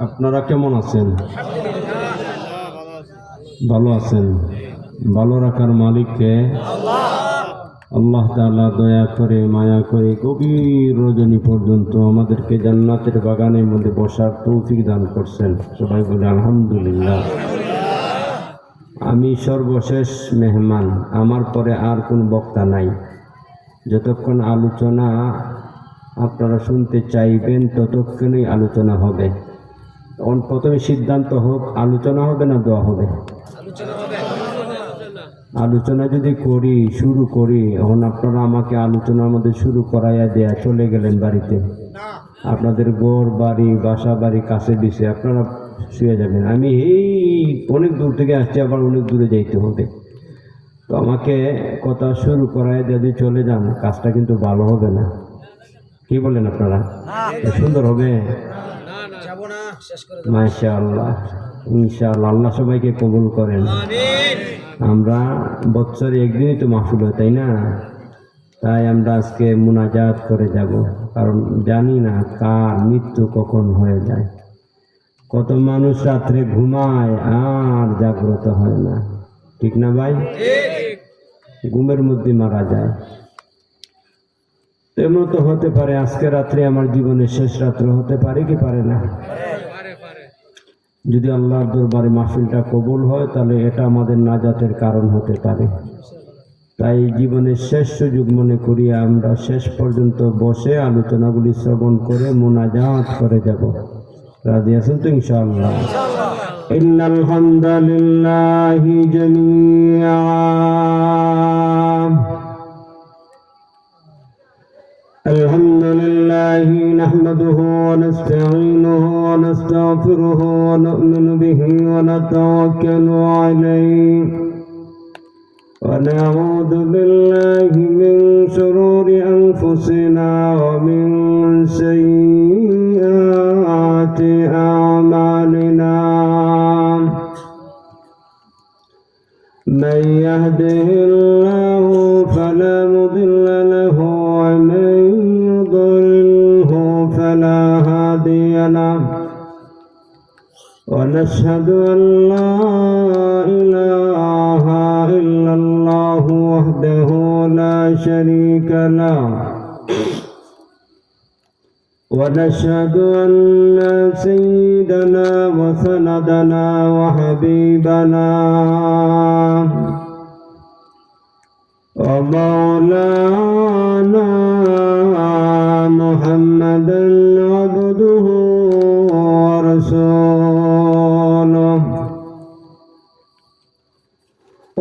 আপনারা কেমন আছেন? ভালো আছেন? ভালো রাখার মালিককে আল্লাহ তাআলা দয়া করে মায়া করে গভীর রজনী পর্যন্ত আমাদেরকে জান্নাতের বাগানের মধ্যে বসার তৌফিক দান করছেন। সবাই বলে আলহামদুলিল্লাহ। আমি সর্বশেষ মেহমান, আমার পরে আর কোন বক্তা নাই। যতক্ষণ আলোচনা আপনারা শুনতে চাইবেন ততক্ষণই আলোচনা হবে। প্রথমে সিদ্ধান্ত হোক, আলোচনা হবে না দোয়া হবে? আলোচনা যদি শুরু করি, এখন আপনারা আমাকে আলোচনার মধ্যে শুরু করাইয়া দেয়া চলে গেলেন বাড়িতে। আপনাদের ঘর বাড়ি বাসা বাড়ি কাছে দিছে, আপনারা শুয়ে যাবেন। আমি এই অনেক দূর থেকে আসছি, আবার অনেক দূরে যাইতে হবে। তো আমাকে কথা শুরু করায় যদি চলে যান, কাজটা কিন্তু ভালো হবে না। কি বলেন আপনারা? সুন্দর হবে? মাশাআল্লাহ, ইনশাআল্লাহ। আল্লাহ সবাইকে কবুল করেন। আমরা বছরে একদিনই তো মাহফিল হয়, তাই না? তাই আমরা আজকে মুনাজাত করে যাব, কারণ জানি না কার মৃত্যু কখন হয়ে যায়। কত মানুষ রাত্রে ঘুমায় আর জাগ্রত হয় না, ঠিক না ভাই? ঘুমের মধ্যে মারা যায়। তেমন তো হতে পারে আজকে রাত্রে আমার জীবনের শেষ রাত্র হতে পারে কি পারে না? যদি আল্লাহর দরবারে মাহফিলটা কবুল হয়, তাহলে এটা আমাদের নাজাতের কারণ হতে পারে। তাই জীবনের শেষ সুযোগ মনে করি আমরা শেষ পর্যন্ত বসে আলোচনাগুলি শ্রবণ করে মুনাজাত করে যাব। রাজি আছেন তো ইনশাআল্লাহ? ইন্নাল হামদালিল্লাহি জামিআ আলহামদুলিল্লাহি নাহমাদুহু ওয়া নাস্তাঈনুহু ওয়া নাস্তাগফিরুহু ওয়া নু'মিনু বিহি ওয়া নাতাওয়াক্কালু আলাইহি ওয়া নাউযু বিল্লাহি মিন শুরুরি আনফুসিনা ওয়া মিন সাইয়্যাতি আ'মালিনা মান ইয়াহদিহিল্লাহু ফালা মুদিল্লা লাহু ওয়া মান يضلله فلا هادي له ونشهد أن لا إله إلا الله وحده لا شريك له ونشهد أن سيدنا وسندنا وحبيبنا ومولانا محمدا عبده ورسوله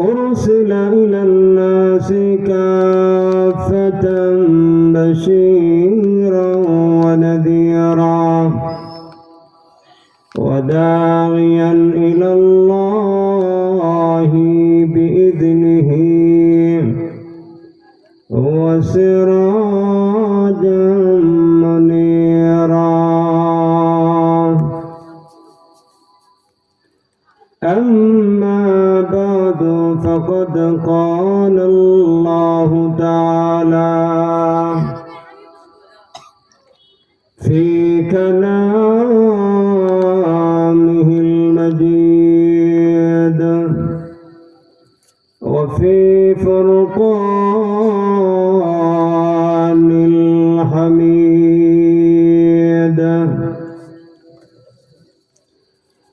أرسل إلى الناس كافة بشيرا ونذيرا وداعيا إلى الله بإذنه وسراجا منيرا أما بعد فقد قال الله تعالى في كلامه المجيد وفي فرقان الحميد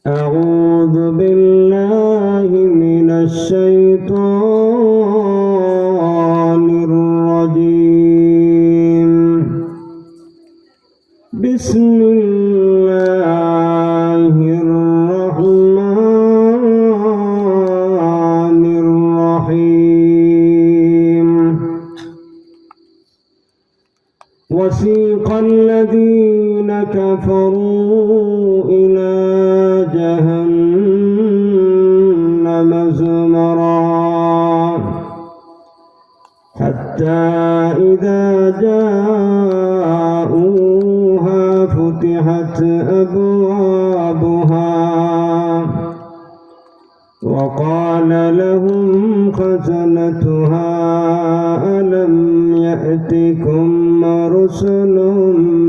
أعوذ بالله من الشيطان الرجيم بسم الله الرحمن الرحيم وسيق الذين كفروا إلى جهنم زمرا حتى إذا جاءوها فتحت أبوابها وقال لهم خزنتها ألم يأتكم رسل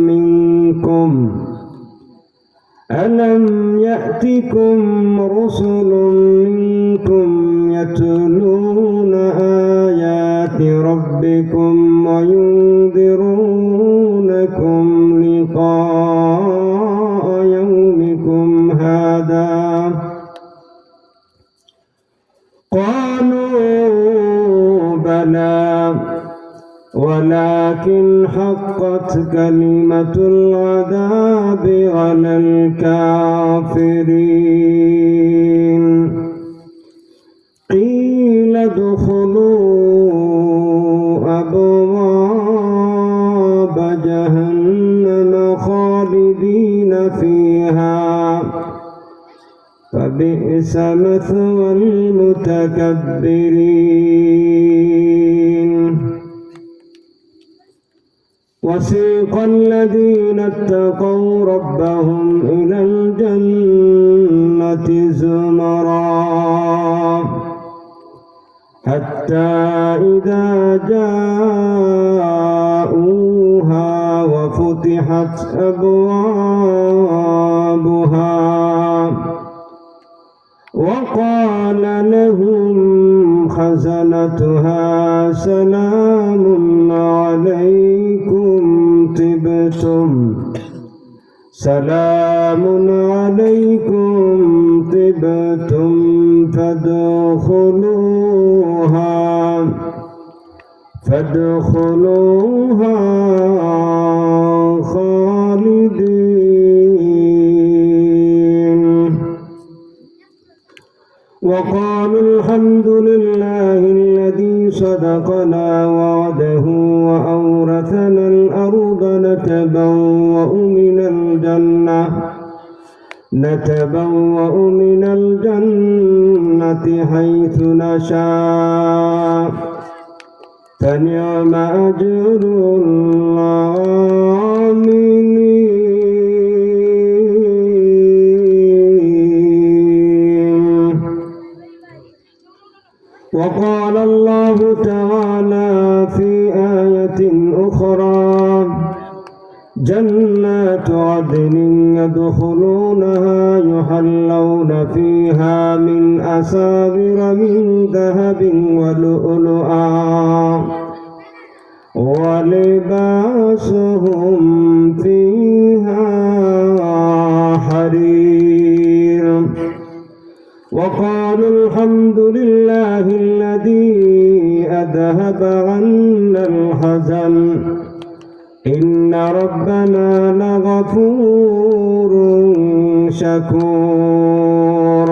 منكم ربكم ألم يأتكم رسل منكم يتلون آيات ربكم وينذرونكم لقاء يومكم هذا قالوا بلى ولكن حقت كلمة العذاب على الكافرين قيل ادخلوا أبواب جهنم خالدين فيها فبئس مثوى المتكبرين وسيق الذين اتقوا ربهم إلى الجنة زمرا حتى إذا جاءوها وفتحت أبوابها وقال لهم خزنتها سلام عليكم طبتم فادخلوها خالدين وقالوا الحمد لله الذي صدقنا وعده وأورثنا الأرض نتبوأ من الجنة حيث نشاء فنعم أجر العاملين وقال الله تعالى في آية أخرى جنات عدن يدخلونها يحلون فيها من أساور من ذهب ولؤلؤا ولباسهم فيها حرير وقالوا الحمد لله الذي أذهب عنا الحزن إن ربنا لغفور شكور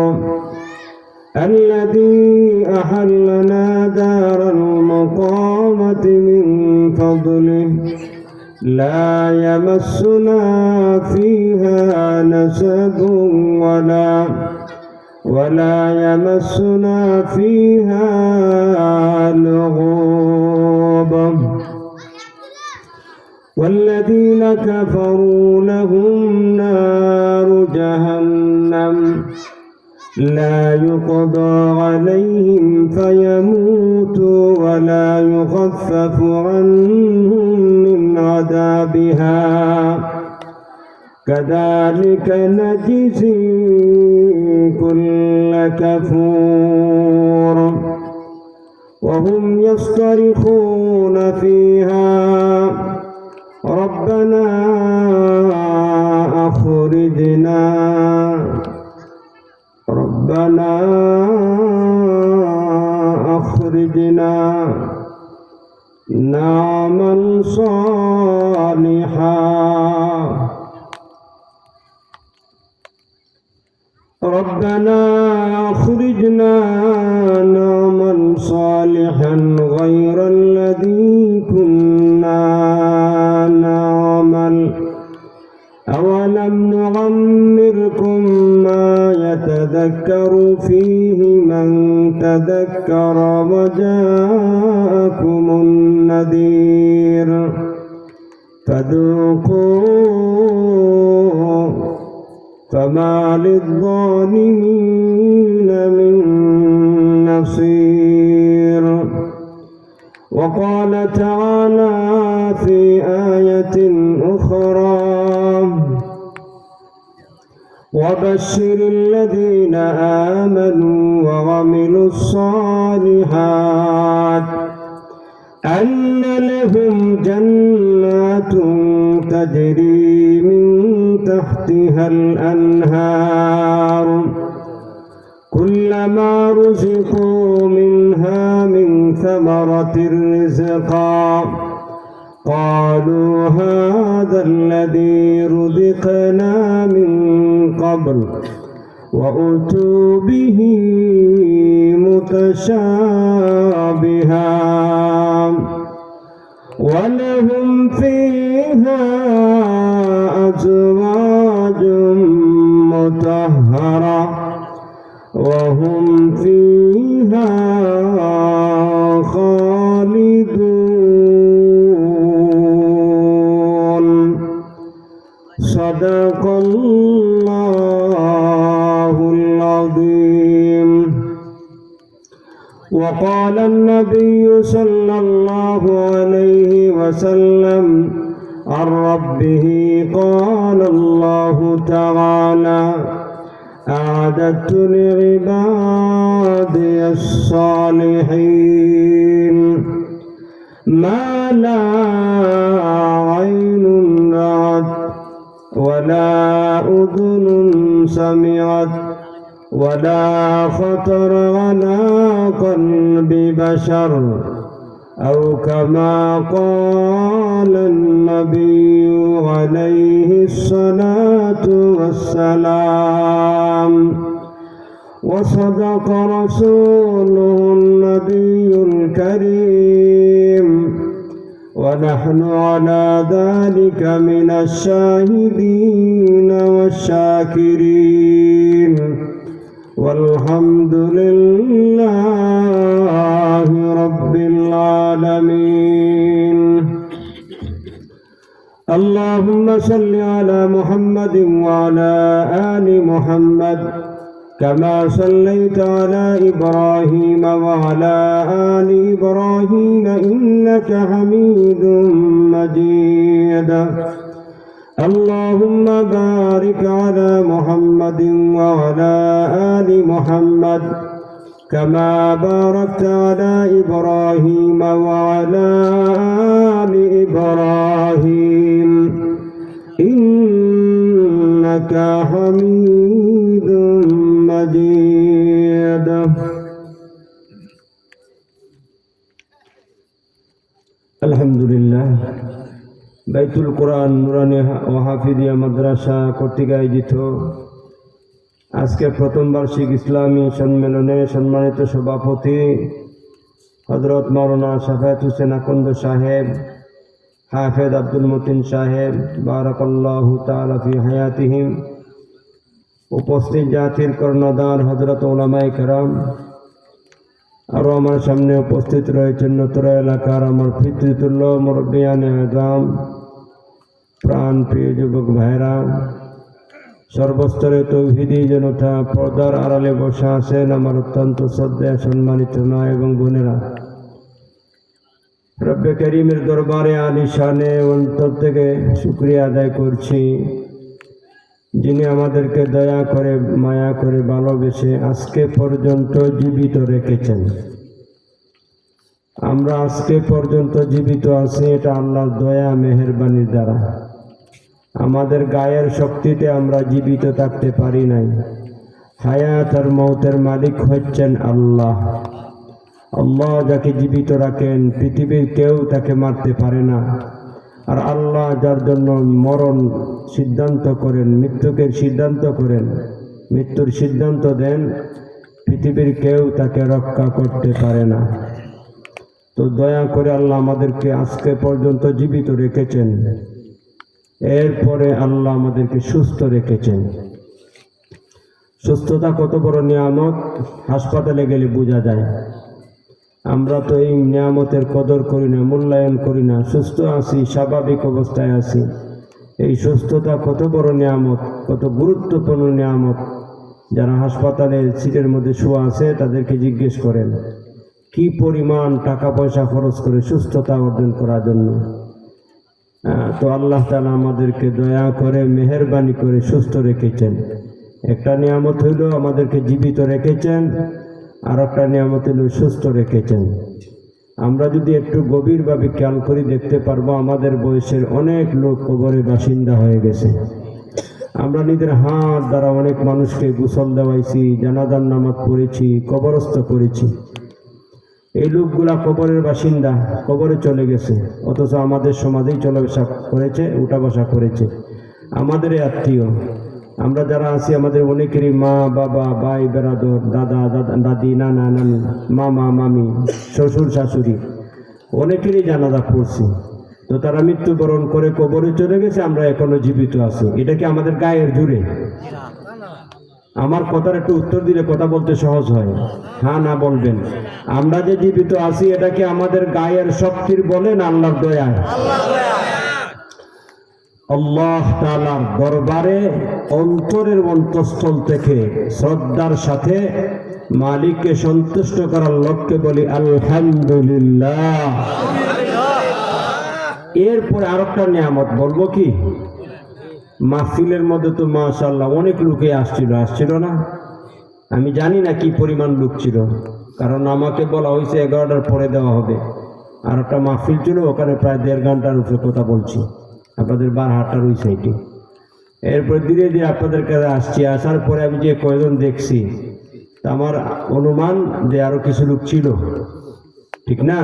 الذي أحلنا دار المقامة من فضله لا يمسنا فيها نسب ولا يمسنا فيها لغوب والذين كفروا لهم نار جهنم لا يقضى عليهم فيموتوا ولا يخفف عنهم من عذابها كذلك نجزي كل كفور وهم يصطرخون فيها ربنا أخرجنا نعمل صالحا غير الذي كنا نعمل أولم نعمركم ما يتذكر فيه من تذكر وجاءكم النذير فذوقوا فما للظالمين من نصير وقال تعالى في آية أخرى وبشر الذين آمنوا وعملوا الصالحات أن لهم جنات تجري من تحتها الأنهار كلما رزقوا منها من ثمرة رزقا قالوا هذا الذي رزقنا من قبل وأتوا به متشابها ولهم فيها أزواج مطهرة وهم فيها خالدون صدق الله العظيم. وقال النبي صلى الله عليه وسلم عن ربه قال الله تعالى أعددت لعبادي الصالحين ما لا عين رأت ولا أذن سمعت ولا خطر على قلب بشر أو كما قال النبي عليه الصلاة والسلام. وصدق رسوله النبي الكريم ونحن على ذلك من الشاهدين والشاكرين والحمد لله رب العالمين. اللهم صل على محمد وعلى آل محمد كما صليت على إبراهيم وعلى آل إبراهيم إنك حميد مجيد. اللهم بارك على محمد وعلى آل محمد كما باركت على إبراهيم وعلى آل إبراهيم إنك حميد مجيد. الحمد لله। বাইতুল কোরআন নুরানি ও হাফিজিয়া মাদ্রাসা কর্তৃক আয়োজিত আজকে প্রথম বার্ষিক ইসলামী সম্মেলনে সম্মানিত সভাপতি হযরত মাওলানা শাফায়াত হোসেন আকন্দ সাহেব, হাফেজ আব্দুল মতিন সাহেব বারাকাল্লাহু তাআলা ফি হায়াতিহিম, উপস্থিত জাতির কর্ণধার হযরত উলামায়ে কেরাম, আরও আমার সামনে উপস্থিত রয়েছেন নতুরা এলাকার আমার পিতৃতুল্য মুরব্বিয়ানে আযম, প্রাণ প্রিয় যুবক ভাইরা, সর্বস্তরে তৌহিদি জনতা, পর্দার আড়ালে বসা আছেন আমার অত্যন্ত শ্রদ্ধেয় সম্মানিত মা এবং বোনেরা। রব্বে করিমের দরবারে আলিশানে অন্তর থেকে শুকরিয়া আদায় করছি, যিনি আমাদেরকে দয়া করে মায়া করে ভালোবেসে আজকে পর্যন্ত জীবিত রেখেছেন। আমরা আজকে পর্যন্ত জীবিত আছি, এটা আল্লাহর দয়া মেহেরবানির দ্বারা। আমাদের গায়ের শক্তিতে আমরা জীবিত থাকতে পারি নাই। হায়াত আর মৌতের মালিক হচ্ছেন আল্লাহ। আল্লাহ যাকে জীবিত রাখেন পৃথিবীর কেউ তাকে মারতে পারে না। আর আল্লাহ যার জন্য মরণ সিদ্ধান্ত করেন, মৃত্যুকে সিদ্ধান্ত করেন, মৃত্যুর সিদ্ধান্ত দেন, পৃথিবীর কেউ তাকে রক্ষা করতে পারে না। তো দয়া করে আল্লাহ আমাদেরকে আজকে পর্যন্ত জীবিত রেখেছেন, এরপরে আল্লাহ আমাদেরকে সুস্থ রেখেছেন। সুস্থতা কত বড় নিয়ামত, হাসপাতালে গেলে বোঝা যায়। আমরা তো এই নিয়ামতের কদর করি না, মূল্যায়ন করি না। সুস্থ আছি, স্বাভাবিক অবস্থায় আছি, এই সুস্থতা কত বড় নিয়ামত, কত গুরুত্বপূর্ণ নিয়ামত। যারা হাসপাতালে সিটের মধ্যে শোয়া আছে তাদেরকে জিজ্ঞেস করেন কি পরিমাণ টাকা পয়সা খরচ করে সুস্থতা অর্জন করার জন্য। তো আল্লাহ তাআলা আমাদেরকে দয়া করে মেহেরবানি করে সুস্থ রেখেছেন। একটা নিয়ামত হইল আমাদেরকে জীবিত রেখেছেন, আর একটা নিয়ামত হইল সুস্থ রেখেছেন। আমরা যদি একটু গভীরভাবে খেয়াল করি দেখতে পারবো আমাদের বয়সের অনেক লোক কবরে বাসিন্দা হয়ে গেছে। আমরা নিজের হাত দ্বারা অনেক মানুষকে গোসল দেওয়াইছি, জানাজার নামাজ পড়েছি, কবরস্থ করেছি। এই লোকগুলা কবরের বাসিন্দা, কবরে চলে গেছে, অথচ আমাদের সমাজেই চলে বসা করেছে, উঠা বসা করেছে। আমাদের আত্মীয় আমরা যারা আছি, আমাদের অনেকেরই মা বাবা, ভাই বেরাদর, দাদা দাদি, নানা নানি, মামা মামি, শ্বশুর শাশুড়ি অনেকেরই জানাজা পড়ছি। তো তারা মৃত্যুবরণ করে কবরে চলে গেছে, আমরা এখনো জীবিত আছি। এটা কি আমাদের গায়ের জুড়ে? আমার কথার একটু উত্তর দিলে কথা বলতে সহজ হয়। হ্যাঁ না বলবেন। আমরা যে জীবিত আছি এটা কি আমাদের গায়ের শক্তির বলে না আল্লাহর দয়ায়? আল্লাহ তাআলার দরবারে অন্তরের অন্তঃস্থল থেকে শ্রদ্ধার সাথে মালিককে সন্তুষ্ট করার লক্ষ্যে বলি আলহামদুলিল্লাহ। এরপরে আরেকটা নিয়ামত বলবো কি, মাহফিলের মধ্যে তো মাশাআল্লাহ অনেক লোকে আসছিল না? আমি জানি না কি পরিমাণ লোক ছিল, কারণ আমাকে বলা হয়েছে 11টার পরে দেওয়া হবে। আর একটা মাহফিল ছিল, ওখানে প্রায় 1.5 ঘন্টার উপরে কথা বলছি, আপনাদের বারহাট্টার ওই সাইডে। এরপর ধীরে ধীরে আপনাদের কাছে আসছি। আসার পরে আমি যে কয়জন দেখছি, তা আমার অনুমান যে আরো কিছু লোক ছিল, ঠিক না?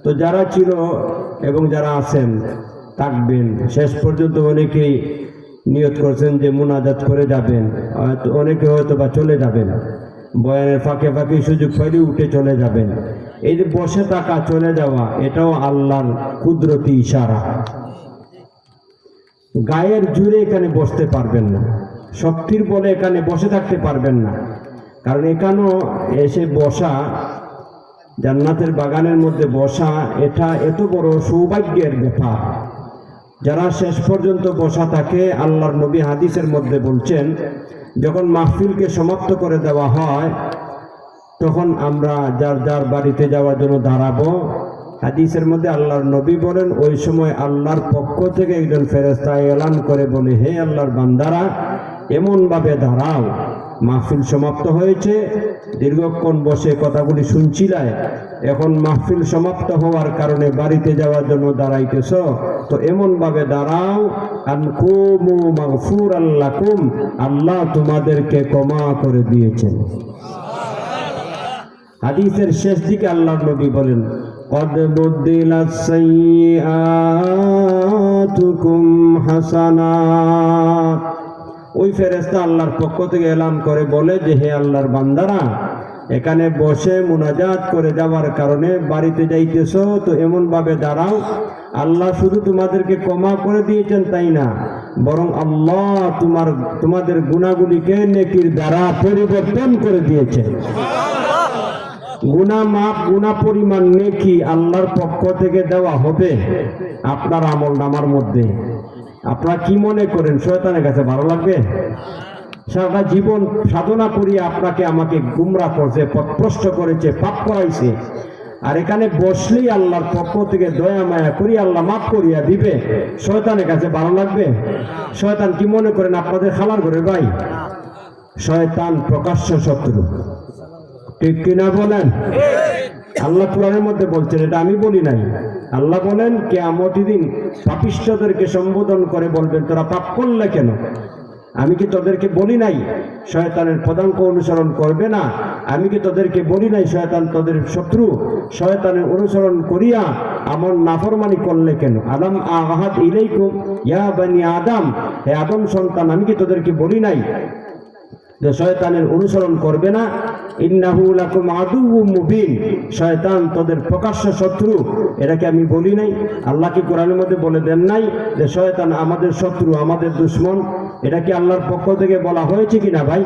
তো যারা ছিল এবং যারা আছেন থাকবেন শেষ পর্যন্ত। অনেকেই নিয়ত করছেন যে মুনাজাত করে যাবেন, অনেকে হয়তো বা চলে যাবেন, বয়ানের ফাঁকে ফাঁকে সুযোগ পাইলে উঠে চলে যাবেন। এই যে বসে থাকা, চলে যাওয়া, এটাও আল্লাহর কুদরতি ইশারা। গায়ের জুড়ে এখানে বসতে পারবেন না, শক্তির বলে এখানে বসে থাকতে পারবেন না। কারণ এখানেও এসে বসা, জান্নাতের বাগানের মধ্যে বসা, এটা এত বড় সৌভাগ্যের ব্যাপার। যারা শেষ পর্যন্ত বসা থাকে, আল্লাহর নবী হাদিসের মধ্যে বলছেন, যখন মাহফিলকে সমাপ্ত করে দেওয়া হয় তখন আমরা যার যার বাড়িতে যাওয়ার জন্য দাঁড়াবো। হাদিসের মধ্যে আল্লাহর নবী বলেন, ওই সময় আল্লাহর পক্ষ থেকে একজন ফেরেশতা এলান করে বলে, হে আল্লাহর বান্দারা, এমনভাবে দাঁড়াও, মাহফিল সমাপ্ত হয়েছে, দীর্ঘক্ষণ বসে কথাগুলি শুনছিলায়, এখন মাহফিল সমাপ্ত হওয়ার কারণে বাড়িতে যাওয়ার জন্য দাঁড়াইতেছ, তো এমনভাবে দাঁড়াও, আনকুমু মাগফুরাল লাকুম, আল্লাহ তোমাদেরকে ক্ষমা করে দিয়েছেন। হাদিসের শেষ দিকে আল্লাহর নবী বলেন, কদ বুদ্দিলাস সাইয়্যাতুকুম হাসানাত। ওই ফেরেশতা আল্লাহর পক্ষ থেকে এলান করে বলে যে, হে আল্লাহর বান্দারা, এখানে বসে মুনাজাত করে যাওয়ার কারণে বাড়িতে যাইতেছ, তো এমন ভাবে দাঁড়াও, আল্লাহ শুধু তোমাদেরকে ক্ষমা করে দিয়েছেন তাই না, বরং আল্লাহ তোমাদের গুনাহগুলিকে নেকির দ্বারা পরিবর্তন করে দিয়েছেন। গুনাহ মাপ, গুনাহ পরিমাণ নেকি আল্লাহর পক্ষ থেকে দেওয়া হবে আপনার আমলনামার মধ্যে। আপনারা কি মনে করেন শয়তানের কাছে ভালো লাগবে? সারা জীবন সাধনা করিয়া আপনাকে আমাকে গুমরাহ করছে, পথভ্রষ্ট করেছে, পাপ করাইছে, আর এখানে বসলেই আল্লাহর পক্ষ থেকে দয়া মায়া করি আল্লাহ মাফ করিয়া দিবে, শয়তানের কাছে ভালো লাগবে? শয়তান কি মনে করেন আপনাদের খালার ঘরে ভাই? শয়তান প্রকাশ্য শত্রু, ঠিক কিনা বলেন? আল্লাহ কোরআনের মধ্যে বলছেন, এটা আমি বলি নাই। আল্লাহ বলেন, কিয়ামতের দিন পাপিষ্ঠদেরকে সম্বোধন করে বলবেন, তোরা পাপ করলে কেন? আমি কি তোদেরকে বলি নাই শয়তানের পদাঙ্ক অনুসরণ করবে না? আমি কি তোদেরকে বলি নাই শয়তান তোদের শত্রু? শয়তানের অনুসরণ করিয়া আমার নাফরমানি করলে কেন? আলাম আহাদ ইলাইকুম ইয়া বানি আদম, হে আদম সন্তান, আমি কি তোদেরকে বলি নাই যে শয়তানের অনুসরণ করবে না? ইন্নাহু লাকুম আদুউম মুবিন, শয়তান তোদের প্রকাশ্য শত্রু, এটা কি আমি বলি নাই? আল্লাহ কি কোরআনের মধ্যে বলে দেন নাই যে শয়তান আমাদের শত্রু, আমাদের দুশমন? এটা কি আল্লাহর পক্ষ থেকে বলা হয়েছে কিনা ভাই?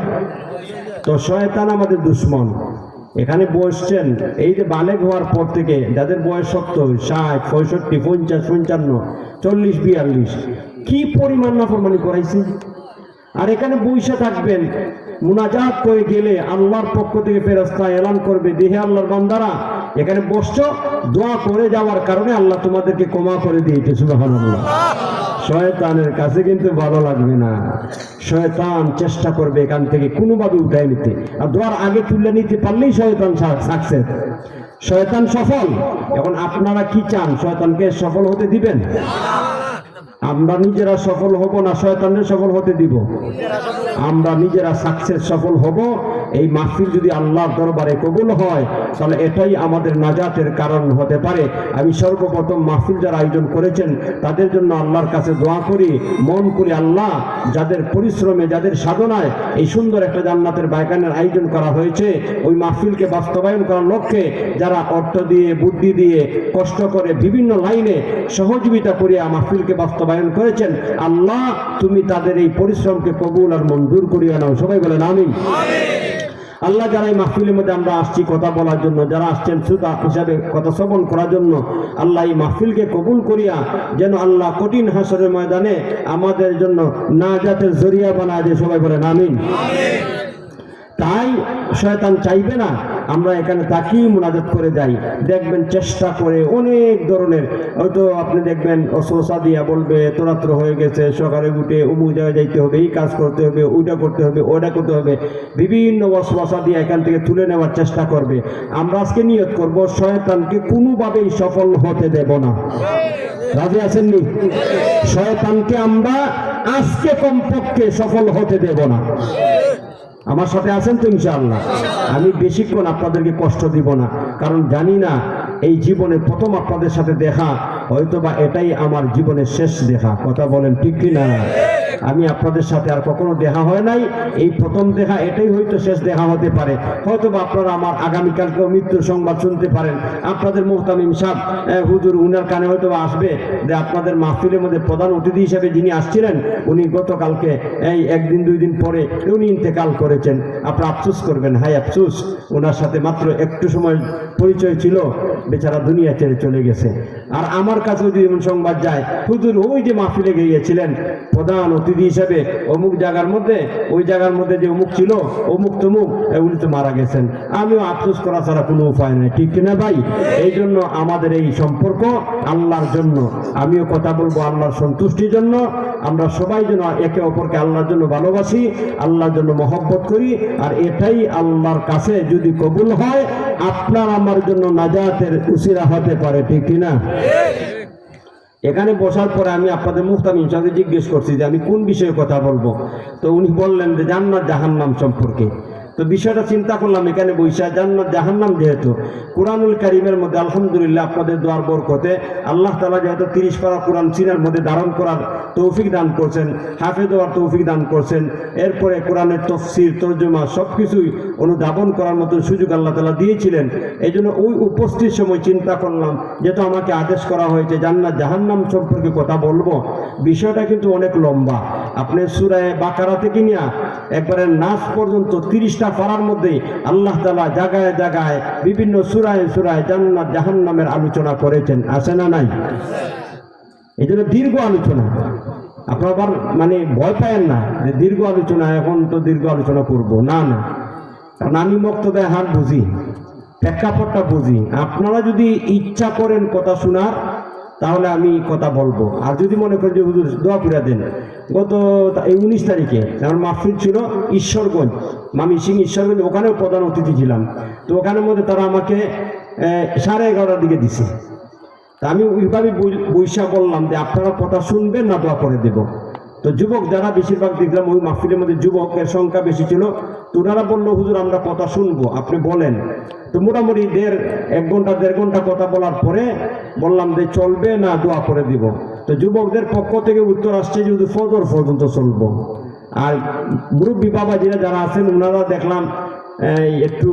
তো শয়তান আমাদের দুশমন। এখানে বসছেন, এই যে বালেগ হওয়ার পর থেকে যাদের বয়স 70, 60, 65, 50, 55, 40, 42, কি পরিমাণ নাফরমানি করাইছে। আর এখানে বসে থাকবেন, মুনাজাত করে গেলে আল্লাহর পক্ষ থেকে ফেরেশতা এলান করবে, দেহে আল্লাহর বান্দারা, এখানে বসছো, দোয়া করে যাওয়ার কারণে আল্লাহ তোমাদেরকে ক্ষমা করে দিয়েছে। সুবহানাল্লাহ। শয়তানের কাছে কিন্তু ভালো লাগবে না, শয়তান চেষ্টা করবে এখান থেকে কোনোভাবে উঠাই নিতে, আর দোয়ার আগে তুলে নিতে পারলেই শয়তান সাকসেস, শয়তান সফল। এখন আপনারা কি চান, শয়তানকে সফল হতে দিবেন? আমরা নিজেরা সফল হব না শয়তানকে সফল হতে দিব? আমরা নিজেরা সাকসেস সফল হব। এই মাহফিল যদি আল্লাহর দরবারে কবুল হয় তাহলে এটাই আমাদের নাজাতের কারণ হতে পারে। আমি সর্বপ্রথম মাহফিল যারা আয়োজন করেছেন তাদের জন্য আল্লাহর কাছে দোয়া করি, মন করি, আল্লাহ যাদের পরিশ্রমে, যাদের সাধনায় এই সুন্দর একটা জান্নাতের বাগানের আয়োজন করা হয়েছে, ওই মাহফিলকে বাস্তবায়ন করার লক্ষ্যে যারা অর্থ দিয়ে, বুদ্ধি দিয়ে, কষ্ট করে বিভিন্ন লাইনে সহযোগিতা করিয়া মাহফিলকে বাস্তবায়ন করেছেন, আল্লাহ তুমি তাদের এই পরিশ্রমকে কবুল আর মঞ্জুর করিয়া নাও। সবাই বলেন আমিন। আল্লাহ যারা এই মাহফিলের মধ্যে আমরা আসছি কথা বলার জন্য, যারা আসছেন শ্রোতা হিসাবে কথা শ্রবণ করার জন্য, আল্লাহ এই মাহফিলকে কবুল করিয়া যেন আল্লাহ কঠিন হাসরের ময়দানে আমাদের জন্য নাজাতের জরিয়া বানায় দেয়। সবাই বলেন আমিন। তাই শয়তান চাইবে না আমরা এখানে তাকিয়ে মুনাজাত করে যাই। দেখবেন চেষ্টা করে অনেক ধরনের, হয়তো আপনি দেখবেন অসহসা দিয়া বলবে তোরাত্র হয়ে গেছে, সকালে উঠে অমুক জায়গায় যাইতে হবে, এই কাজ করতে হবে, ওইটা করতে হবে, ওইটা করতে হবে, বিভিন্ন ওয়াসওয়াসা দিয়ে এখান থেকে তুলে নেওয়ার চেষ্টা করবে। আমরা আজকে নিয়ত করব শয়তানকে কোনোভাবেই সফল হতে দেব না। রাজি আছেননি? শয়তানকে আমরা আজকে কমপক্ষে সফল হতে দেব না। আমার সাথে আছেন তো ইনশাআল্লাহ? আমি বেশিক্ষণ আপনাদেরকে কষ্ট দিব না, কারণ জানি না এই জীবনে প্রথম আপনাদের সাথে দেখা, হয়তোবা এটাই আমার জীবনের শেষ দেখা। কথা বলেন ঠিক কি না? আমি আপনাদের সাথে আর কখনো দেখা হয় নাই, এই প্রথম দেখা, এটাই হয়তো শেষ দেখা হতে পারে। হয়তোবা আপনারা আমার আগামীকালকেও মৃত্যুর সংবাদ শুনতে পারেন। আপনাদের মুহতামিম সাহেব হুজুর, উনার কানে হয়তোবা আসবে যে আপনাদের মাহফিলের মধ্যে প্রধান অতিথি হিসেবে যিনি আসছিলেন উনি গতকালকে এই একদিন দুই দিন পরে উনি ইন্তেকাল করেছেন। আপনারা আফসোস করবেন, হাই আফসোস, ওনার সাথে মাত্র একটু সময় পরিচয় ছিল, বেচারা দুনিয়া ছেড়ে চলে গেছে। আর আমার কাছেও যদি এমন সংবাদ যায়, হুজুর ওই যে মাহফিলে গিয়েছিলেন প্রধান অতিথি হিসেবে অমুক জায়গার মধ্যে, ওই জায়গার মধ্যে যে অমুক ছিল, অমুক তমুক, উনি তো মারা গেছেন। আমিও আফসোস করা ছাড়া কোনো উপায় নেই, ঠিক কিনা ভাই? এই জন্য আমাদের এই সম্পর্ক আল্লাহর জন্য, আমিও কথা বলবো আল্লাহর সন্তুষ্টির জন্য। আমরা সবাই যেন একে অপরকে আল্লাহর জন্য ভালোবাসি, আল্লাহর জন্য মহব্বত করি, আর এটাই আল্লাহর কাছে যদি কবুল হয় আপনার আমার জন্য নাজাতের উসিলা হতে পারে, ঠিক কিনা? এখানে বসার পরে আমি আপনাদের মুহতামিম সাহেবকে জিজ্ঞেস করছি যে আমি কোন বিষয়ে কথা বলবো, তো উনি বললেন যে জান্নাত জাহান্নাম সম্পর্কে। তো বিষয়টা চিন্তা করলাম, এখানে বৈশা জান্নাত জাহান্নাম যেহেতু কুরআনুল কারীমের মধ্যে আলহামদুলিল্লাহ আপনাদের দোয়ার বরকতে আল্লাহ তাআলা যেহেতু 30 পারা কুরআন সিনার মধ্যে ধারণ করার তৌফিক দান করছেন, হাফেজ হওয়ার তৌফিক দান করছেন, এরপরে কোরআনের তাফসীর তরজমা সবকিছুই অনুধাবন করার মতো সুযোগ আল্লাহ তাআলা দিয়েছিলেন। এই জন্য ওই উপস্থিত সময় চিন্তা করলাম, যেহেতু আমাকে আদেশ করা হয়েছে জান্নাত জাহান্নাম সম্পর্কে কথা বলবো, বিষয়টা কিন্তু অনেক লম্বা। আপনি সূরা বাকারা থেকে নিয়ে একবারে নাস পর্যন্ত 30টা পারার মধ্যে আল্লাহ তাআলা জায়গায় জায়গায় বিভিন্ন সূরায় সূরায় জান্নাত জাহান্নামের আলোচনা করেছেন, আছে না নাই? এই জন্য দীর্ঘ আলোচনা। আপনারা আবার মানে ভয় পায়েন না যে দীর্ঘ আলোচনা, এখন তো দীর্ঘ আলোচনা করব না, না, কারণ আমি মুক্তদায় হার বুঝি, প্রেক্ষাপটটা বুঝি। আপনারা যদি ইচ্ছা করেন কথা শোনার তাহলে আমি কথা বলবো, আর যদি মনে করেন যে হুজুর দোয়া করে দেন। গত 19 তারিখে আমার মাহফিল ছিল ঈশ্বরগঞ্জ, মামি সিং ঈশ্বরগঞ্জ, ওখানেও প্রধান অতিথি ছিলাম। তো ওখানের মধ্যে তারা আমাকে 11:30টার দিকে দিছে। তা আমি ওইভাবে বৈশা বললাম যে আপনারা কথা শুনবেন না দোয়া করে দেব। তো যুবক যারা বেশিরভাগ দেখলাম ওই মাহফিলের মধ্যে যুবকের সংখ্যা বেশি ছিল, তো ওনারা বললো হুজুর আমরা কথা শুনবো, আপনি বলেন। তো মোটামুটি 1 ঘন্টা 1.5 ঘন্টা কথা বলার পরে বললাম যে চলবে না দোয়া করে দিব। তো যুবকদের পক্ষ থেকে উত্তর আসছে যে হুজুর ফজর পর্যন্ত চলবো। আর মুরব্বী বাবাজিরা যারা আছেন ওনারা দেখলাম একটু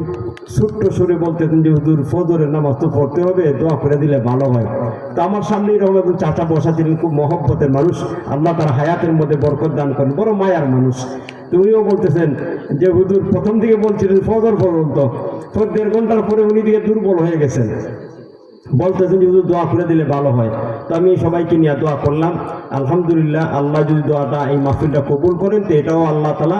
ছোট্ট সুরে বলতেছেন যে হুজুর ফজরের নামাজ তো পড়তে হবে, দোয়া করে দিলে ভালো হয়। তো আমার সামনে এরকম একজন চাচা বসা ছিলেন, খুব মহব্বতের মানুষ, আল্লাহ তার হায়াতের মধ্যে বরকত দান করেন, বড় মায়ার মানুষ। তো উনিও বলতেছেন যে হুজুর প্রথম দিকে বলছিলেন ফজর পর্যন্ত, 1.5 ঘন্টার পরে উনি দিকে দুর্বল হয়ে গেছেন। বলতেছেন যে হুজুর দোয়া করে দিলে ভালো হয়। তো আমি সবাইকে নিয়ে দোয়া করলাম। আলহামদুলিল্লাহ, আল্লাহ যদি দোয়াটা এই মাহফিলটা কবুল করেন তো এটাও আল্লাহ তাআলা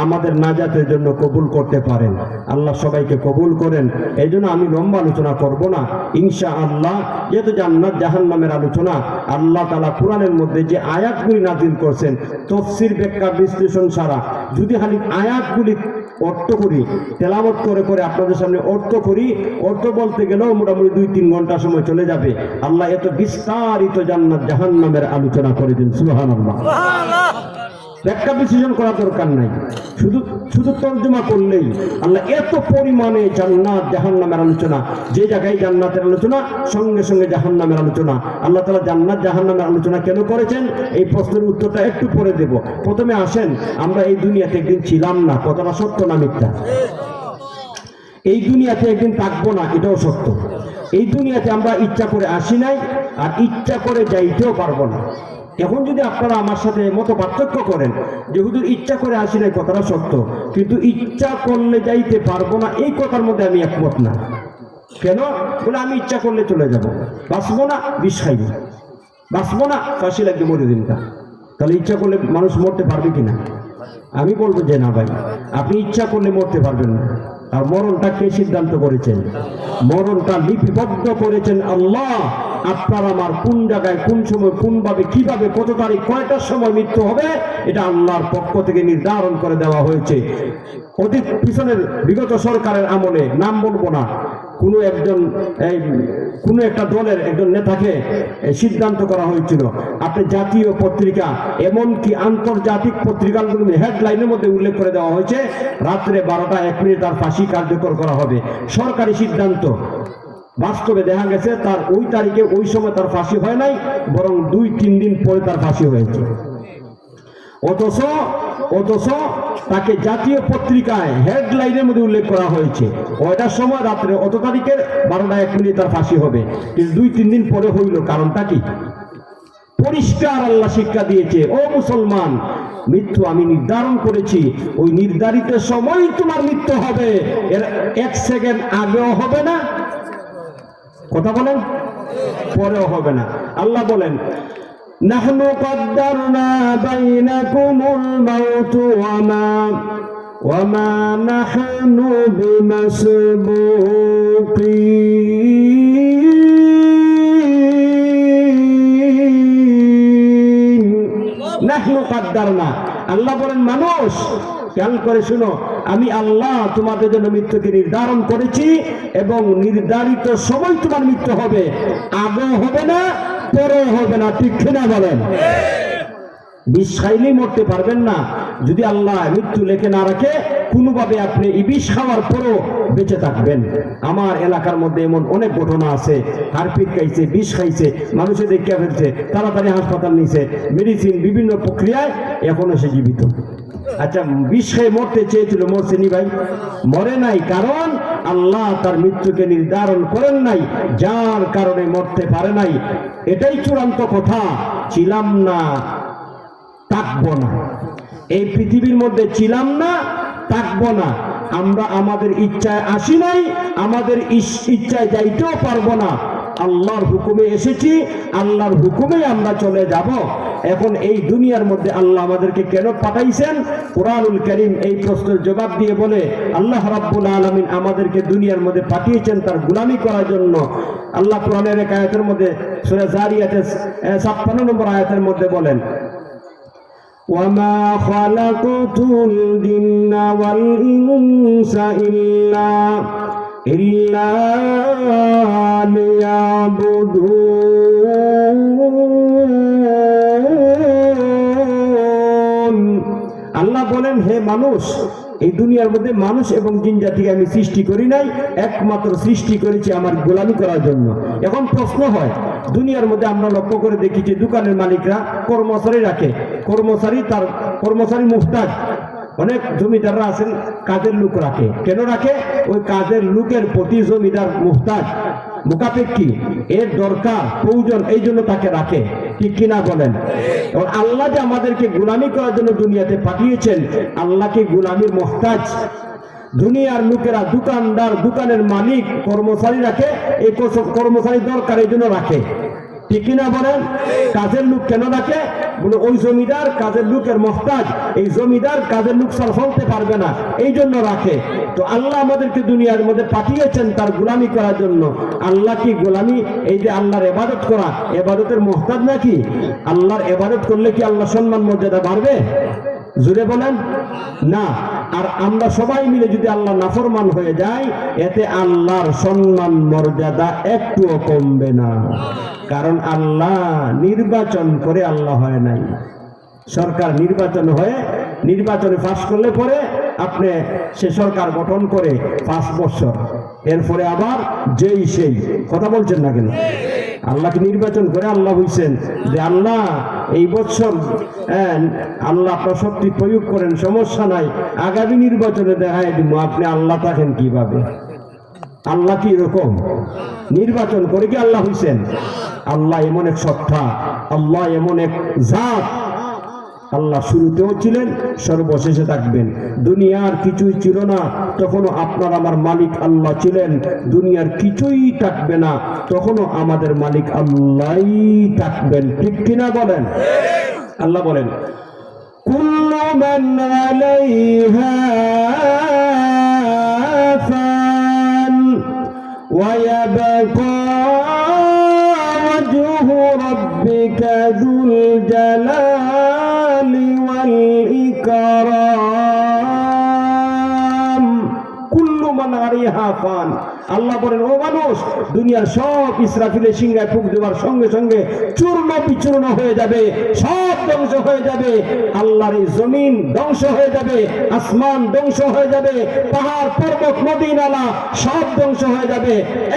আমাদের নাজাতের জন্য কবুল করতে পারেন। আল্লাহ সবাইকে কবুল করেন। এই জন্য আমি লম্বা আলোচনা করব না ইনশাআল্লাহ। যেহেতু জান্নাত জাহান্নামের আলোচনা, আল্লাহ তাআলা কোরআনের মধ্যে যে আয়াতগুলি নাযিল করছেন তাফসীর ব্যাখ্যা বিশ্লেষণ ছাড়া যদি খালি আয়াতগুলি অর্থ করি, তেলাওয়াত করে করে আপনাদের সামনে অর্থ করি, অর্থ বলতে গেলেও মোটামুটি 2-3 ঘন্টা সময় চলে যাবে। আল্লাহ এত বিস্তারিত জান্নাত জাহান্নামের আলোচনা করে দিন, সুবহানাল্লাহ। ব্যাখ্যা বিশ্লেষণ করা দরকার নাই, শুধু শুধু তর্জমা করলেই আল্লাহ এত পরিমাণে জান্নাত জাহান্নামের আলোচনা, যে জায়গায় জান্নাতের আলোচনা সঙ্গে সঙ্গে জাহান্নামের আলোচনা। আল্লাহ তাআলা জান্নাত জাহান্নামের আলোচনা কেন করেছেন এই প্রশ্নের উত্তরটা একটু পরে দেব। প্রথমে আসেন, আমরা এই দুনিয়াতে একদিন ছিলাম না, কথাটা সত্য না মিথ্যা? এই দুনিয়াতে একদিন থাকবো না, এটাও সত্য। এই দুনিয়াতে আমরা ইচ্ছা করে আসি নাই, আর ইচ্ছা করে যাইতেও পারবো না। এখন যদি আপনারা আমার সাথে মত পার্থক্য করেন যে হুজুর ইচ্ছা করে আসি নাই, কথাটা সত্য, কিন্তু ইচ্ছা করলে যাইতে পারবো না, এই কথার মধ্যে আমি একমত না। কেন? বলে আমি ইচ্ছা করলে চলে যাব, বাঁচবো না, বিষ খাইব, বাঁচবো না, ফাঁসি লাগবে মরে দিনটা। তাহলে ইচ্ছা করলে মানুষ মরতে পারবে কিনা? আমি বলবো যে না ভাই, আপনি ইচ্ছা করলে মরতে পারবেন না। আর মরণটা কে সিদ্ধান্ত করেছেন? মরণটা লিপিবদ্ধ করেছেন আল্লাহ। আপনার আমার কোন জায়গায়, কোন সময়, কোনভাবে, কিভাবে, কত তারিখ, কয়টার সময় মৃত্যু হবে, এটা আল্লাহর পক্ষ থেকে নির্ধারণ করে দেওয়া হয়েছে। অতীত পিছনের বিগত সরকারের আমলে, নাম বলবো না, কোনো একজন কোনো একটা দলের একজন নেতাকে সিদ্ধান্ত করা হয়েছিল, আপনি জাতীয় পত্রিকা এমনকি আন্তর্জাতিক পত্রিকাগুলো হেডলাইনের মধ্যে উল্লেখ করে দেওয়া হয়েছে রাত্রে 12:01 তার ফাঁসি কার্যকর করা হবে। সরকারি সিদ্ধান্ত। বাস্তবে দেখা গেছে তার ওই তারিখে ওই সময় তার ফাঁসি হয় নাই, বরং 2-3 দিন পরে তার ফাঁসি হয়েছে। অথচ তাকে জাতীয় পত্রিকায় হেডলাইনের মধ্যে উল্লেখ করা হয়েছে ওইটার সময় রাত্রে অত তারিখের 12:01 তার ফাঁসি হবে, কিন্তু 2-3 দিন পরে হইল। কারণটা কি? পরিষ্কার আল্লাহ শিক্ষা দিয়েছে, ও মুসলমান, মৃত্যু আমি নির্ধারণ করেছি, ওই নির্ধারিত সময় তোমার মৃত্যু হবে, এর 1 সেকেন্ড আগেও হবে না, কথা বলেন, পরেও হবে না। আল্লাহ বলেন নাহনু কদ্দারনা বাইনাকুমুল মাউত ওয়ামা নাহনু বিমাসবুকিন। নাহনু কদ্দারনা, আল্লাহ বলেন মানুষ খেয়াল করে শুনো, আমি আল্লাহ তোমাদের জন্য মৃত্যুকে নির্ধারণ করেছি এবং নির্ধারিত সময় তোমার মৃত্যু হবে, আগেও হবে না, পরেও হবে না, ঠিক কিনা বলেন? বিষ খাইলেই মরতে পারবেন না যদি আল্লাহ মৃত্যু লেখে না রাখে। কোনোভাবে আপনি এই বিষ খাওয়ার পরও বেঁচে থাকবেন। আমার এলাকার মধ্যে এমন অনেক ঘটনা আছে, হারপিক খাইছে, বিষ খাইছে, মানুষে দেখিয়া ফেলছে, তাড়াতাড়ি হাসপাতাল নিয়েছে, মেডিসিন বিভিন্ন প্রক্রিয়ায়, এখনো সে জীবিত। আচ্ছা, বিষ খেয়ে মরতে চেয়েছিল, মরছে নি ভাই? মরে নাই, কারণ আল্লাহ তার মৃত্যুকে নির্ধারণ করেন নাই, যার কারণে মরতে পারে নাই। এটাই চূড়ান্ত কথা। ছিলাম না, থাকবো না, এই পৃথিবীর মধ্যে ছিলাম না, থাকবো না। আমরা আমাদের ইচ্ছায় আসি নাই, আমাদের ইচ্ছায় যাইতেও পারবো না। আল্লাহর হুকুমে এসেছি, আল্লাহর হুকুমে আমরা চলে যাব। এখন এই দুনিয়ার মধ্যে আল্লাহ আমাদেরকে কেন পাঠাইছেন? কুরআনুল কারীম এই প্রশ্নের জবাব দিয়ে বলে আল্লাহ রাব্বুল আলামিন আমাদেরকে দুনিয়ার মধ্যে পাঠিয়েছেন তার গোলামি করার জন্য। আল্লাহ কোরআনের এক আয়াতের মধ্যে সূরা জারিয়াতের 56 নম্বর আয়াতের মধ্যে বলেন, ওয়ামা খালাকতুল জিন্না ওয়াল ইনসা ইল্লা লিয়াবুদুন। আল্লাহ বলেন, হে মানুষ, এই দুনিয়ার মধ্যে মানুষ এবং জিন জাতিকে আমি সৃষ্টি করি নাই, একমাত্র সৃষ্টি করেছি আমার গোলামি করার জন্য। এখন প্রশ্ন হয়, দুনিয়ার মধ্যে আমরা লক্ষ্য করে দেখি যে দোকানের মালিকরা কর্মচারী রাখে, কর্মচারী মুহতাজ। অনেক জমিদাররা আছেন কাজের লোক রাখে। কেন রাখে? ওই কাজের লোকের প্রতি জমিদার মুহতাজ, মুকাপেক্ষী, এর দরকার, প্রয়োজন, এই জন্য তাকে রাখে, ঠিক কিনা বলেন? এবং আল্লাহ যে আমাদেরকে গোলামি করার জন্য দুনিয়াতে পাঠিয়েছেন, আল্লাহকে গোলামির মুহতাজ। দুনিয়ার লোকেরা দোকানদার, দোকানের মালিক, কর্মচারী রাখে, এই কর্মচারী দরকার এই জন্য রাখে, ঠিক কিনা বলেন? কাজের লোক কেন রাখে? বলে ওই জমিদার কাজের লোকের মহতাজ, এই জমিদার কাজের লোক ছাড়া চলতে পারবে না, এই জন্য রাখে। তো আল্লাহ আমাদেরকে দুনিয়ার মধ্যে পাঠিয়েছেন তার গোলামি করার জন্য। আল্লাহ কি গোলামি, এই যে আল্লাহর ইবাদত করা, ইবাদতের মহতাজ নাকি? আল্লাহর ইবাদত করলে কি আল্লাহ সম্মান মর্যাদা বাড়বে? জুড়ে বলেন না। আর আমরা সবাই মিলে যদি আল্লাহ নাফরমান হয়ে যাই, এতে আল্লাহর সম্মান মর্যাদা একটুও কমবে না। কারণ আল্লাহ নির্বাচন করে আল্লাহ হয় নাই। সরকার নির্বাচন হয়ে নির্বাচনে পাস করলে পরে আপনি সে সরকার গঠন করে 5 বছর, এরপরে আবার যেই সেই। কথা বলছেন না কেন? আল্লাহকে নির্বাচন করে আল্লাহ বলছেন যে আল্লাহ এই বছর আল্লাহ আপনার শক্তি প্রয়োগ করেন, সমস্যা নাই, আগামী নির্বাচনে দেখাই দিব আপনি আল্লাহ থাকেন কিভাবে। আল্লাহ কি এরকম নির্বাচন করে কি আল্লাহ হইছেন? আল্লাহ এমন এক সত্তা, আল্লাহ এমন এক জাত। আল্লাহ শুরুতেও ছিলেন, সর্বশেষে থাকবেন। দুনিয়ার কিছুই ছিল না, তখনও আপনার আমার মালিক আল্লাহ ছিলেন। দুনিয়ার কিছুই থাকবে না, তখনও আমাদের মালিক আল্লাহই থাকবেন, ঠিক কিনা বলেন? আল্লাহ বলেন কুল্লু মান আলাইহা ফান ওয়া ইয়াবকা ওয়াজহু রাব্বিকা যুল জালালি ওয়াল ইকরাম। কুল্লু মান আলাইহা ফান। আল্লাহ বলেন ও মানুষ, দুনিয়ার সব ইসরাফিলের সিংহায় ফুঁক দেওয়ার সঙ্গে সঙ্গে চূর্ণ বিচূর্ণ হয়ে যাবে, সব ধ্বংস হয়ে যাবে। আল্লাহর এই জমিন ধ্বংস হয়ে যাবে, আসমান ধ্বংস হয়ে যাবে, পাহাড় পর্বত নদী নালা সব ধ্বংস হয়ে যাবে।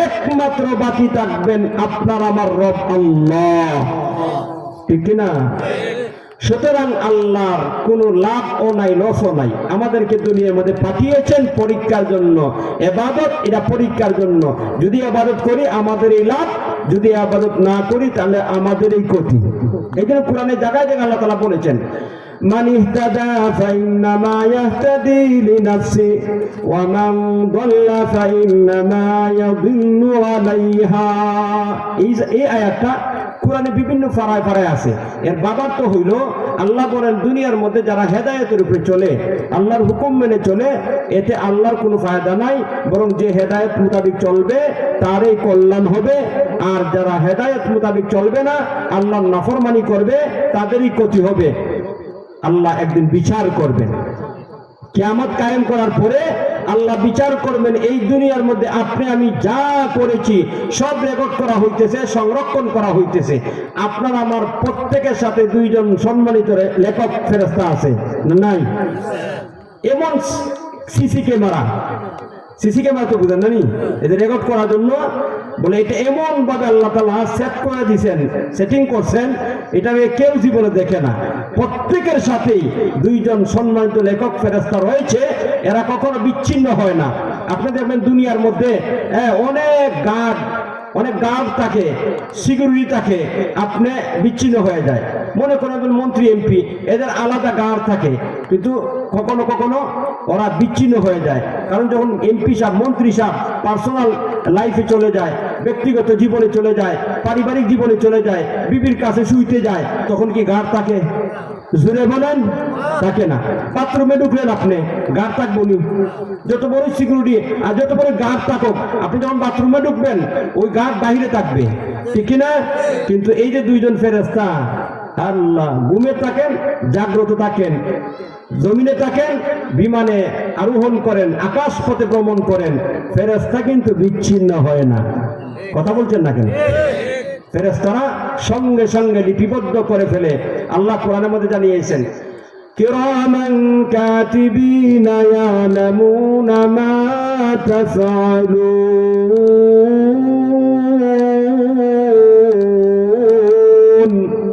একমাত্র বাকি থাকবেন আপনার আমার রব আল্লাহ, ঠিক কিনা? সুতরাং আল্লাহর কোনো লাভ ও নাই, লসও নাই। আমাদেরকে দুনিয়ার মধ্যে পাঠিয়েছেন পরীক্ষার জন্য। ইবাদত এটা পরীক্ষার জন্য। যদি ইবাদত করি আমাদের এই লাভ, যদি ইবাদত না করি তাহলে আমাদের এই ক্ষতি। এই জন্য কোরআনে জায়গায় জায়গায় আল্লাহ তাআলা বলেছেন মান ইহতাদা ফাইন্নামা ইয়াহতাদি লিনাফসি ওয়া মান দাল্লা ফাইন্নামা ইয়াদিল্লু আলাইহা। এই আয়াতটা কোরআনে বিভিন্ন ফারায় ফারায় আছে। এর বাবার তো হইল আল্লাহ বলেন দুনিয়ার মধ্যে যারা হেদায়েতের উপরে চলে, আল্লাহর হুকুম মেনে চলে, এতে আল্লাহর কোনো ফায়দা নাই, বরং যে হেদায়েত মোতাবেক চলবে তারই কল্যাণ হবে। আর যারা হেদায়েত মোতাবেক চলবে না, আল্লাহর নাফরমানি করবে, তাদেরই ক্ষতি হবে। আল্লাহ একদিন বিচার করবেন। কিয়ামত কায়েম করার পরে আল্লাহ বিচার করবেন। এই দুনিয়ার মধ্যে আপনি আমি যা করেছি সব রেকর্ড করা হইতেছে, সংরক্ষণ করা হইতেছে। আপনার আমার প্রত্যেকের সাথে 2 জন সম্মানিত লেখক ফেরেশতা আছে না নাই? এমন সিসি ক্যামেরা তো বুঝেন না নি, এদের রেকর্ড করার জন্য বলে এটা এমন ভাবে আল্লাহ তাআলা সেট করে দিয়েছেন, সেটিং করছেন, এটা কেউ জীবনে দেখে না। প্রত্যেকের সাথেই 2 জন সম্মানিত লেখক ফেরেশতা রয়েছে, এরা কখনো বিচ্ছিন্ন হয় না। আপনি দেখবেন দুনিয়ার মধ্যে অনেক গার্ড থাকে, সিকিউরিটি থাকে, আপনি বিচ্ছিন্ন হয়ে যায়। মনে করেন মন্ত্রী এমপি, এদের আলাদা গার্ড থাকে, কিন্তু কখনো কখনো ওরা বিচ্ছিন্ন হয়ে যায়। কারণ যখন এমপি সাহেব, মন্ত্রী সাহেব পার্সোনাল লাইফে চলে যায়, ব্যক্তিগত জীবনে চলে যায়, পারিবারিক জীবনে চলে যায়, বিবির কাছে শুইতে যায়, তখন কি গার্ড থাকে? জোরে বলেন, থাকে না। বাথরুমে ঢুকলেন আপনি, গার্ড থাকবো নি? যত বড় সিকিউরিটি আর যত বড় গার্ড থাকুক, আপনি যখন বাথরুমে ঢুকবেন ওই গার্ড বাহিরে থাকবে, ঠিক না? কিন্তু এই যে 2 জন ফেরেশতা, আল্লাহ ঘুমে থাকেন, জাগ্রত থাকেন, জমিনে থাকেন, বিমানে আরোহণ করেন, আকাশ পথে ভ্রমণ করেন, ফেরেশতা কিন্তু বিচ্ছিন্ন হয় না। কথা বলছেন না কেন? ফেরেশতারা সঙ্গে সঙ্গে লিপিবদ্ধ করে ফেলে। আল্লাহ কোরআনের মধ্যে জানিয়েছেন কিরামান কাতিবিনা ইয়ালামুনা মা তাফআলুন।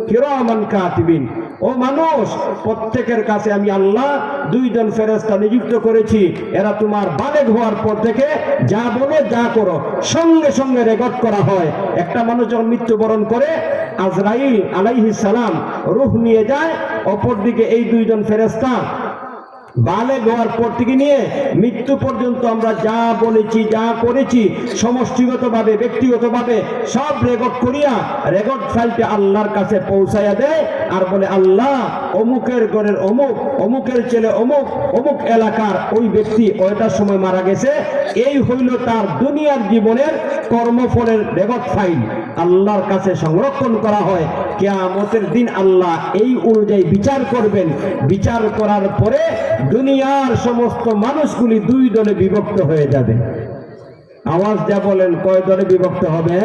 কিরামান কাতিবিন, ও মানুষ, প্রত্যেকের কাছে আমি আল্লাহ 2 জন ফেরেশতা নিযুক্ত করেছি। এরা তোমার বালেগ হওয়ার পর থেকে যা বলে যা করো সঙ্গে সঙ্গে রেকর্ড করা হয়। একটা মানুষ যখন মৃত্যুবরণ করে, আজরাইল আলাইহিস সালাম রূহ নিয়ে যায়, অপরদিকে এই 2 জন ফেরেশতা বালেগ হওয়ার পর থেকে নিয়ে মৃত্যু পর্যন্ত আমরা যা বলেছি যা করেছি সমষ্টিগতভাবে ব্যক্তিগতভাবে সব রেকর্ড করিয়া রেকর্ড ফাইলটা আল্লাহর কাছে পৌঁছাইয়া দেয় আর বলে, আল্লাহ অমুকের ঘরের অমুক, অমুকের ছেলে অমুক, অমুক এলাকার ওই ব্যক্তি ওইটার সময় মারা গেছে। এই হইল তার দুনিয়ার জীবনের কর্মফলের রেকর্ড ফাইল আল্লাহর কাছে সংরক্ষণ করা হয়। কিয়ামতের দিন আল্লাহ এই অনুযায়ী বিচার করবেন। বিচার করার পরে দুনিয়ার সমস্ত মানুষগুলি দুই দলে বিভক্ত হয়ে যাবে। আওয়াজ যা বলেন, কয় দলে বিভক্ত হবে?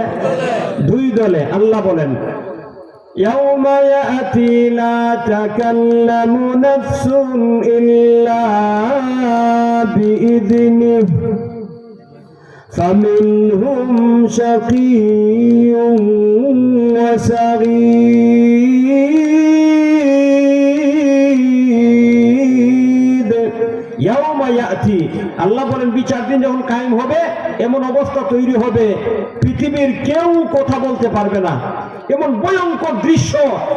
দুই দলে। আল্লাহ বলেন, ইয়াউমা ইয়াতি লা তাকাল্লামু নাফসুন ইল্লা বিইذনিহি ফামিনহুম শাকিয়্যুন ওয়া সাঈদ। ইয়াউমা ইয়াতি, আল্লাহ বলেন বিচার দিন যখন কায়েম হবে এমন অবস্থা তৈরি হবে পৃথিবীর কেউ কথা বলতে পারবে না। এমন ভয়ঙ্কর দৃশ্য,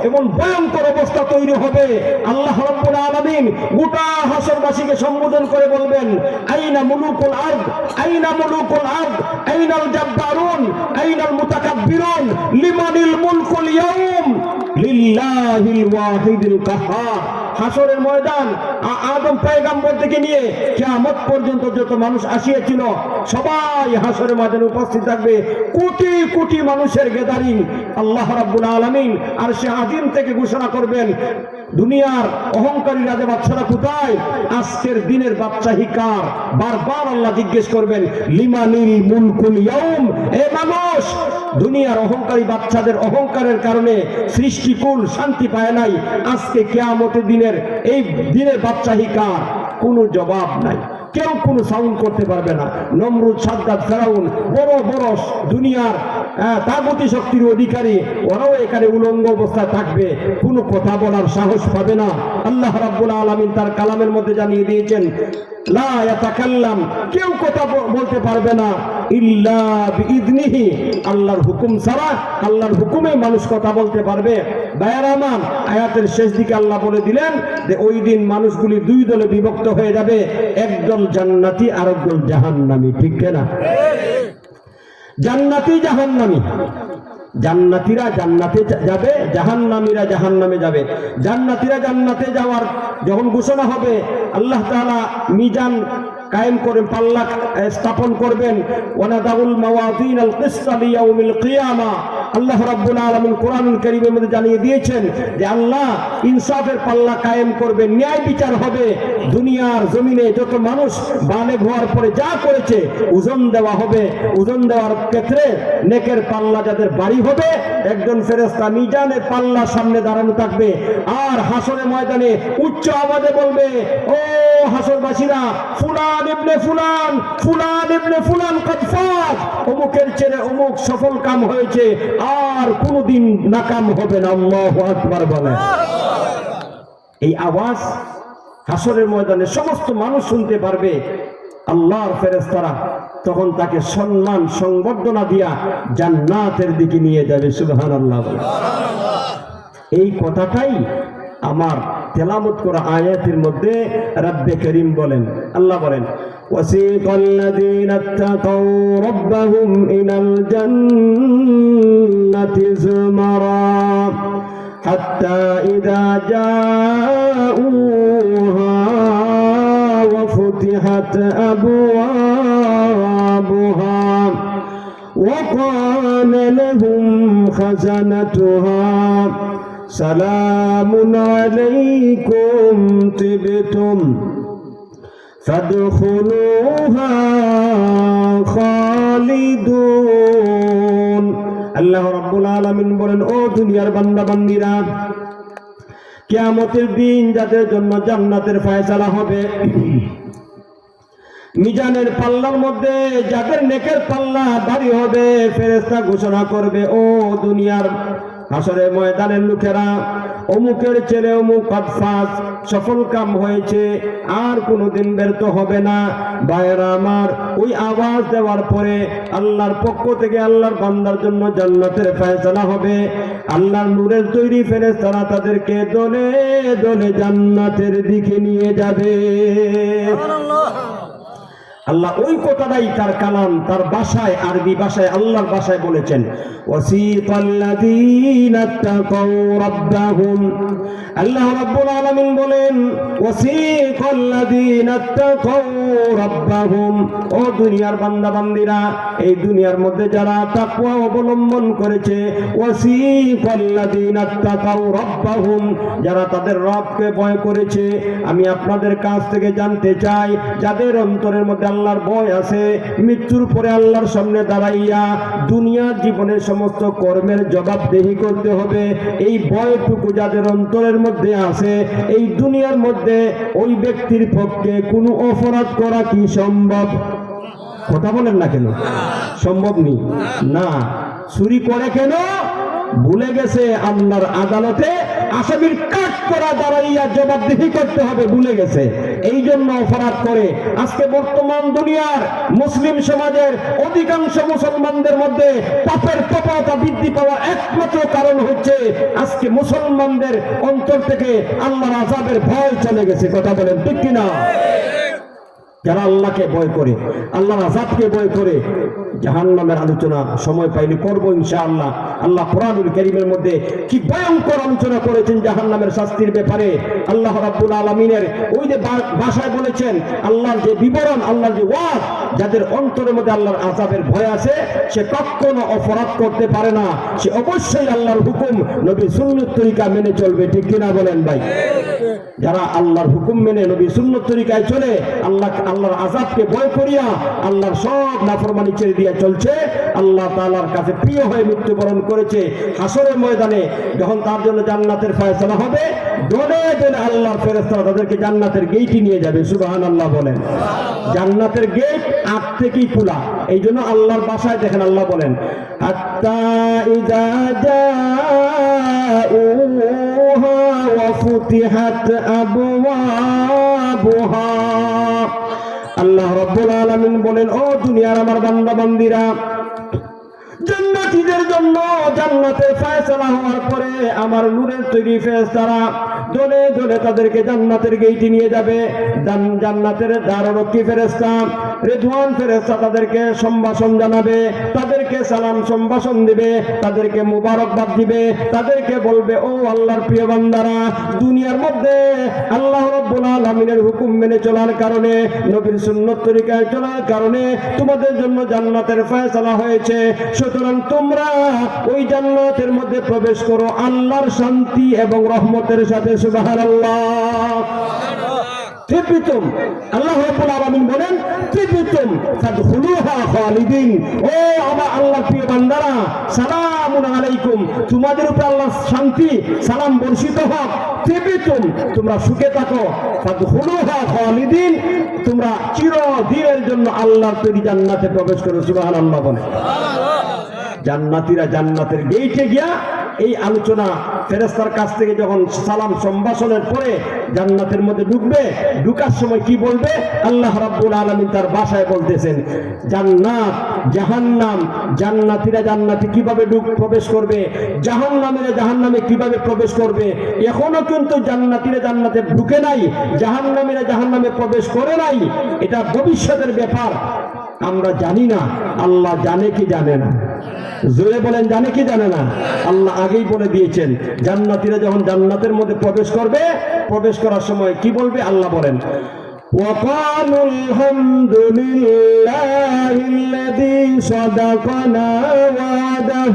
এমন ভয়ঙ্কর অবস্থা তৈরি হবে। আল্লাহ রাব্বুল আলামিন গোটা হাসরবাসীকে সম্বোধন করে বলবেন, আইনা মুলুকুল আরদ, আইনা মুলুকুল আরদ, আইনাল জাব্বারুন, আইনাল মুতাকাব্বিরুন, লিমানিল মুলকুল ইয়াউম লিল্লাহিল ওয়াহিদিল কাহ্হার। হাসরের ময়দান আদম পয়গম্বর থেকে নিয়ে কিয়ামত পর্যন্ত যত মানুষ আসিয়াছিল সবাই হাসরের ময়দানে উপস্থিত থাকবে। কোটি কোটি মানুষের গ্যাদারিং। আল্লাহ রাব্বুল আলামিন আরশে আজিম থেকে ঘোষণা করবেন, দুনিয়ার অহংকারী রাজা বাদশারা কোথায়? আজকের দিনের বাদশাহী কার? বারবার আল্লাহ জিজ্ঞেস করবেন, লিমানিল মুলকুল ইয়াউম। হে মানুষ, দুনিয়ার অহংকারী বাদশাদের অহংকারের কারণে সৃষ্টিকুল শান্তি পায় নাই। আজকে কিয়ামতের দিনের এই দিনের বাদশাহী কার? কোনো জবাব নাই, কেউ কোনো সাউন্ড করতে পারবে না। নমরুদ, সাদ্দাত, ফেরাউন, বড় বড় দুনিয়ার তাগুতি শক্তির অধিকারী, ওরাও এখানে উলঙ্গ অবস্থায় থাকবে, কোনো কথা বলার সাহস পাবে না। আল্লাহ রাব্বুল আলামিন তার কালামের মধ্যে জানিয়ে দিয়েছেন, লা ইয়াতাকাল্লাম, কেউ কথা বলতে পারবে না, ইল্লা বিইذনিহি, আল্লাহর হুকুম ছাড়া। আল্লাহর হুকুমে মানুষ কথা বলতে পারবে। ভাইয়েরা আমার, আয়াতের শেষ দিকে আল্লাহ বলে দিলেন যে ওই দিন মানুষগুলি দুই দলে বিভক্ত হয়ে যাবে, একদল জান্নাতি আর একদল জাহান্নামী। ঠিক না? জান্নাতি জাহান্নামী। জান্নাতীরা জান্নাতে যাবে, জাহান্নামীরা জাহান্নামে যাবে। জান্নাতীরা জান্নাতে যাওয়ার যখন ঘোষণা হবে, আল্লাহ তাআলা মিজান কায়েম করে পাল্লা স্থাপন করবেন। ওয়ানাদাউল মাওয়াজিনাল কিসতা লিয়াউমিল কিয়ামা। আল্লাহ রাব্বুল আলামিন কোরআনুল কারীমের মধ্যে জানিয়ে দিয়েছেন যে আল্লাহ ইনসাফের পাল্লা কায়েম করবেন, ন্যায় বিচার হবে। দুনিয়ার জমিনে যত মানুষ বালেগ হওয়ার পরে যা করেছে ওজন দেওয়া হবে। ওজন দেওয়ার ক্ষেত্রে নেকের পাল্লা যাদের বাড়ি হবে, একজন ফেরেশতা মিজানের পাল্লার সামনে দাঁড়ানো থাকবে আর হাসরের ময়দানে উচ্চ আওয়াজে বলবে, ও হাসরবাসীরা, ফুলান ইবনে ফুলান, ফুলান ইবনে ফুলান কদ ফাত, অমুকের ছেলে অমুক সফল কাম হয়েছে, আর কোনদিন নাকাম হবে না। আল্লাহু আকবার বলে। এই আওয়াজ হাসরের ময়দানে সমস্ত মানুষ শুনতে পারবে। আল্লাহর ফেরেশতারা তখন তাকে সম্মান সংবর্ধনা দিয়া জান্নাতের দিকে নিয়ে যাবে। সুবহানাল্লাহ। এই কথাটাই আমার তেলাওয়াত করা আয়াতের মধ্যে রব্বে করিম বলেন, আল্লাহ বলেন, ওয়াসিকাল্লাযীনা ইত্তাকাউ রাব্বাহুম ইলাল জান্নাতি যুমারা হাত্তা ইযা জাউহা ওয়া ফুতিহাত আবওয়াবুহা ওয়া ক্বালা লাহুম খাজানাতুহা সালামুন আলাইকুম তিবতুম ফাদখুলুহা খালিদুন। আল্লাহ রাব্বুল আলামিন বলেন, ও দুনিয়ার বান্দা বান্দীরা, কিয়ামতের দিন যাদের জন্য জান্নাতের ফয়সালা হবে, মিজানের পাল্লার মধ্যে যাদের নেকের পাল্লা ভারী হবে, ফেরেশতা ঘোষণা করবে, ও দুনিয়ার হাসরের ময়দানের লোকেরা, অমুকের ছেলে অমুক ফাস সফল কাম হয়েছে, আর কোনোদিন ব্যর্থ হবে না। ভাইয়েরা আমার, ওই আওয়াজ দেওয়ার পরে আল্লাহর পক্ষ থেকে আল্লাহর বান্দার জন্য জান্নাতের ফয়সালা হবে। আল্লাহর নূরের তৈরি ফেরেশতারা তাদেরকে দলে দলে জান্নাতের দিকে নিয়ে যাবে। আল্লাহ ওই কথাটাই তার কালাম, তার ভাষায়, আরবি ভাষায়, আল্লাহর ভাষায় বলেছেন, ওয়াসিকাল্লাযীনা তাকাউ রাব্বাহুম। আল্লাহ রাব্বুল আলামিন বলেন, ওয়াসিকাল্লাযীনা তাকাউ রাব্বাহুম। ও দুনিয়ার বান্দা বান্দীরা, এই দুনিয়ার মধ্যে যারা তাকওয়া অবলম্বন করেছে, ওয়াসিকাল্লাযীনা তাকাউ রাব্বাহুম, যারা তাদের রবকে ভয় করেছে। আমি আপনাদের কাছ থেকে জানতে চাই, যাদের অন্তরের মধ্যে আল্লাহর ভয় আছে, মৃত্যুর পরে আল্লাহর সামনে দাঁড়াইয়া দুনিয়ার জীবনের সমস্ত কর্মের জবাবদেহি করতে হবে, এই ভয়টুকু যাদের অন্তরের মধ্যে আছে, এই দুনিয়ার মধ্যে ওই ব্যক্তির পক্ষে কোনো অপরাধ করা কি সম্ভব? কথা বলেন না কেন? সম্ভব নেই না। চুরি করে কেন? ভুলে গেছে আল্লাহর আদালতে আসামির কাট করা দাঁড়াইয়া জবাবদিহি করতে হবে, ভুলে গেছে, এই জন্য অপরাধ করে। আজকে বর্তমান দুনিয়ার মুসলিম সমাজের অধিকাংশ মুসলমানদের মধ্যে পাপের প্রবণতা বৃদ্ধি পাওয়ার একমাত্র কারণ হচ্ছে আজকে মুসলমানদের অন্তর থেকে আল্লাহর আযাবের ভয় চলে গেছে। কথা বলেন ঠিক কিনা? যারা আল্লাহকে ভয় করে, আল্লাহর আযাবকে ভয় করে, জাহান্নামের আলোচনা সময় পাইলে করবো ইনশাআল্লাহ। আল্লাহ কোরআনুল কারীমের মধ্যে কি ভয়ঙ্কর আলোচনা করেছেন জাহান্নামের শাস্তির ব্যাপারে। আল্লাহ রাব্বুল আলামিনের ওই যে ভাষায় বলেছেন, আল্লাহর যে বিবরণ, আল্লাহর যে ওয়াজ, যাদের অন্তরের মধ্যে আল্লাহর আযাবের ভয় আছে, সে কখনো অপরাধ করতে পারে না, সে অবশ্যই আল্লাহর হুকুম, নবী সুন্নাত তরিকা মেনে চলবে। ঠিক কিনা বলেন ভাই? যারা আল্লাহর হুকুম মেনে নবী সুন্নাত তরিকায় চলে, আল্লাহর আযাবকে ভয় করিয়া আল্লাহর সব নাফরমানি ছেড়ে দিয়ে চলছে, আল্লাহ তাআলার কাছে প্রিয় হয়ে মৃত্যুবরণ করেছে, হাসরের ময়দানে যখন তার জন্য জান্নাতের ফয়সালা হবে, দলে দলে আল্লাহর ফেরেশতারা তাদেরকে জান্নাতের গেটে নিয়ে যাবে। সুবহানাল্লাহ বলেন। জান্নাতের গেট আগ থেকেই খোলা, এই জন্য আল্লাহর ভাষায় দেখেন আল্লাহ বলেন, হাত্তা ইযা জাউহা ওয়া ফুতিহাত আবওয়াবুহা। আল্লাহ রাব্বুল আলামিন বলেন, ও দুনিয়ার আমার বান্দা বান্দীরা, জান্নাতীদের জন্য জান্নাতের ফয়সালা হওয়ার পরে আমার নূরের তৈরি ফেরেশতারা দলে দলে তাদেরকে জান্নাতের গেটে নিয়ে যাবে। জান্নাতের দ্বাররক্ষী ফেরেশতা রিদওয়ান ফেরেশতা তাদেরকে সম্ভাষণ জানাবে, তাদেরকে সালাম সম্ভাষণ দিবে, তাদেরকে মুবারকবাদ দিবে, তাদেরকে বলবে, ও আল্লাহর প্রিয় বান্দারা, দুনিয়ার মধ্যে আল্লাহ রাব্বুল আলামিনের হুকুম মেনে চলার কারণে, নবীর সুন্নাত তরিকায় চলার কারণে তোমাদের জন্য জান্নাতের ফয়সালা হয়েছে, সুতরাং তোমরা ওই জান্নাতের মধ্যে প্রবেশ করো আল্লাহর শান্তি এবং রহমতের সাথে। সুবহানাল্লাহ। তিবতুম, আল্লাহ রাব্বুল আলামিন বলেন, তিবতুম ফাদখুলুহা খালিদিন। ও আমার আল্লাহর প্রিয় বান্দারা, সালামুন আলাইকুম, তোমাদের উপর আল্লাহর শান্তি সালাম বর্ষিত হোক। তিবতুম, তোমরা সুখে থাকো। ফাদখুলুহা খালিদিন, তোমরা চিরদিনের জন্য আল্লাহর তৈরি জান্নাতে প্রবেশ করো। সুবহানাল্লাহ বলে। জান্নাতীরা জান্নাতের গেটে গিয়া এই আলোচনা ফেরেশতার কাছ থেকে যখন সালাম সম্ভাষণের পরে জান্নাতের মধ্যে ঢুকবে, ঢুকার সময় কি বলবে? আল্লাহ রাব্বুল আলামিন তার ভাষায় বলতেছেন, জান্নাত, জাহান্নাম, জান্নাতীরা জান্নাতে কিভাবে প্রবেশ করবে, জাহান্নামীরা জাহান্নামে কিভাবে প্রবেশ করবে। এখনো কিন্তু জান্নাতীরা জান্নাতে ঢুকে নাই, জাহান্নামীরা জাহান্নামে প্রবেশ করে নাই, এটা ভবিষ্যতের ব্যাপার, আমরা জানি না। আল্লাহ জানে কি জানে না? জোরে বলেন, জানে কি জানে না? আল্লাহ আগেই বলে দিয়েছেন, জান্নাতীরা যখন জান্নাতের মধ্যে প্রবেশ করবে, প্রবেশ করার সময় কি বলবে? আল্লাহ বলেন, وقالوا الحمد لله الذي صدقنا وعده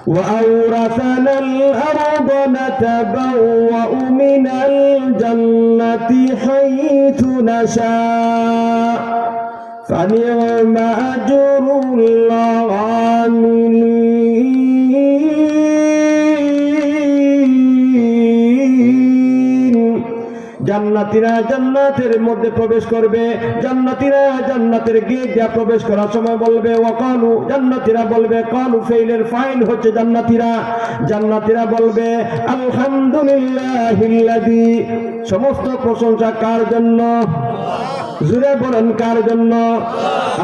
وأورثنا الأرض نتبوأ من الجنة حيث نشاء فنعم أجر العاملين জান্নাতীরা জান্নাতের মধ্যে প্রবেশ করবে, জান্নাতীরা জান্নাতের গেট দিয়ে প্রবেশ করার সময় বলবে ওয়াকালু, জান্নাতীরা বলবে, কালু ফাইলের ফাইল হচ্ছে জান্নাতীরা, জান্নাতীরা বলবে আলহামদুলিল্লাহিল্লাযী, সমস্ত প্রশংসা কার জন্য? জুড়ে বলেন কার জন্য?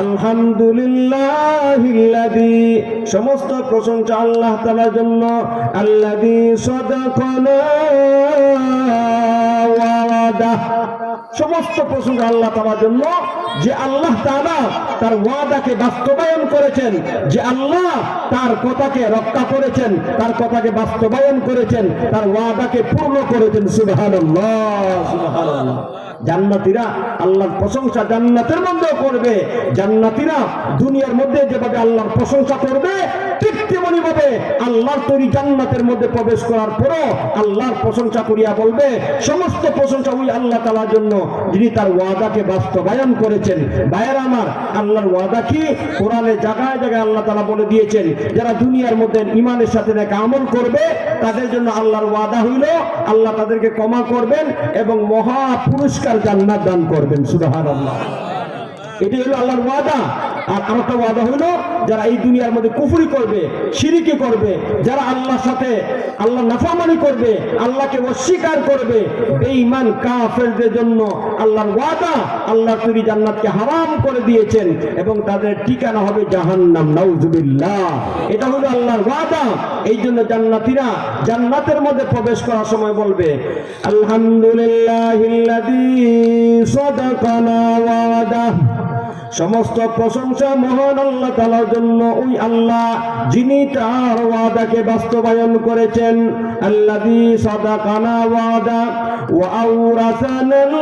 আলহামদুলিল্লাহিল্লাযী, সমস্ত প্রশংসা আল্লাহ তাআলার জন্য, আল্লাযী সাদাকানা ওয়া ওয়াদা, সমস্ত প্রশংসা আল্লাহ তাআলার জন্য যে আল্লাহ তাআলা তার ওয়াদাকে বাস্তবায়ন করেছেন, যে আল্লাহ তার কথাকে রক্ষা করেছেন, তার কথাকে বাস্তবায়ন করেছেন, তার ওয়াদাকে পূর্ণ করেছেন। সুবহানাল্লাহ, সুবহানাল্লাহ। জান্নাতীরা আল্লাহর প্রশংসা জান্নাতের মধ্যেও করবে। জান্নাতীরা দুনিয়ার মধ্যে যেভাবে আল্লাহর প্রশংসা করবে, ঠিক তেমনি ভাবে আল্লাহর তৈরি জান্নাতের মধ্যে প্রবেশ করার পরও আল্লাহর প্রশংসা করিয়া বলবে সমস্ত প্রশংসা ওই আল্লাহ তাআলার জন্য যিনি তার ওয়াদাকে বাস্তবায়ন করেছেন। ভাইয়েরা আমার, আল্লাহর ওয়াদা কি? কোরআনে জায়গায় জায়গায় আল্লাহ তাআলা বলে দিয়েছেন, যারা দুনিয়ার মধ্যে ঈমানের সাথে নেক আমল করবে তাদের জন্য আল্লাহর ওয়াদা হইল আল্লাহ তাদেরকে ক্ষমা করবেন এবং মহা পুরস্কার জান্নাত দান করবেন। সুবহানাল্লাহ, এটি হলো আল্লাহর ওয়াদা। আর আরেকটা ওয়াদা হলো যারা এই দুনিয়ার মধ্যে কুফরি করবে, শিরকি করবে, যারা আল্লাহর সাথে আল্লাহ নাফরমানি করবে, আল্লাহকে অস্বীকার করবে, বেঈমান কাফেরদের জন্য আল্লাহর ওয়াদা আল্লাহর তৈরি জান্নাতকে হারাম করে দিয়েছেন এবং তাদের ঠিকানা হবে জাহান্নাম। নাউজুবিল্লাহ, এটা হলো আল্লাহর ওয়াদা। এই জন্য জান্নাতীরা জান্নাতের মধ্যে প্রবেশ করার সময় বলবে আলহামদুলিল্লাহিল্লাযী সাদাকানা ওয়াদা, সমস্ত প্রশংসা মহান আল্লাহ তাআলার জন্য, ওই আল্লাহ যিনি তার ওয়াদাকে বাস্তবায়ন করেছেন। আল্লাযী সাদাকানা ওয়াদা ওয়া আওরাসানাল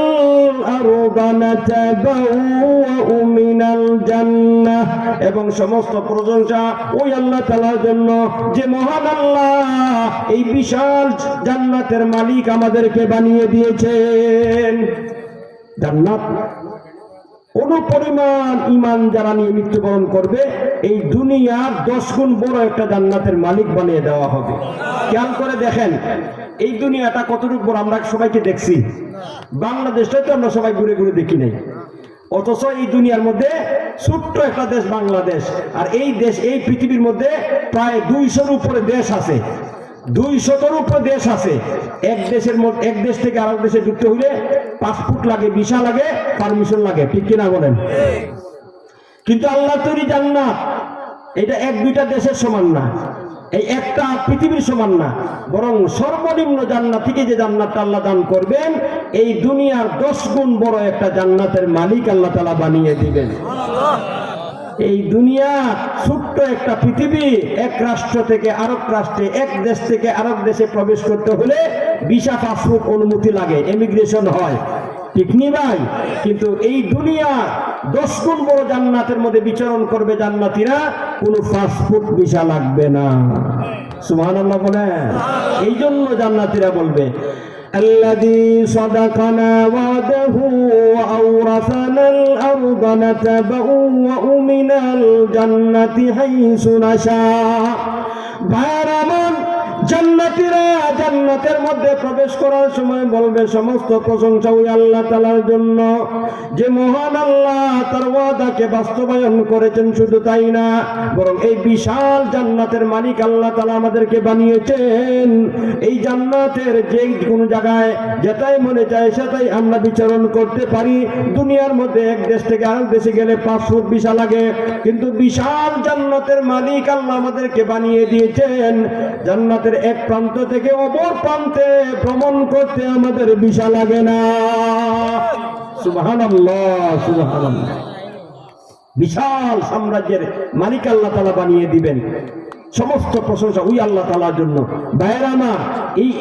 আরদা নাতাবাওয়াউ মিনাল জান্নাহ, এবং সমস্ত প্রশংসা ওই আল্লাহ তাআলার জন্য যে মহান আল্লাহ এই বিশাল জান্নাতের মালিক আমাদেরকে বানিয়ে দিয়েছেন। জান্নাত অনুপরিমাণ ঈমান যারা নিয়ে মৃত্যুবরণ করবে, এই দুনিয়ার 10 গুণ বড় একটা জান্নাতের মালিক বানিয়ে দেওয়া হবে। খেয়াল করে দেখেন এই দুনিয়াটা কতটুকু বড়। আমরা সবাইকে দেখছি, বাংলাদেশটা তো আমরা সবাই ঘুরে ঘুরে দেখি নাই, অথচ এই দুনিয়ার মধ্যে ছোট্ট একটা দেশ বাংলাদেশ। আর এই দেশ, এই পৃথিবীর মধ্যে প্রায় 200-র উপরে দেশ আছে, 200-র উপরে দেশ আছে। এক দেশের মধ্যে, এক দেশ থেকে আরেক দেশে ঢুকতে হইলে পাসপোর্ট লাগে, ভিসা লাগে, পারমিশন লাগে, ঠিক কিনা বলেন? কিন্তু আল্লাহ তৈরি জান্নাত এটা 1-2টা দেশের সমান না, এই একটা পৃথিবীর সমান না, বরং সর্বনিম্ন জান্নাত থেকে যে জান্নাতটা আল্লাহ দান করবেন, এই দুনিয়ার 10 গুণ বড় একটা জান্নাতের মালিক আল্লাহ তাআলা বানিয়ে দিবেন। এই দুনিয়া ছোট্ট একটা পৃথিবী, এক রাষ্ট্র থেকে আরেক রাষ্ট্রে, এক দেশ থেকে আরেক দেশে প্রবেশ করতে হলে ভিসা, পাসপোর্ট অনুমতি লাগে, ইমিগ্রেশন হয়, ঠিক নি ভাই? কিন্তু এই দুনিয়া 10 গুণ বড় জান্নাতের মধ্যে বিচরণ করবে জান্নাতীরা, কোনো পাসপোর্ট ভিসা লাগবে না। সুবহানাল্লাহ বলেন। এই জন্য জান্নাতীরা বলবে الذي صدقنا وعده وأورثنا الأرض نتبوأ من الجنة حيث نشاء। ভাইরামান, জান্নাতীরা জান্নাতের মধ্যে প্রবেশ করার সময় বলবে সমস্ত প্রশংসা ওই আল্লাহ তাআলার জন্য যে মহান আল্লাহ তার ওয়াদাকে বাস্তবায়ন করেছেন। শুধু তাই না, বরং এই বিশাল জান্নাতের মালিক আল্লাহ তাআলা আমাদেরকে বানিয়েছেন। এই জান্নাতের যে কোনো জায়গায় যেটাই মনে চায় সেটাই আমরা বিচরণ করতে পারি। দুনিয়ার মধ্যে এক দেশ থেকে আরেক দেশে গেলে পাসপোর্ট ভিসা লাগে, কিন্তু বিশাল জান্নাতের মালিক আল্লাহ আমাদেরকে বানিয়ে দিয়েছেন জান্নাতের এক প্রান্ত থেকে অপর প্রান্তে ভ্রমণ করতে আমাদের ভিসা লাগে না। সুবহানাল্লাহ, সুবহানাল্লাহ। বিশাল সাম্রাজ্যের মালিক আল্লাহ তাআলা বানিয়ে দিবেন। সমস্ত প্রশংসা ওই আল্লাহ তাআলার জন্য। ভাইয়েরা আমার,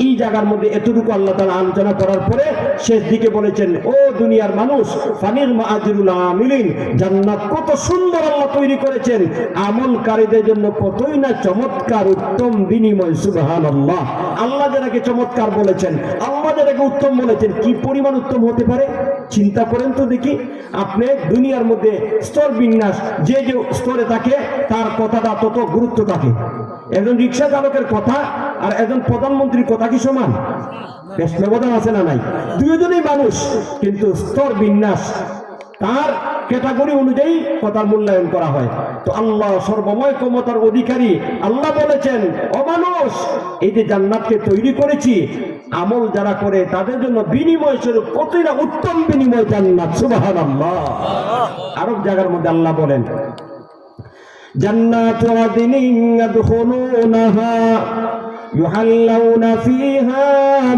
এই জায়গার মধ্যে এতটুকু আল্লাহ তাআলা আলোচনা করার পরে শেষ দিকে বলেছেন, ও দুনিয়ার মানুষ, ফানির মাআজিরুল আমিলিন, জান্নাত কত সুন্দর আল্লাহ তৈরি করেছেন, আমলকারীদের জন্য কতই না চমৎকার উত্তম বিনিময়। সুবহানাল্লাহ। আল্লাহ যারাকে চমৎকার বলেছেন, আল্লাহ যারাকে উত্তম বলেছেন, কি পরিমাণ উত্তম হতে পারে চিন্তা করেন তো দেখি। আপনি দুনিয়ার মধ্যে স্তর বিন্যাস, যে যে স্তরে থাকে তার কথাটা তত গুরুত্ব থাকে। একজন রিক্সা চালকের কথা আর একজন প্রধানমন্ত্রীর কথা কি সমান? বেশ ব্যবধান আছে না নাই? দুইজনেই মানুষ, কিন্তু স্তর বিন্যাস তার ক্যাটাগরি অনুযায়ী কথার মূল্যায়ন করা হয়। তো আল্লাহ সর্বময় ক্ষমতার অধিকারী, আল্লাহ বলেছেন, ও মানুষ, এই যে জান্নাতকে তৈরি করেছি, আমল যারা করে তাদের জন্য বিনিময় স্বরূপ কতই না উত্তম বিনিময় জান্নাত। সুবহানাল্লাহ। আরব জায়গার মধ্যে আল্লাহ বলেন, জান্নাতু আদনিন ইয়াদখুলুনাহা يحلون فيها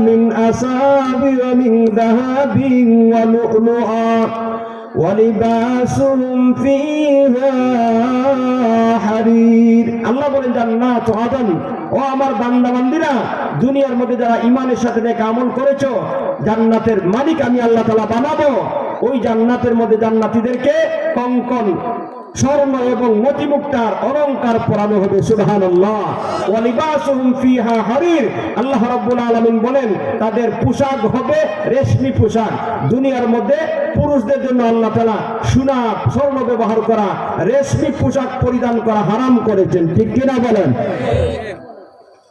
من أساور من ذهب ولؤلؤا ولباسهم فيها حرير। আল্লাহ বলেন জান্নাত আদন, ও আমার বান্দা বান্দিরা, দুনিয়ার মধ্যে যারা ঈমানের সাথে নেক আমল করেছো, জান্নাতের মালিক আমি আল্লাহ তাআলা বানাবো। ওই জান্নাতের মধ্যে জান্নাতীদেরকে কঙ্কন, স্বর্ণ এবং মতিমুক্তার অলংকার পরানো হবে। সুবহানাল্লাহ। ওয়া লিবাসুহুম ফিহা হারির। আল্লাহ রাব্বুল আলামিন বলেন, তাদের পোশাক হবে রেশমি পোশাক। দুনিয়ার মধ্যে পুরুষদের জন্য আল্লাহ তাআলা সোনা স্বর্ণ ব্যবহার করা, রেশমি পোশাক পরিধান করা হারাম করেছেন, ঠিক কিনা বলেন?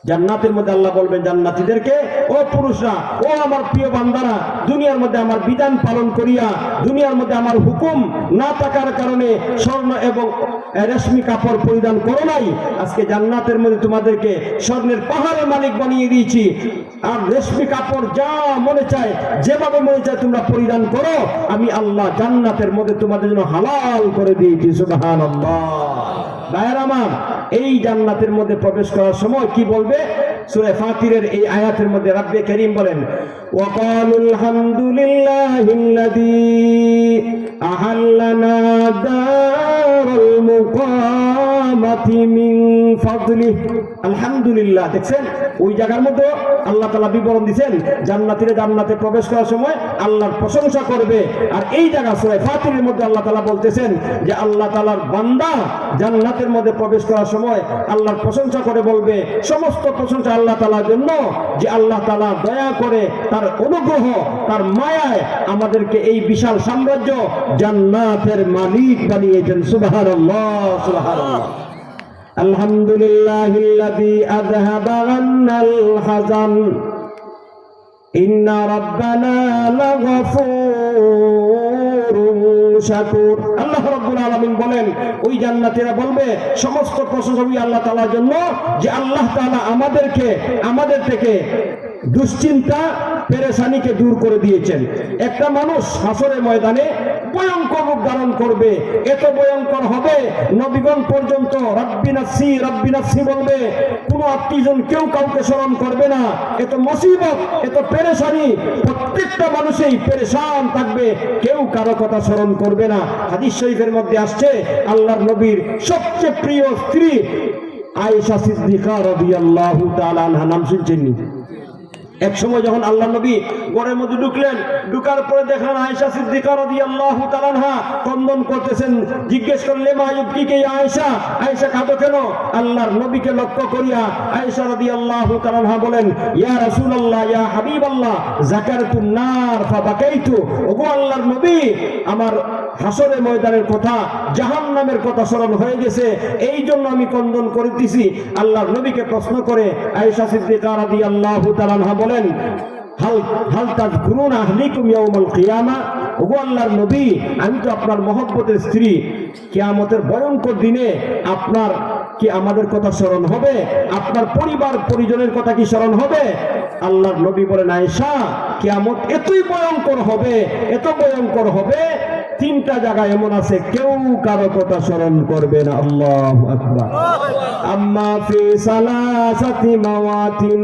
জান্নাতের মধ্যে আল্লাহ বলবেন জান্নাতীদেরকে, ও পুরুষরা, ও আমার প্রিয় বান্দারা, দুনিয়ার মধ্যে আমার বিধান পালন করিয়া, দুনিয়ার মধ্যে আমার হুকুম না থাকার কারণে স্বর্ণ এবং রেশমি কাপড় পরিধান করো নাই, আজকে জান্নাতের মধ্যে তোমাদেরকে স্বর্ণের পাহাড়ের মালিক বানিয়ে দিয়েছি। আর রেশমি কাপড় যা মনে চায়, যেভাবে মনে চায় তোমরা পরিধান করো, আমি আল্লাহ জান্নাতের মধ্যে তোমাদের জন্য হালাল করে দিয়েছি। সুবহানাল্লাহ। ভাইয়ের আমার, এই জান্নাতের মধ্যে প্রবেশ করার সময় কি বলবে? সূরা ফাতিরের এই আয়াতের মধ্যে রাব্বে কারীম বলেন, ওয়া ক্বালুল হামদুলিল্লাহিল্লাযী আহাল্লানা দারুল মুকামাতি মিন ফাদলিহি। আলহামদুলিল্লাহ। দেখছেন, ওই জায়গার মধ্যে আল্লাহ তাআলা বিবরণ দিবেন, জান্নাতীরা জান্নাতে প্রবেশ করার সময় আল্লাহর প্রশংসা করবে। আর এই জায়গা সূরা ফাতিরের মধ্যে আল্লাহ তাআলা বলতেছেন যে আল্লাহ তাআলার বান্দা জান্নাতের মধ্যে প্রবেশ করার সময় আল্লাহর প্রশংসা করে বলবে, সমস্ত প্রশংসা আল্লাহ তাআলার জন্য, যে আল্লাহ তাআলা দয়া করে তার অনুগ্রহ, তার মায়ায় আমাদেরকে এই বিশাল সাম্রাজ্য জান্নাতের মালিক বানিয়েছেন। সুবহানাল্লাহ, সুবহানাল্লাহ। আলহামদুলিল্লাহিল্লাযী আযহাবা আন্নাল হাযান ইন্না রাব্বানা লাগফুরুন শাকুর। আল্লাহ রাব্বুল আলামিন বলেন, ওই জান্নাতীরা বলবে সমস্ত প্রশংসা আল্লাহ তাআলার জন্য, যে আল্লাহ তাআলা আমাদের থেকে দুশ্চিন্তা পেরেশানিকে দূর করে দিয়েছেন। একটা মানুষ হাসরের ময়দানে ভয়ঙ্কর রূপ ধারণ করবে, এত ভয়ঙ্কর হবে নবীগণ পর্যন্ত রাব্বি নাফসি রাব্বি নাফসি বলবে, কোন আত্মীয়জন কেউ কাউকে স্মরণ করবে না। এত মুসিবত, এত পেরেশানি, প্রত্যেকটা মানুষই পেরেশান থাকবে, কেউ কারো কথা স্মরণ করবে না। হাদিস শরীফের মধ্যে আসছে, আল্লাহর নবীর সবচেয়ে প্রিয় স্ত্রী আয়েশা সিদ্দিকা রাদিয়াল্লাহু তাআলা আনহা, নাম শুনছেন? এক সময় যখন আল্লাহ নবী ঘরের মধ্যে ঢুকলেন, ঢুকার পরে দেখলেন আয়েশা সিদ্দিকা রাদিয়াল্লাহু তাআলা আনহা ক্রন্দন করতেছেন। জিজ্ঞেস করলেন, মা ইউবকিকে ইয়া আয়েশা, আয়েশা কাঁদো কেন? আল্লাহর নবীকে লক্ষ্য করিয়া আয়েশা রাদিয়াল্লাহু তাআলা আনহা বলেন, ইয়া রাসূলুল্লাহ, ইয়া হাবিবাল্লাহ, যাকারতুন নার ফাবাকাইতু। ওগো আল্লাহর নবী, আমার হাসরের ময়দানের কথা, জাহান্নামের কথা স্মরণ হয়ে গেছে, এই জন্য আমি ক্রন্দন করিতেছি। আল্লাহর নবীকে প্রশ্ন করে আয়েশা সিদ্দিকা রাদিয়াল্লাহু তাআলা আনহা বলেন, হাল তাযকুরুনা আহলিকুম ইয়াউমাল কিয়ামা। ওগো আল্লাহর নবী, আমি তো আপনার মহব্বতের স্ত্রী, কিয়ামতের ভয়ঙ্কর দিনে আপনার কি আমাদের কথা স্মরণ হবে? আপনার পরিবার পরিজনের কথা কি স্মরণ হবে? আল্লাহর নবী বলেন, আয়েশা, কিয়ামত এতই ভয়ঙ্কর হবে, এত ভয়ঙ্কর হবে, তিনটা জায়গা এমন আছে কেউ কারো কথা স্মরণ করবে না। আল্লাহু আকবার। আম্মা ফি সালাসাতি মাওয়াতিন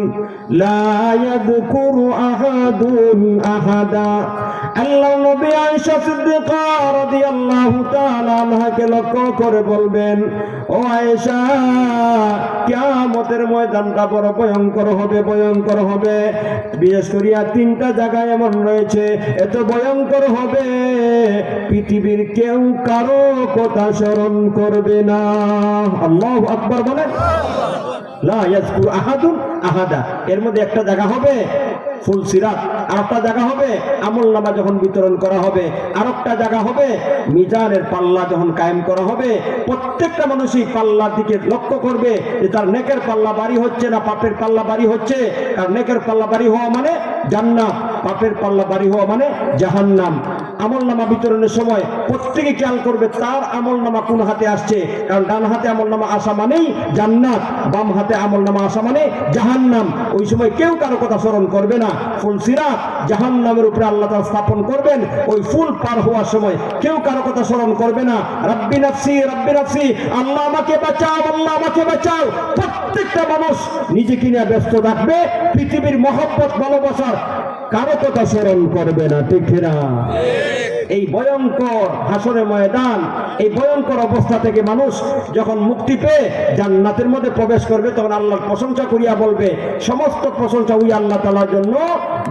লা ইয়াযকুরু আহাদুন আহাদা। আল্লাহ নবী আয়েশা সিদ্দিকা রাদিয়াল্লাহু তাআলা আনহাকে লক্ষ্য করে বলবেন, ও আয়েশা, কিয়ামতের ময়দানটা বড় ভয়ঙ্কর হবে, ভয়ঙ্কর হবে। বিশেষ করিয়া তিনটা জায়গা এমন রয়েছে, এত ভয়ঙ্কর হবে পৃথিবীর কেউ কারো কথা স্মরণ করবে না। আল্লাহু আকবার বলেন। লা ইয়াযকুরু আহাদুন আহাদা। এর মধ্যে একটা জায়গা হবে ফুলসিরাত, আরেকটা জায়গা হবে আমলনামা যখন বিতরণ করা হবে, আরেকটা জায়গা হবে মিজানের পাল্লা যখন কায়েম করা হবে। প্রত্যেকটা মানুষই পাল্লার দিকে লক্ষ্য করবে যে তার নেকের পাল্লা বাড়ি হচ্ছে না পাপের পাল্লা বাড়ি হচ্ছে। কারণ নেকের পাল্লা বাড়ি হওয়া মানে জান্নাত, পাপের পাল্লা বাড়ি হওয়া মানে জাহান্নাম। আমলনামা বিতরণের সময় প্রত্যেকে খেয়াল করবে তার আমলনামা কোন হাতে আসছে। কারণ ডান হাতে আমলনামা আসা মানেই জান্নাত, বাম হাতে আমলনামা আসা মানে জাহান্নাম। ওই সময় কেউ কারো কথা স্মরণ করবে না। ফুলসিরাত জাহান্নামের উপরে আল্লাহ তাআলা স্থাপন করবেন। ওই ফুল পার হওয়ার সময় কেউ কারো কথা স্মরণ করবে না। রাব্বি নাফসি রাব্বি নাফসি, আল্লাহ আমাকে বাঁচাও, আল্লাহ আমাকে বাঁচাও। প্রত্যেকটা মানুষ নিজেকে নিয়ে ব্যস্ত থাকবে, পৃথিবীর মহব্বত ভালোবাসার কারো কথা স্মরণ করবে না। ঠিক না? এই ভয়ঙ্কর হাসরের ময়দান, এই ভয়ঙ্কর অবস্থা থেকে মানুষ যখন মুক্তি পেয়ে জান্নাতের মধ্যে প্রবেশ করবে তখন আল্লাহর প্রশংসা করিয়া বলবে, সমস্ত প্রশংসা ওই আল্লাহ তাআলার জন্য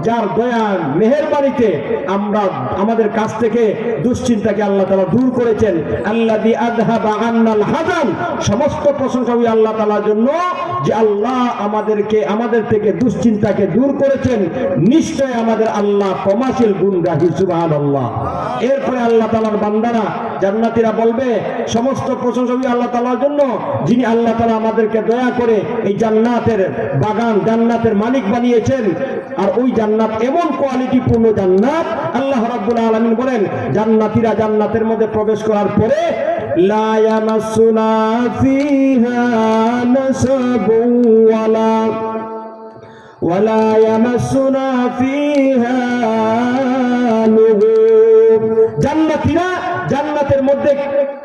যার দয়া মেহেরবানিতে আমরা আমাদের কাছ থেকে দুশ্চিন্তাকে আল্লাহ তাআলা দূর করেছেন। আল্লাযী আযহাবা আন্নাল হাযান, সমস্ত প্রশংসা ওই আল্লাহ তাআলার জন্য যে আল্লাহ আমাদের থেকে দুশ্চিন্তাকে দূর করেছেন। নিশ্চয় আমাদের আল্লাহ ক্ষমাশীল গুণগাহী। সুবহানাল্লাহ। এরপরে আল্লাহ তাআলার বান্দারা জান্নাতীরা বলবে, সমস্ত প্রশংসা আল্লাহ তাআলার জন্য যিনি আল্লাহ তাআলা আমাদেরকে দয়া করে এই জান্নাতের বাগান, জান্নাতের মালিক বানিয়েছেন। আর ওই জান্নাত এমন কোয়ালিটিপূর্ণ জান্নাত, আল্লাহ রাব্বুল আলামিন বলেন জান্নাতীরা জান্নাতের মধ্যে প্রবেশ করার পরে লা ইয়ামাসসুনা ফিহা নাসাবুন ওয়ালা ইয়ামাসসুনা ফিহা লুগুব। জান্নাতীরা জান্নাতের মধ্যে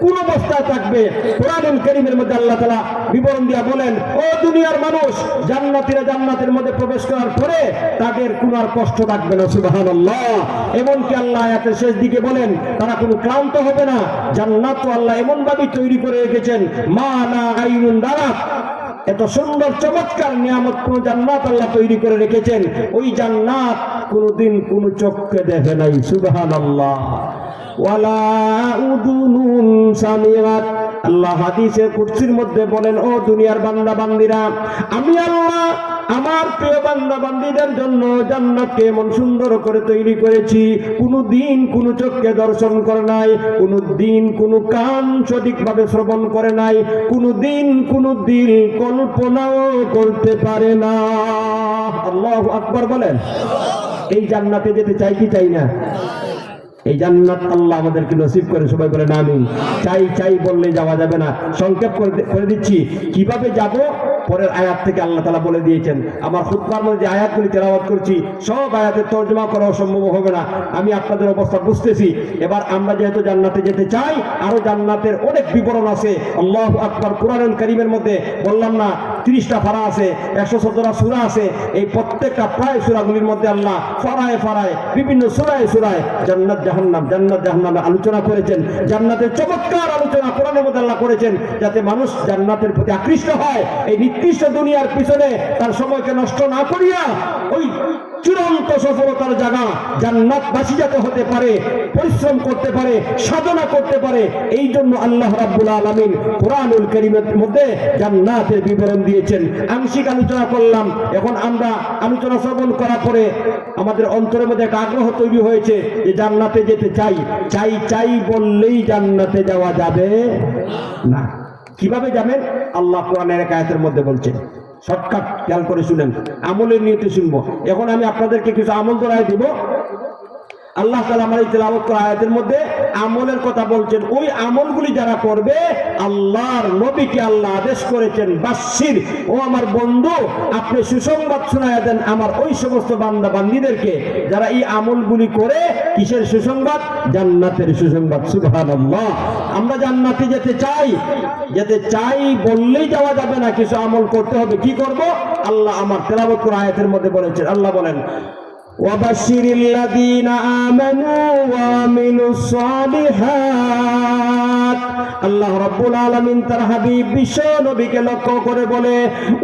কোন অবস্থায় থাকবে? কোরআনুল কারীমের মধ্যে আল্লাহ তাআলা বিবরণ দিয়া বলেন, ও দুনিয়ার মানুষ, জান্নাতীরা জান্নাতের মধ্যে প্রবেশ করার পরে তাদের কোনো আর কষ্ট থাকবে না। সুবহানাল্লাহ। এমনকি আল্লাহ আয়াতের শেষ দিকে বলেন তারা কোনো ক্লান্ত হবে না। জান্নাত তো আল্লাহ এমন ভাবে তৈরি করে রেখেছেন, মা লা আইনুন রাআত, এত সুন্দর চমৎকার নিয়ামত কোন জান্নাত আল্লাহ তৈরি করে রেখেছেন, ওই জান্নাত কোনদিন কোন চোখে দেখে নাই। সুবহানাল্লাহ। ওয়ালা উযুনুন সামিআত, আল্লাহ হাদিসে কুদসির মধ্যে বলেন, ও দুনিয়ার বান্দা বান্দীরা, আমি আল্লাহ আমার প্রিয় বান্দা বান্দীদের জন্য জান্নাতকে এমন সুন্দর করে তৈরি করেছি, কোনদিন কোন চোখকে দর্শন করে নাই, কোনদিন কোন কান সঠিকভাবে শ্রবণ করে নাই, কোনদিন কোন দিল কল্পনাও করতে পারে না। আল্লাহু আকবার বলেন। এই জান্নাতে যেতে চাই কি চাই না? এই জান্নাত আল্লাহ আমাদেরকে নসিব করে, সবাই বলেন আমিন। চাই চাই বললে যাওয়া যাবে না। সংক্ষেপ করে দিচ্ছি কিভাবে যাব। পরের আয়াত থেকে আল্লাহ তাআলা বলে দিয়েছেন। আমার খুতবার মধ্যে যে আয়াতগুলি তেলাওয়াত করছি সব আয়াতের তর্জমা করা সম্ভব হবে না, আমি আপনাদের অবস্থা বুঝতেছি। এবার আমরা যেহেতু জান্নাতে যেতে চাই, আরো জান্নাতের অনেক বিবরণ আছে। আল্লাহু আকবার। কুরআনুল কারীমের মধ্যে বললাম না 30টা পারা আছে, 117টা সূরা আছে। এই প্রত্যেকটা প্রায় সূরাগুলির মধ্যে আল্লাহ ফারায়ে ফারায়ে বিভিন্ন সূরায় সূরায় জান্নাত জাহান্নামের আলোচনা করেছেন। জান্নাতের চমৎকার আলোচনা কোরআনের মধ্যে আল্লাহ করেছেন, যাতে মানুষ জান্নাতের প্রতি আকৃষ্ট হয়। এই নিকৃষ্ট দুনিয়ার পিছনে তার সময়কে নষ্ট না করিয়া ওই চূড়ান্ত সফলতার জায়গা জান্নাতবাসী যাতে হতে পারে, পরিশ্রম করতে পারে, সাধনা করতে পারে, এই জন্য আল্লাহ রাব্বুল আলামিন কুরআনুল কারীমের মধ্যে জান্নাতের বিবরণ দিয়েছেন। আংশিক আলোচনা করলাম। এখন আমরা আলোচনা শ্রবণ করার পরে আমাদের অন্তরের মধ্যে একটা আগ্রহ তৈরি হয়েছে যে জান্নাতে যেতে চাই। চাই চাই বললেই জান্নাতে যাওয়া যাবে না। কিভাবে যাবেন? আল্লাহ কোরআনের এক আয়াতের মধ্যে বলছেন। শর্টকাট খেয়াল করে শুনেন, আমলের নিয়তে শুনবো। এখন আমি আপনাদেরকে কিছু আমল দোহাই দিব। আল্লাহ তাআলা আমার এই তেলাওয়াত করা আয়াতের মধ্যে আমলের কথা বলছেন। ওই আমলগুলি যারা করবে, আল্লাহর নবীকে আল্লাহ আদেশ করেছেন, বাশশির, ও আমার বন্ধু আপনি সুসংবাদ শোনায়া দেন আমার ওই সমস্ত বান্দা বান্দীদেরকে যারা এই আমলগুলি করে। কিসের সুসংবাদ? জান্নাতের সুসংবাদ। সুবহানাল্লাহ। আমরা জান্নাতে যেতে চাই বললেই যাওয়া যাবে না, কিছু আমল করতে হবে। কি করব? আল্লাহ আমার তেলাওয়াত করা আয়াতের মধ্যে বলেছেন। আল্লাহ বলেন, ওয়াবাশশিরিল্লাযীনা আমানু ওয়া আমিলুস সালিহাত। আল্লাহ রাব্বুল আলামিন তার হাবিব বিশ্ব নবীকে লক্ষ্য করে বলে,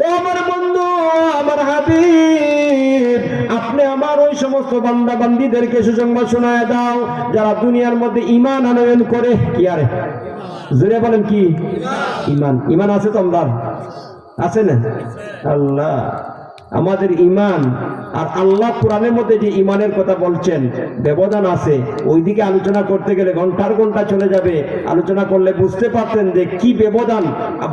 ও আমার বন্ধু, আমার হাবিব, আপনি আমার ওই সমস্ত বান্দা বান্দীদেরকে সুসংবাদ শোনায় দাও যারা দুনিয়ার মধ্যে ঈমান আনয়ন করে। কি আরে জোরে বলেন, কি ঈমান? ঈমান আছে তো? আমরা আছে না? আল্লাহ আমাদের ইমান আর আল্লাহ কোরআনের মধ্যে যে ইমানের কথা বলছেন ব্যবধান আছে। ওইদিকে আলোচনা করতে গেলে ঘন্টার ঘন্টা চলে যাবে। আলোচনা করলে বুঝতে পারতেন যে কি ব্যবধান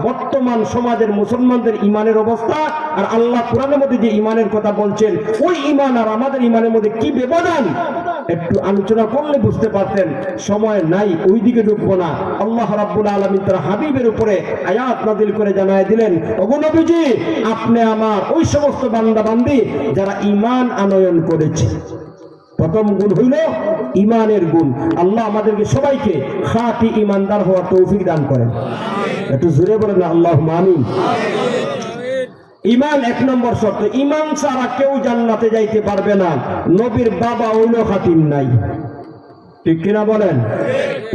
বর্তমান সমাজের মুসলমানদের ইমানের অবস্থা আর আল্লাহ কোরআনের মধ্যে যে ইমানের কথা বলছেন ওই ইমান আর আমাদের ইমানের মধ্যে কি ব্যবধান একটু আলোচনা করলে বুঝতে পারতেন। সময় নাই, ওইদিকে ঢুকবো না। আল্লাহ রাব্বুল আলামিন তার হাবিবের উপরে আয়াত নাযিল করে জানায় দিলেন, ওগো নবীজি, আপনি আমার ওই সমস্ত বান্দা বান্দি যারা ঈমান আনয়ন করেছে। প্রথম গুণ হইল ঈমানের গুণ। আল্লাহ আমাদেরকে সবাইকে খাঁটি ঈমানদার হওয়ার তৌফিক দান করেন। একটু জোরে বলেন আল্লাহুম্মা আমিন। ঈমান এক নম্বর শর্ত। ঈমান ছাড়া কেউ জান্নাতে যাইতে পারবে না। নবীর বাবা হইল খাতিম নাই, ঠিক কিনা বলেন?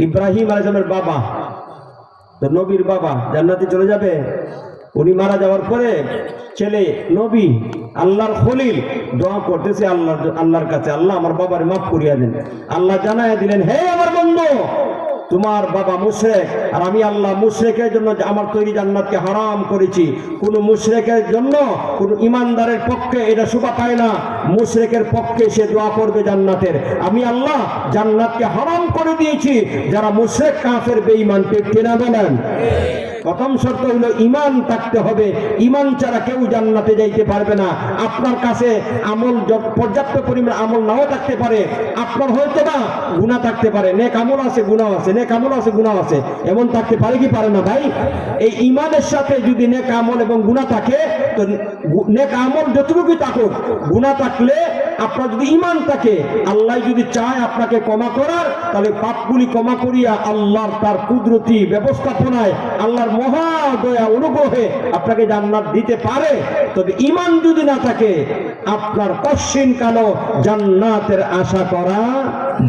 ইব্রাহিম আলাইহিস সালামের বাবা, তো নবীর বাবা জান্নাতে চলে যাবে? উনি মারা যাওয়ার পরে ছেলে নবী আল্লাহর খলিল দোয়া করতেছে আল্লাহর কাছে, আল্লাহ আমার বাবারে মাফ করিয়া দেন। আল্লাহ জানায়া দিলেন, হে আমার বন্ধু, তোমার বাবা মুশরিক আর আমি আল্লাহ মুশরিকের জন্য আমার তৈরি জান্নাতকে হারাম করেছি। কোন মুশরিকের জন্য কোন ইমানদারের পক্ষে এটা শোভা পায় না। মুশরিকের পক্ষে সে দোয়া করবে জান্নাতের। আমি আল্লাহ জান্নাতকে হারাম করে দিয়েছি যারা মুশরিক কাফের বেঈমান। ঠিক কিনা বলেন? প্রথম শর্ত হলো ঈমান থাকতে হবে। ঈমান ছাড়া কেউ জান্নাতে যাইতে পারবে না। আপনার কাছে আমল পর্যাপ্ত পরিমাণ আমল নাও থাকতে পারে, আপনার হয়তো না গুনাহ থাকতে পারে। নেক আমল আছে, গুনাহ আছে, নেক আমল আছে, গুনাহ আছে, এমন থাকতে পারে কি পারে না ভাই? এই ঈমানের সাথে যদি নেক আমল এবং গুনাহ থাকে, তো নেক আমল যতটুকুই থাকুক, গুনাহ থাকলে আপনার যদি ঈমান থাকে, আল্লাহ যদি চায় আপনাকে ক্ষমা করার, তাহলে পাপগুলি ক্ষমা করিয়া আল্লাহর তার কুদরতি ব্যবস্থাপনায় আল্লাহর মহা দয়া অনুগ্রহে আপনাকে জান্নাত দিতে পারে। তবে ঈমান যদি না থাকে, আপনার কশিন কালো জান্নাতের আশা করা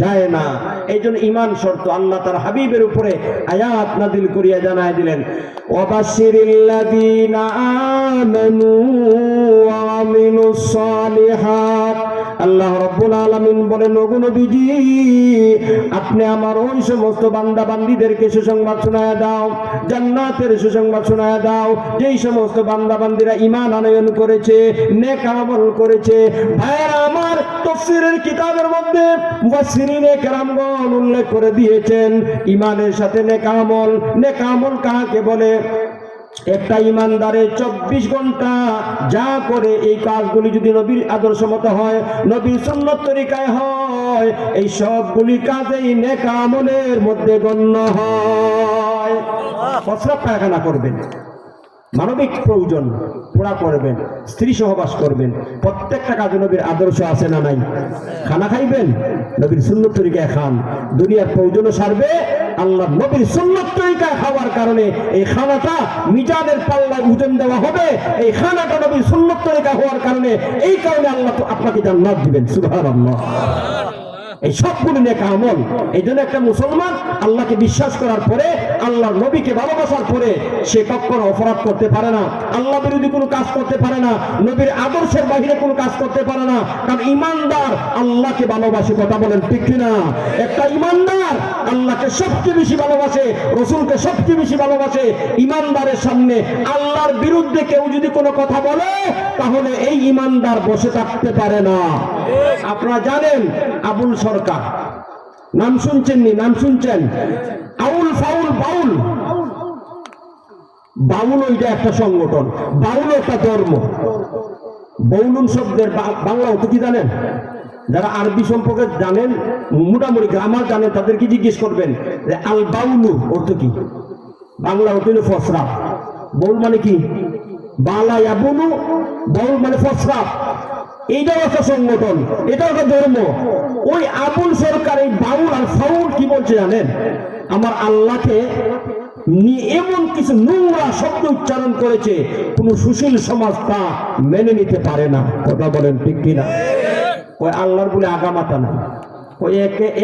যায় না। এই জন্য ঈমান শর্ত। আল্লাহ তার হাবিবের উপরে আয়াত নাযিল করিয়া জানায় দিলেন, ওয়াবাশশিরিল্লাযীনা আমানু ওয়া আমিলুস সালিহাত। আল্লাহ রাব্বুল আলামিন বলেন, ওগো নবীজি, আপনি আমার ওই সমস্ত বান্দা বান্দীদেরকে সুসংবাদ শোনায় দাও, জান্নাতের সুসংবাদ শোনায় দাও, যেই সমস্ত বান্দা বান্দীরা ঈমান আনয়ন করেছে, নেক আমল করেছে। ভাইরা আমার, তাফসীরের কিতাবের মধ্যে মুফাসসিরিনে কেরামগণ উল্লেখ করে দিয়েছেন ঈমানের সাথে নেক আমল। নেক আমল কাকে বলে? একটা ইমানদারের 24 ঘন্টা যা করে এই কাজগুলি যদি নবীর আদর্শ মতো হয়, নবীর সুন্নত তরিকায় হয়, এই সবগুলি কাজেই নেক আমলের মধ্যে গণ্য হয়। প্রস্রাব পায়খানা করবেন, মানবিক প্রয়োজন পুরা করবেন, স্ত্রী সহবাস করবেন, প্রত্যেকটা কাজে নবীর আদর্শ আছে না নাই? খানা খাইবেন, নবীর সুন্নত তরিকায় খান। দুনিয়ার প্রয়োজনও সারবে, আল্লাহ নবীর সুন্নত তরিকায় খাওয়ার কারণে এই খানাটা মিজানের পাল্লায় ওজন দেওয়া হবে। এই খানাটা নবীর সুন্নত তরিকায় হওয়ার কারণে, এই কারণে আল্লাহ তো আপনাকে জান্নাত দিবেন। সুবহানাল্লাহ। এই সবগুলো নেক আমল। এই জন্য একটা মুসলমান আল্লাহকে বিশ্বাস করার পরে, আল্লাহর নবীকে ভালোবাসার পরে সে কখনো অপরাধ করতে পারে না, আল্লাহ বিরোধী কোনো কাজ করতে পারে না, নবীর আদর্শের বাহিরে কোনো কাজ করতে পারে না। কারণ ইমানদার আল্লাহকে ভালোবাসে। কথা বলেন ঠিক কিনা? একটা ইমানদার আল্লাহকে সবচেয়ে বেশি ভালোবাসে, রসুলকে সবচেয়ে বেশি ভালোবাসে। ইমানদারের সামনে আল্লাহর বিরুদ্ধে কেউ যদি কোনো কথা বলে, তাহলে এই ইমানদার বসে থাকতে পারে না। আপনারা জানেন আবুল সরকার, নাম শুনছেন নি? নাম শুনছেন? আউল ফাউল বাউল। বাউল ওইটা একটা সংগঠন, বাউল একটা ধর্ম। বাউলুন শব্দের বাংলা অর্থ কি জানেন? যারা আরবি সম্পর্কে জানেন, মোটামুটি গ্রামার জানেন, তাদেরকে জিজ্ঞেস করবেন যে আল বাউলু অর্থ কি। বাংলা অর্থ হলো ফসরাফ। বাউল মানে কি? বালা ইয়াবুলু, বাউল মানে ফসরাফ। এইটাও একটা সংগঠন, এটাও একটা ধর্ম। ওই আবুল সরকার এই বাউল আর ফাউল কি বলছে জানেন? আমার আল্লাহকে নিয়ে এমন কিছু নোংরা শব্দ উচ্চারণ করেছে, কোন সুশীল সমাজ তা মেনে নিতে পারে না। কথা বলেন ঠিক কিনা? ওই আল্লাহর বলে আগামাতা নাই, ওই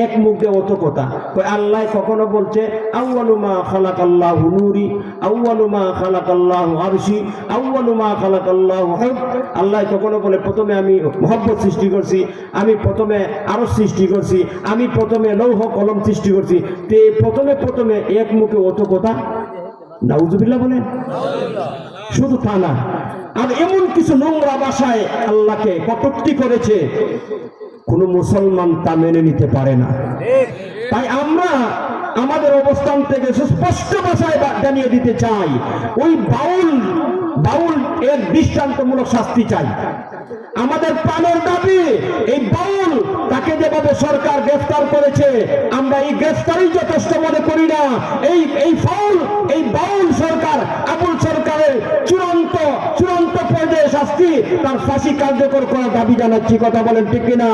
এক মুখ দিয়ে অত কথা। ওই আল্লাহ কখনো বলছে আউয়ালু মা খালাকাল্লাহু নূরি, আউয়ালু মা খালাকাল্লাহু আরশি, আউয়ালু মা খালাকাল্লাহু হুব। আল্লাহ কখনো বলে প্রথমে আমি মহব্বত সৃষ্টি করছি, আমি প্রথমে আরশ সৃষ্টি করছি, আমি প্রথমে লৌহ কলম সৃষ্টি করছি। তে প্রথমে এক মুখে অত কথা। নাউজুবিল্লাহ বলেন। শুধু তা না, আর এমন কিছু নোংরা ভাষায় আল্লাহকে কটূক্তি করেছে, কোন মুসলমান তা মেনে নিতে পারে না। তাই আমরা আমাদের অবস্থান থেকে সুস্পষ্ট ভাষায় জানিয়ে দিতে চাই, ওই বাউল এর দৃষ্টান্তমূলক শাস্তি চাই। আমাদের প্রাণের দাবি, এই বাউল তাকে যেভাবে সরকার গ্রেফতার করেছে, আমরা এই গ্রেফতারই যথেষ্ট মনে করি না। এই বাউল সরকার, আবুল সরকারের চূড়ান্ত পর্যায়ে শাস্তি, তার ফাঁসি কার্যকর করার দাবি জানাচ্ছি। কথা বলেন ঠিক কিনা?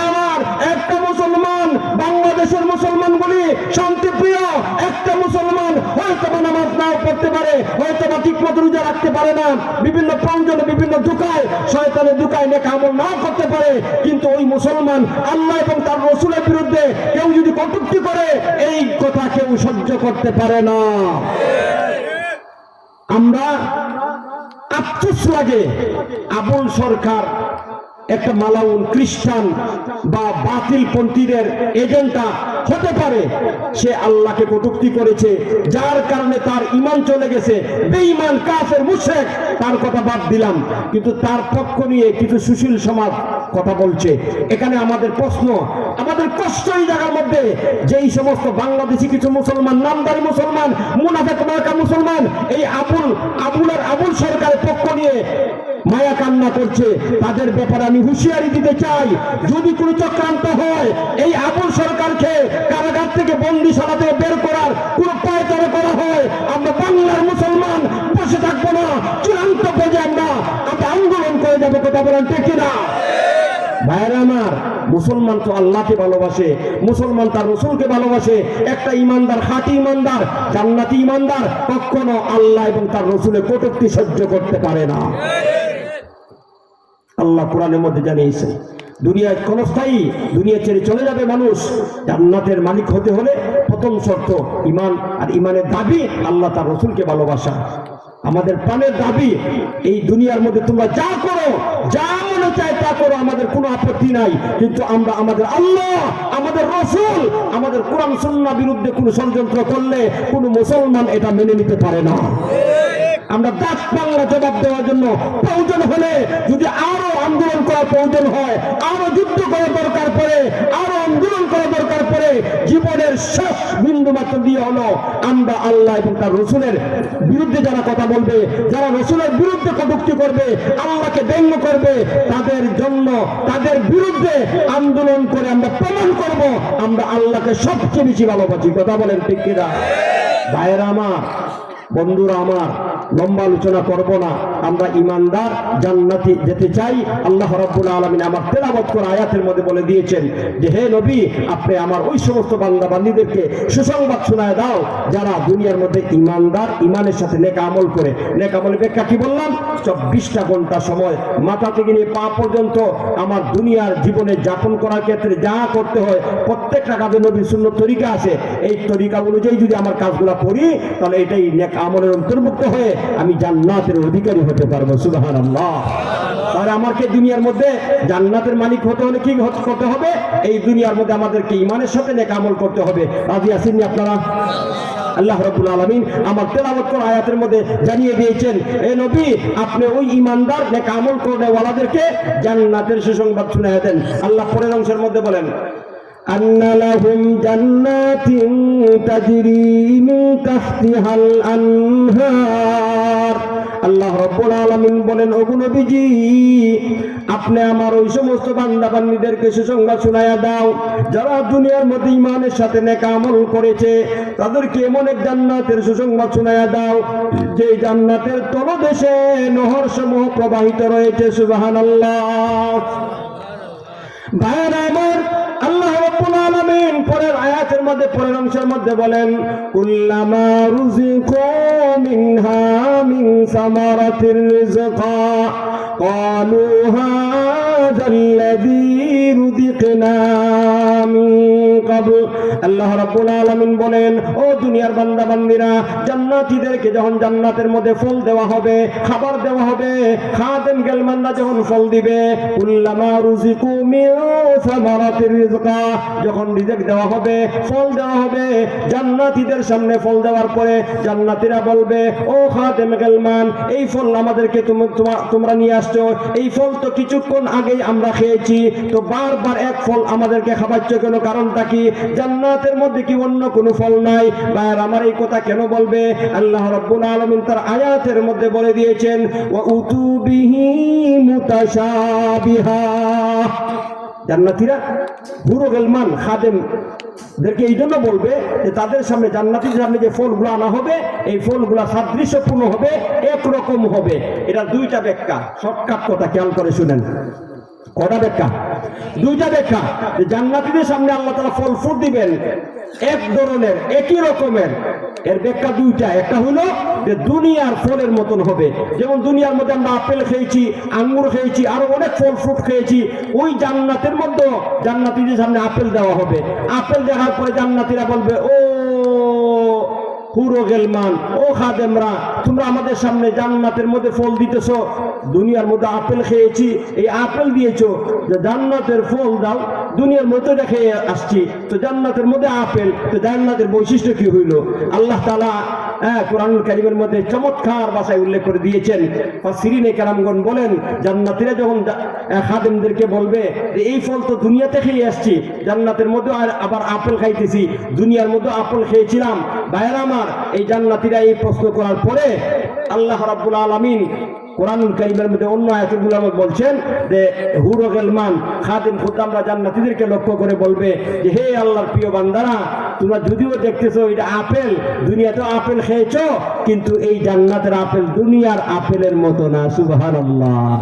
আমার একটা মুসলমান, বাংলাদেশের মুসলমানগুলি শান্তিপ্রিয়, একটা মুসলমান হয়তো বা নামাজ নাও পড়তে পারে, হয়তো বা ঠিক মতো রোজা রাখতে পারে না, বিভিন্ন প্রয়োজনে বিভিন্ন দুঃখায় শয়তানের দুঃখায় নেক আমল নাও করতে পারে, কিন্তু ওই মুসলমান আল্লাহ এবং তার রাসূলের বিরুদ্ধে কেউ যদি কটূক্তি করে, এই কথা কেউ সহ্য করতে পারে না। আমরা আফসোস লাগে, আবুল সরকার একটা মালাউন খ্রিস্টান বা বাতিল পন্থীদের এজেন্টটা হতে পারে, সে আল্লাহকে কটূক্তি করেছে, যার কারণে তার ঈমান চলে গেছে, বেঈমান কাফের মুশরিক, তার কথা বাদ দিলাম, কিন্তু তার পক্ষ নিয়ে কিছু সুশীল সমাজ কথা বলছে। এখানে আমাদের প্রশ্ন, আমাদের কষ্ট এই জায়গার মধ্যে, যেই সমস্ত বাংলাদেশি কিছু মুসলমান, নামদারি মুসলমান, মুনাফিক মার্কা মুসলমান, এই আবুল সরকারের পক্ষ নিয়ে মায়া কান্না করছে, তাদের ব্যাপারে আমি হুঁশিয়ারি দিতে চাই, যদি কোনো চক্রান্ত হয়, এই আবুল সরকারকে কারাগার থেকে বন্দিশালা থেকে বের করার কোনো পায়তারা করা হয়, আমরা বাংলার মুসলমান বসে থাকবো না, চূড়ান্ত পর্যায়ে আমরা আন্দোলন করে যাবো। কথা বলেন ঠিক কিনা? ভাইরা আমার, মুসলমান তো আল্লাহকে ভালোবাসে, মুসলমান তার রাসূলকে ভালোবাসে। একটা ইমানদার, খাঁটি ইমানদার, জান্নাতি ইমানদার কখনো আল্লাহ এবং তার রাসূলের কটূক্তি সহ্য করতে পারে না। আল্লাহ কোরআনের মধ্যে জানিয়েছে, দুনিয়ায় ক্ষণস্থায়ী, দুনিয়া ছেড়ে চলে যাবে মানুষ। জান্নাতের মালিক হতে হলে প্রথম শর্ত ঈমান, আর ঈমানের দাবি আল্লাহ তার রাসূলকে ভালোবাসা। আমাদের প্রাণের দাবি, এই দুনিয়ার মধ্যে তোমরা যা করো, যা মনে চায় তা করো, আমাদের কোনো আপত্তি নাই, কিন্তু আমরা আমাদের আল্লাহ, আমাদের রাসূল, আমাদের কোরআন সুন্নাহর বিরুদ্ধে কোনো ষড়যন্ত্র করলে কোনো মুসলমান এটা মেনে নিতে পারে না। আমরা ডাক বাংলা জবাব দেওয়ার জন্য প্রয়োজন হলে, যদি আরো আন্দোলন করার প্রয়োজন হয়, আরো যুদ্ধ করার দরকার পড়ে, আরো আন্দোলন করার দরকার পড়ে, জীবনের শেষ বিন্দু মাত্র দিয়ে হলো আমরা আল্লাহ এবং তার রাসূলের বিরুদ্ধে যারা কথা বলবে, যারা রাসূলের বিরুদ্ধে কটূক্তি করবে, আল্লাহকে ব্যঙ্গ করবে, তাদের জন্য, তাদের বিরুদ্ধে আন্দোলন করে আমরা প্রমাণ করব আমরা আল্লাহকে সবচেয়ে বেশি ভালোবাসি। কথা বলেন ঠিক কিনা? ভাইয়েরা আমার, বন্ধুরা আমার, লম্বা আলোচনা করব না। আমরা ইমানদার, জান্নাতি যেতে চাই। আল্লাহ রাব্বুল আলামিন আমার তেলাওয়াত করা আয়াতের মধ্যে বলে দিয়েছেন যে, হে নবী, আপনি আমার ওই সমস্ত বান্দা বান্দীদেরকে সুসংবাদ শোনায় দাও যারা দুনিয়ার মধ্যে ইমানদার, ইমানের সাথে নেক আমল করে। নেক আমলের ব্যাখ্যা কি বললাম? 24টা ঘন্টা সময়, মাথা থেকে নিয়ে পা পর্যন্ত আমার দুনিয়ার জীবনে যাপন করার ক্ষেত্রে যা করতে হয়, প্রত্যেকটা কাজে নবীর সুন্নত তরিকা আছে। এই তরিকা অনুযায়ী যদি আমার কাজগুলো করি, তাহলে এটাই নেক আমলের অন্তর্ভুক্ত হয়ে আমি জান্নাতের অধিকারী হতে পারবো। সুবহানাল্লাহ। তাহলে আমাকে দুনিয়ার মধ্যে জান্নাতের মালিক হতে হলে কি করতে হবে? এই দুনিয়ার মধ্যে আমাদেরকে ঈমানের সাথে নেক আমল করতে হবে। রাজি আছেন আপনারা? আল্লাহ রাব্বুল আলামিন আমার তেলাওয়াত করা আয়াতের মধ্যে জানিয়ে দিয়েছেন, হে নবী, আপনি ওই ঈমানদার নেক আমল করে ওয়ালাদেরকে জান্নাতের সুসংবাদ শুনিয়ে দেন। আল্লাহ পরের অংশের মধ্যে বলেন, আন্না লাহুম জান্নাতিন তাজরি মিন তাহতিহাল আনহার। আল্লাহ রাব্বুল আলামিন বলেন, ওগো নবীজি, আপনি আমার ওই সমস্ত বান্দা বান্দীদেরকে সুসংবাদ শোনায়া দাও যারা দুনিয়ার মধ্যে ঈমানের সাথে নেক আমল করেছে, তাদেরকে এমন এক জান্নাতের সুসংবাদ শোনায়া দাও যে জান্নাতের তলদেশে নহর সমূহ প্রবাহিত রয়েছে। সুবহানাল্লাহ। ভাইরা আমার, আল্লাহ রাব্বুল আলামিন পরের আয়াতের মধ্যে, পরের অংশের মধ্যে বলেন, কুল্লামা রুজিকু মিনহা মিন সামারাতির রিজকা ক্বালু হাযাল্লাযী রুজিকনা মিন ক্বাবল আল্লাহ রাব্বুল আলামিন বলেন, ও দুনিয়ার বান্দা বান্দিরা, জান্নাতীদেরকে যখন জান্নাতের মধ্যে ফল দেওয়া হবে, খাবার দেওয়া হবে, খাদেম গেলমানরা যখন ফল দিবে, কুল্লামা রুজিকু মিন সামারাতির রিজকা, যখন রিজিক দেওয়া হবে, ফল দেওয়া হবে, জান্নাতীদের সামনে ফল দেওয়ার পরে জান্নাতীরা বলবে, ও খাদেম গেলমান, এই ফল আমাদেরকে তোমরা নিয়ে আসছো, এই ফল তো কিছুক্ষণ আগেই আমরা খেয়েছি, তো বারবার এক ফল আমাদেরকে খাওয়াচ্ছ কেন? কারণটা কি? জান্নাতের মধ্যে কি অন্য কোনো ফল নাই? ভাইয়ার আমার এই কথা কেন বলবে? আল্লাহ রাব্বুল আলামিন তার আয়াতের মধ্যে বলে দিয়েছেন, ওয়া উতুবিহি মুতাশাবিহা। জান্নাতীরা হুরুল গিলমান খাদেমদেরকে এই জন্য বলবে যে তাদের সামনে, জান্নাতীদের সামনে যে ফলগুলো আনা হবে, এই ফলগুলো সাদৃশ্যপূর্ণ হবে, একরকম হবে। এটা দুইটা ব্যাখ্যা, শর্টকাট কথা, খেয়াল করে শুনেন। কটা ব্যাখ্যা? দুইটা ব্যাখ্যা। জান্নাতীদের সামনে আল্লাহ তাআলা ফল ফুট দিবেন এক ধরনের, একই রকমের, এর ব্যাখ্যা দুইটা। একটা হলো যে দুনিয়ার ফলের মতন হবে, যেমন দুনিয়ার মধ্যে আমরা আপেল খেয়েছি, আঙ্গুর খেয়েছি, আরো অনেক ফল ফ্রুট খেয়েছি, ওই জান্নাতের মধ্যে জান্নাতীদের সামনে আপেল দেওয়া হবে। আপেল দেওয়ার পরে জান্নাতীরা বলবে, ও হুরুল গিলমান, ও খাদেমরা, তোমরা আমাদের সামনে জান্নাতের মধ্যে ফল দিতেছো, দুনিয়ার মধ্যে আপেল খেয়েছি, এই আপেল দিয়েছো, যে জান্নাতের ফল দাও, দুনিয়ার মধ্যে খেয়ে আসছি, তো জান্নাতের মধ্যে আপেল, তো জান্নাতের বৈশিষ্ট্য কি হইল? আল্লাহ তাআলা কোরআনুল কারীমের মধ্যে চমৎকার ভাষায় উল্লেখ করে দিয়েছেন। ফাসসিরিনে কেরামগণ বলেন, জান্নাতীরা যখন খাদেমদেরকে বলবে যে এই ফল তো দুনিয়াতে খেয়ে আসছি, জান্নাতের মধ্যে আবার আপেল খাইতেছি, দুনিয়ার মধ্যে আপেল খেয়েছিলাম, ভাইয়েরা আমার, এই জান্নাতীরা এই প্রশ্ন করার পরে আল্লাহ রাব্বুল আলামিন কোরআনুল কারীমের মধ্যে অন্য আয়াতগুলো বলছেন যে হুরুল গিলমান খাদেম খুদ্দামরা জান্নাতীদেরকে লক্ষ্য করে বলবে যে, হে আল্লাহর প্রিয় বান্দারা, তোমরা যদিও দেখতেছো এটা আপেল, দুনিয়াতে আপেল খেয়েছো, কিন্তু এই জান্নাতের আপেল দুনিয়ার আপেলের মতো না। সুবহানাল্লাহ,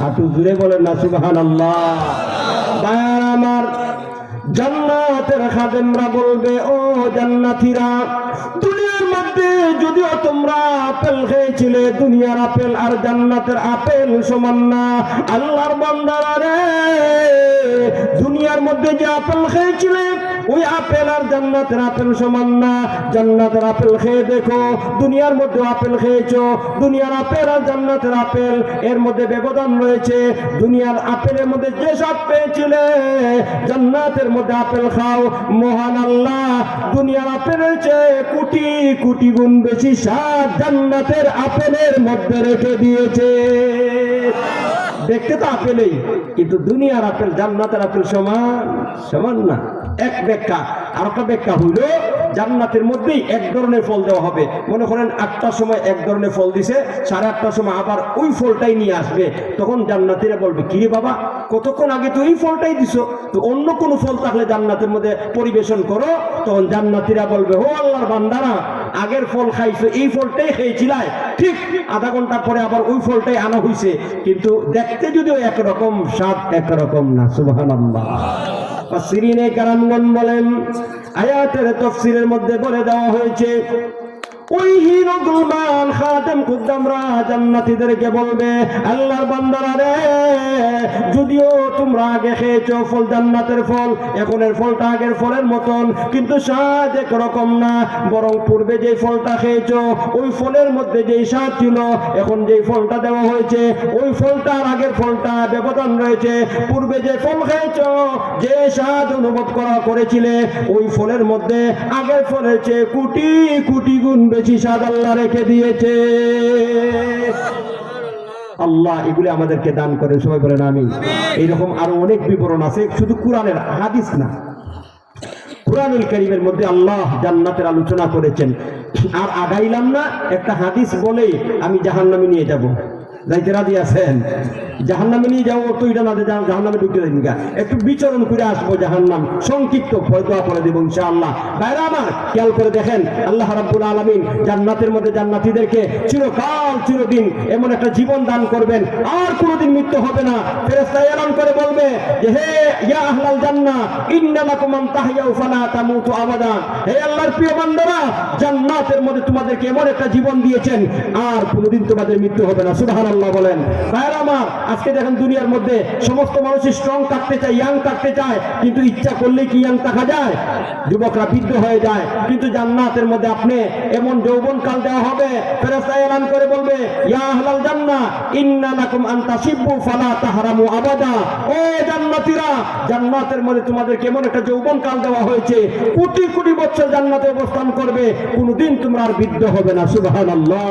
একটু জোরে বলেন না সুবহানাল্লাহ। ভাইয়ার আমার, জান্নাতের খাদেমরা বলবে, ও জান্নাতীরা, দুনিয়ার মধ্যে যদিও তোমরা আপেল খেয়েছিলে, দুনিয়ার আপেল আর জান্নাতের আপেল সমান না। আল্লাহর বান্দারা রে, দুনিয়ার মধ্যে যে আপেল খেয়েছিলে, ওই আপেল আর জান্নাতের আপেল সমান না। জান্নাতের আপেল খেয়ে দেখো, দুনিয়ার মধ্যে আপেল খেয়েছো, দুনিয়ার আপেল আর জান্নাতের আপেল এর মধ্যে ব্যবধান রয়েছে। দুনিয়ার আপেলের মধ্যে যে স্বাদ পেয়েছিলে, জান্নাতের মধ্যে আপেল খাও, মহান আল্লাহ দুনিয়ার আপেলের চেয়ে কোটি কোটি গুণ বেশি স্বাদ জান্নাতের আপেলের মধ্যে রেখে দিয়েছে। দেখতে তো আপেলই, কিন্তু দুনিয়ার আপেল জান্নাতের আপেল সমান সমান না। এক ব্যাখ্যা। আর একটা ব্যাখ্যা হইল, জান্নাতের মধ্যেই এক ধরনের ফল দেওয়া হবে। মনে করেন 8টার সময় এক ধরনের ফল দিছে, 8:30টার সময় আবার ওই ফলটাই নিয়ে আসবে, তখন জান্নাতীরা বলবে, কি রে বাবা, কতক্ষণ আগে তো এই ফলটাই দিছো, তো অন্য কোনো ফল থাকলে জান্নাতের মধ্যে পরিবেশন করো। তখন জান্নাতীরা বলবে, ও আল্লাহর বান্দারা, আগের ফল খাইছো, এই ফলটাই খেয়েছিলাই, ঠিক আধা ঘন্টা পরে আবার ওই ফলটাই আনা হয়েছে, কিন্তু দেখতে যদিও একরকম, স্বাদ একরকম না। সুবহানাল্লাহ। ফাসসিরিনে কেরামগণ বলেন, আয়াতের তাফসীরের মধ্যে বলে দেওয়া হয়েছে, ওই হুরুল গিলমান খাদেম খুদ্দামরা জান্নাতীদেরকে বলবে, আল্লাহর বান্দারা রে, যদিও তোমরা আগে খেয়েছো ফল, জান্নাতের ফল, এখনের ফলটা আগের ফলের মতন, কিন্তু স্বাদ একরকম না। বরং পূর্বে যে ফলটা খেয়েছো, ওই ফলের মধ্যে যেই স্বাদ ছিল, এখন যেই ফলটা দেওয়া হয়েছে, ওই ফলটা আর আগের ফলটা ব্যবধান রয়েছে। পূর্বে যে ফল খেয়েছো, যে স্বাদ অনুভব করেছিলে, ওই ফলের মধ্যে আগের ফলের চেয়ে কোটি কোটি গুণ বেশি স্বাদ আল্লাহ রেখে দিয়েছে। আল্লাহ এগুলি আমাদেরকে দান করেন, সবাই বলেন আমিন। এইরকম আরো অনেক বিবরণ আছে, শুধু কোরআনের, হাদিস না। কোরআনুল কারীমের মধ্যে আল্লাহ জান্নাতের আলোচনা করেছেন। আর আগাইলাম না, একটা হাদিস বলেই আমি জাহান্নামে নিয়ে যাব। যাইতে রাজি আছেন? জাহান্নামে নিয়ে যাবো তো এটা না, জাহান্নামে ঢুকে দিন গা, একটু বিচরণ করে আসবো জাহান্নাম, সংক্ষিপ্ত দোয়া করে দেবো ইনশাআল্লাহ। ভাইরা আমার, খেয়াল করে দেখেন, আল্লাহ রাব্বুল আলামিন জান্নাতের মধ্যে জান্নাতীদেরকে চিরকাল চিরদিন এমন একটা জীবন দান করবেন, আর কোনোদিন মৃত্যু হবে না। ফেরেশতা এলান করে বলবে যে, হে ইয়া আহলাল জান্নাহ, ইন্না লাকুম আন তাহইয়াউ ফালা তামুতু আবাদা, হে আল্লাহর প্রিয় বান্দারা, জান্নাতের মধ্যে তোমাদেরকে এমন একটা জীবন দিয়েছেন, আর কোনোদিন তোমাদের মৃত্যু হবে না। সুবহানাল্লাহ। আল্লাহ বলেন। ভাইরা আমার, আজকে দেখেন দুনিয়ার মধ্যে সমস্ত মানুষই স্ট্রং থাকতে চায়, ইয়াং থাকতে চায়, কিন্তু ইচ্ছা করলে কি ইয়াং থাকা যায়? যুবকরা বৃদ্ধ হয়ে যায়। কিন্তু জান্নাতের মধ্যে আপনি এমন যৌবন কাল দেওয়া হবে, ফেরেশতা এলান করে বলবে, ইয়া আহলাল জান্নাহ ইন্না লাকুম আন তাসিব্বু ফালা তাহরামু আবাদা। ও জান্নাতীরা, জান্নাতের মধ্যে তোমাদের কেমন একটা যৌবন কাল দেওয়া হয়েছে, কোটি কোটি বছর জান্নাতে অবস্থান করবে, কোনোদিন তোমরা আর বৃদ্ধ হবে না। সুবহানাল্লাহ।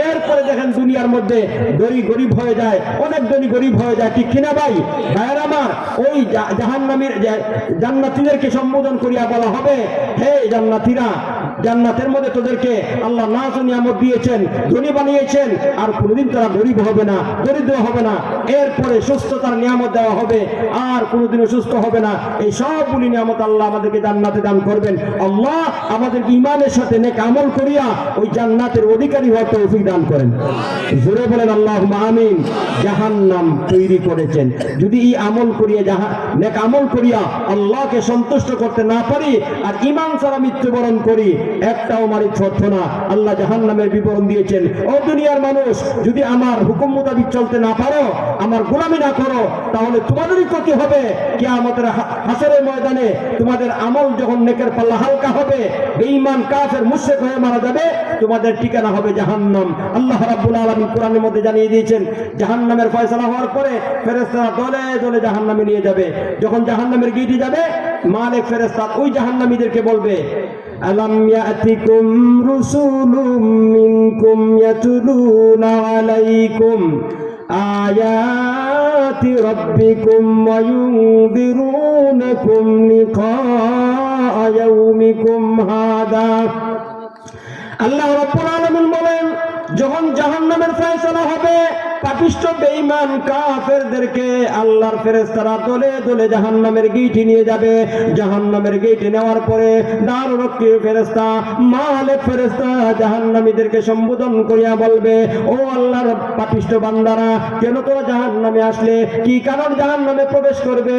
এরপরে দেখেন দুনিয়ার মধ্যে ধনী গরিব হয়ে যায়, অনেক ধনী গরিব হয়ে যায়, ঠিক কিনা ভাই? ভাইয়ের আমার, ওই জাহান্নামীর জান্নাতীদেরকে সম্বোধন করিয়া বলা হবে, হে জান্নাতীরা, জান্নাতের মধ্যে তোদেরকে আল্লাহ নাজ ও নিয়ামত দিয়েছেন, ধনী বানিয়েছেন, আর কোনোদিন তারা গরিব হবে না, দরিদ্র হবে না। এরপরে সুস্থতার নিয়ামত দেওয়া হবে, আর কোনোদিন অসুস্থ হবে না। এই সবগুলি নিয়ামত আল্লাহ আমাদেরকে জান্নাতে দান করবেন। আল্লাহ আমাদেরকে ঈমানের সাথে নেক আমল করিয়া ওই জান্নাতের অধিকারী হওয়ার তৌফিক দান করেন। জোরে বলেন আল্লাহুম্মা আমিন। জাহান্নাম তৈরি করেছেন, যদি এই আমল করিয়া নেক আমল করিয়া আল্লাহকে সন্তুষ্ট করতে না পারি আর ঈমান ছাড়া মৃত্যুবরণ করি, একটাও মারি ছোট না। আল্লাহ জাহান্নামের বিবরণ দিয়েছেন, ও দুনিয়ার মানুষ, যদি আমার হুকুম মোতাবিক চলতে না পারো, আমার গোলামি না করো, তাহলে তোমাদেরই ক্ষতি হবে। কিয়ামতের হাসরের ময়দানে তোমাদের আমল যখন নেকের পাল্লা হালকা হবে, বেঈমান কাফের মুশরিক হয়ে মারা যাবে, তোমাদের ঠিকানা হবে জাহান্নাম। আল্লাহ রাব্বুল আলামিন কোরআনের মধ্যে জানিয়ে দিয়েছেন, জাহান্নামের ফয়সালা হওয়ার পরে ফেরেশতারা দলে দলে জাহান্নামে নিয়ে যাবে। যখন জাহান্নামের গিটি যাবে, মালিক ফেরেশতা ওই জাহান্নামীদেরকে বলবে, আলাম ইয়াতিকুম রুসুলুম মিনকুম ইয়াতুলুনা আলাইকুম আয়াতি রাব্বিকুম ওয়া ইউনযিরুনাকুম লিকা ইয়াউমিকুম হাদা। আল্লাহ রাব্বুল আলামিন বলেন, যখন জাহান্নামের ফয়সালা হবে, পাপিষ্ঠ বেঈমান কাফেরদেরকে আল্লাহর ফেরেশতারা দলে দলে জাহান্নামের গেটে নিয়ে যাবে। জাহান্নামের গেটে নেওয়ার পরে দাররক্ষী ফেরেশতা, মালিক ফেরেশতা জাহান্নামীদেরকে সম্বোধন করিয়া বলবে, ও আল্লাহর পাপিষ্ঠ বান্দারা, কেন তোরা জাহান্নামে আসলে? কি কারণ জাহান্নামে প্রবেশ করবে?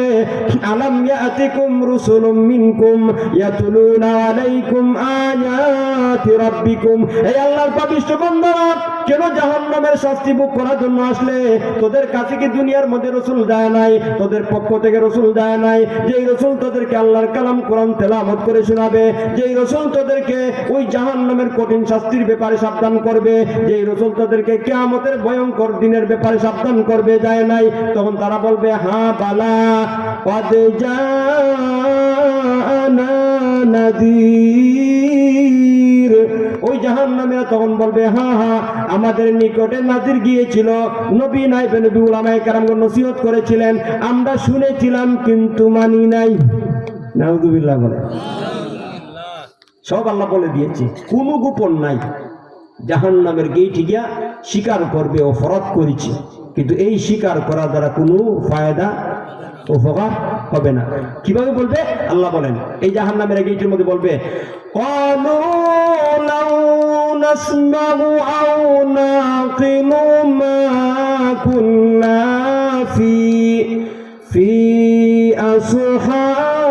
আলাম ইয়াতিকুম রুসুলুম মিনকুম ইয়াতুলুনা আলাইকুম আয়াতি রাব্বিকুম। এই আল্লাহর পাপিষ্ঠ বান্দারা, কেন জাহান্নামের শাস্তি ভোগ করার জন্য আসলে? তোদের কাছে কি দুনিয়ার মধ্যে রাসূল যায় নাই? তোদের পক্ষ থেকে রাসূল যায় নাই? যেই রাসূল তোদেরকে আল্লাহর কালাম কোরআন তেলাওয়াত করে শোনাবে, যেই রাসূল তোদেরকে ওই জাহান্নামের কঠিন শাস্তির ব্যাপারে সাবধান করবে, যেই রাসূল তোদেরকে কিয়ামতের ভয়ঙ্কর দিনের ব্যাপারে সাবধান করবে, যায় নাই? তখন তারা বলবে, হ্যাঁ বালা ক্বাদ জাআনা নাযীর। ওই জাহান্নামীরা তখন বলবে, হ্যাঁ হ্যাঁ, আমাদের নিকটে নাযীর গিয়েছিল, নবী নাইবে নবী উলামায়ে কেরামগণ নসিহত করেছিলেন, আমরা শুনেছিলাম কিন্তু মানি নাই। নাউযুবিল্লাহ বলে। সব আল্লাহ বলে দিয়েছে, কোনো গোপন নাই। জাহান্নামের গেটে গিয়া স্বীকার করবে অপরাধ করেছি, কিন্তু এই স্বীকার করার দ্বারা কোনো ফায়দা উপকার হবে না। কিভাবে বলবে? আল্লাহ বলেন, এই জাহান্নামের গেটের মধ্যে বলবে, ক্বালু লাউ নাসমাউ আও নাকিলু মা কুন্না ফি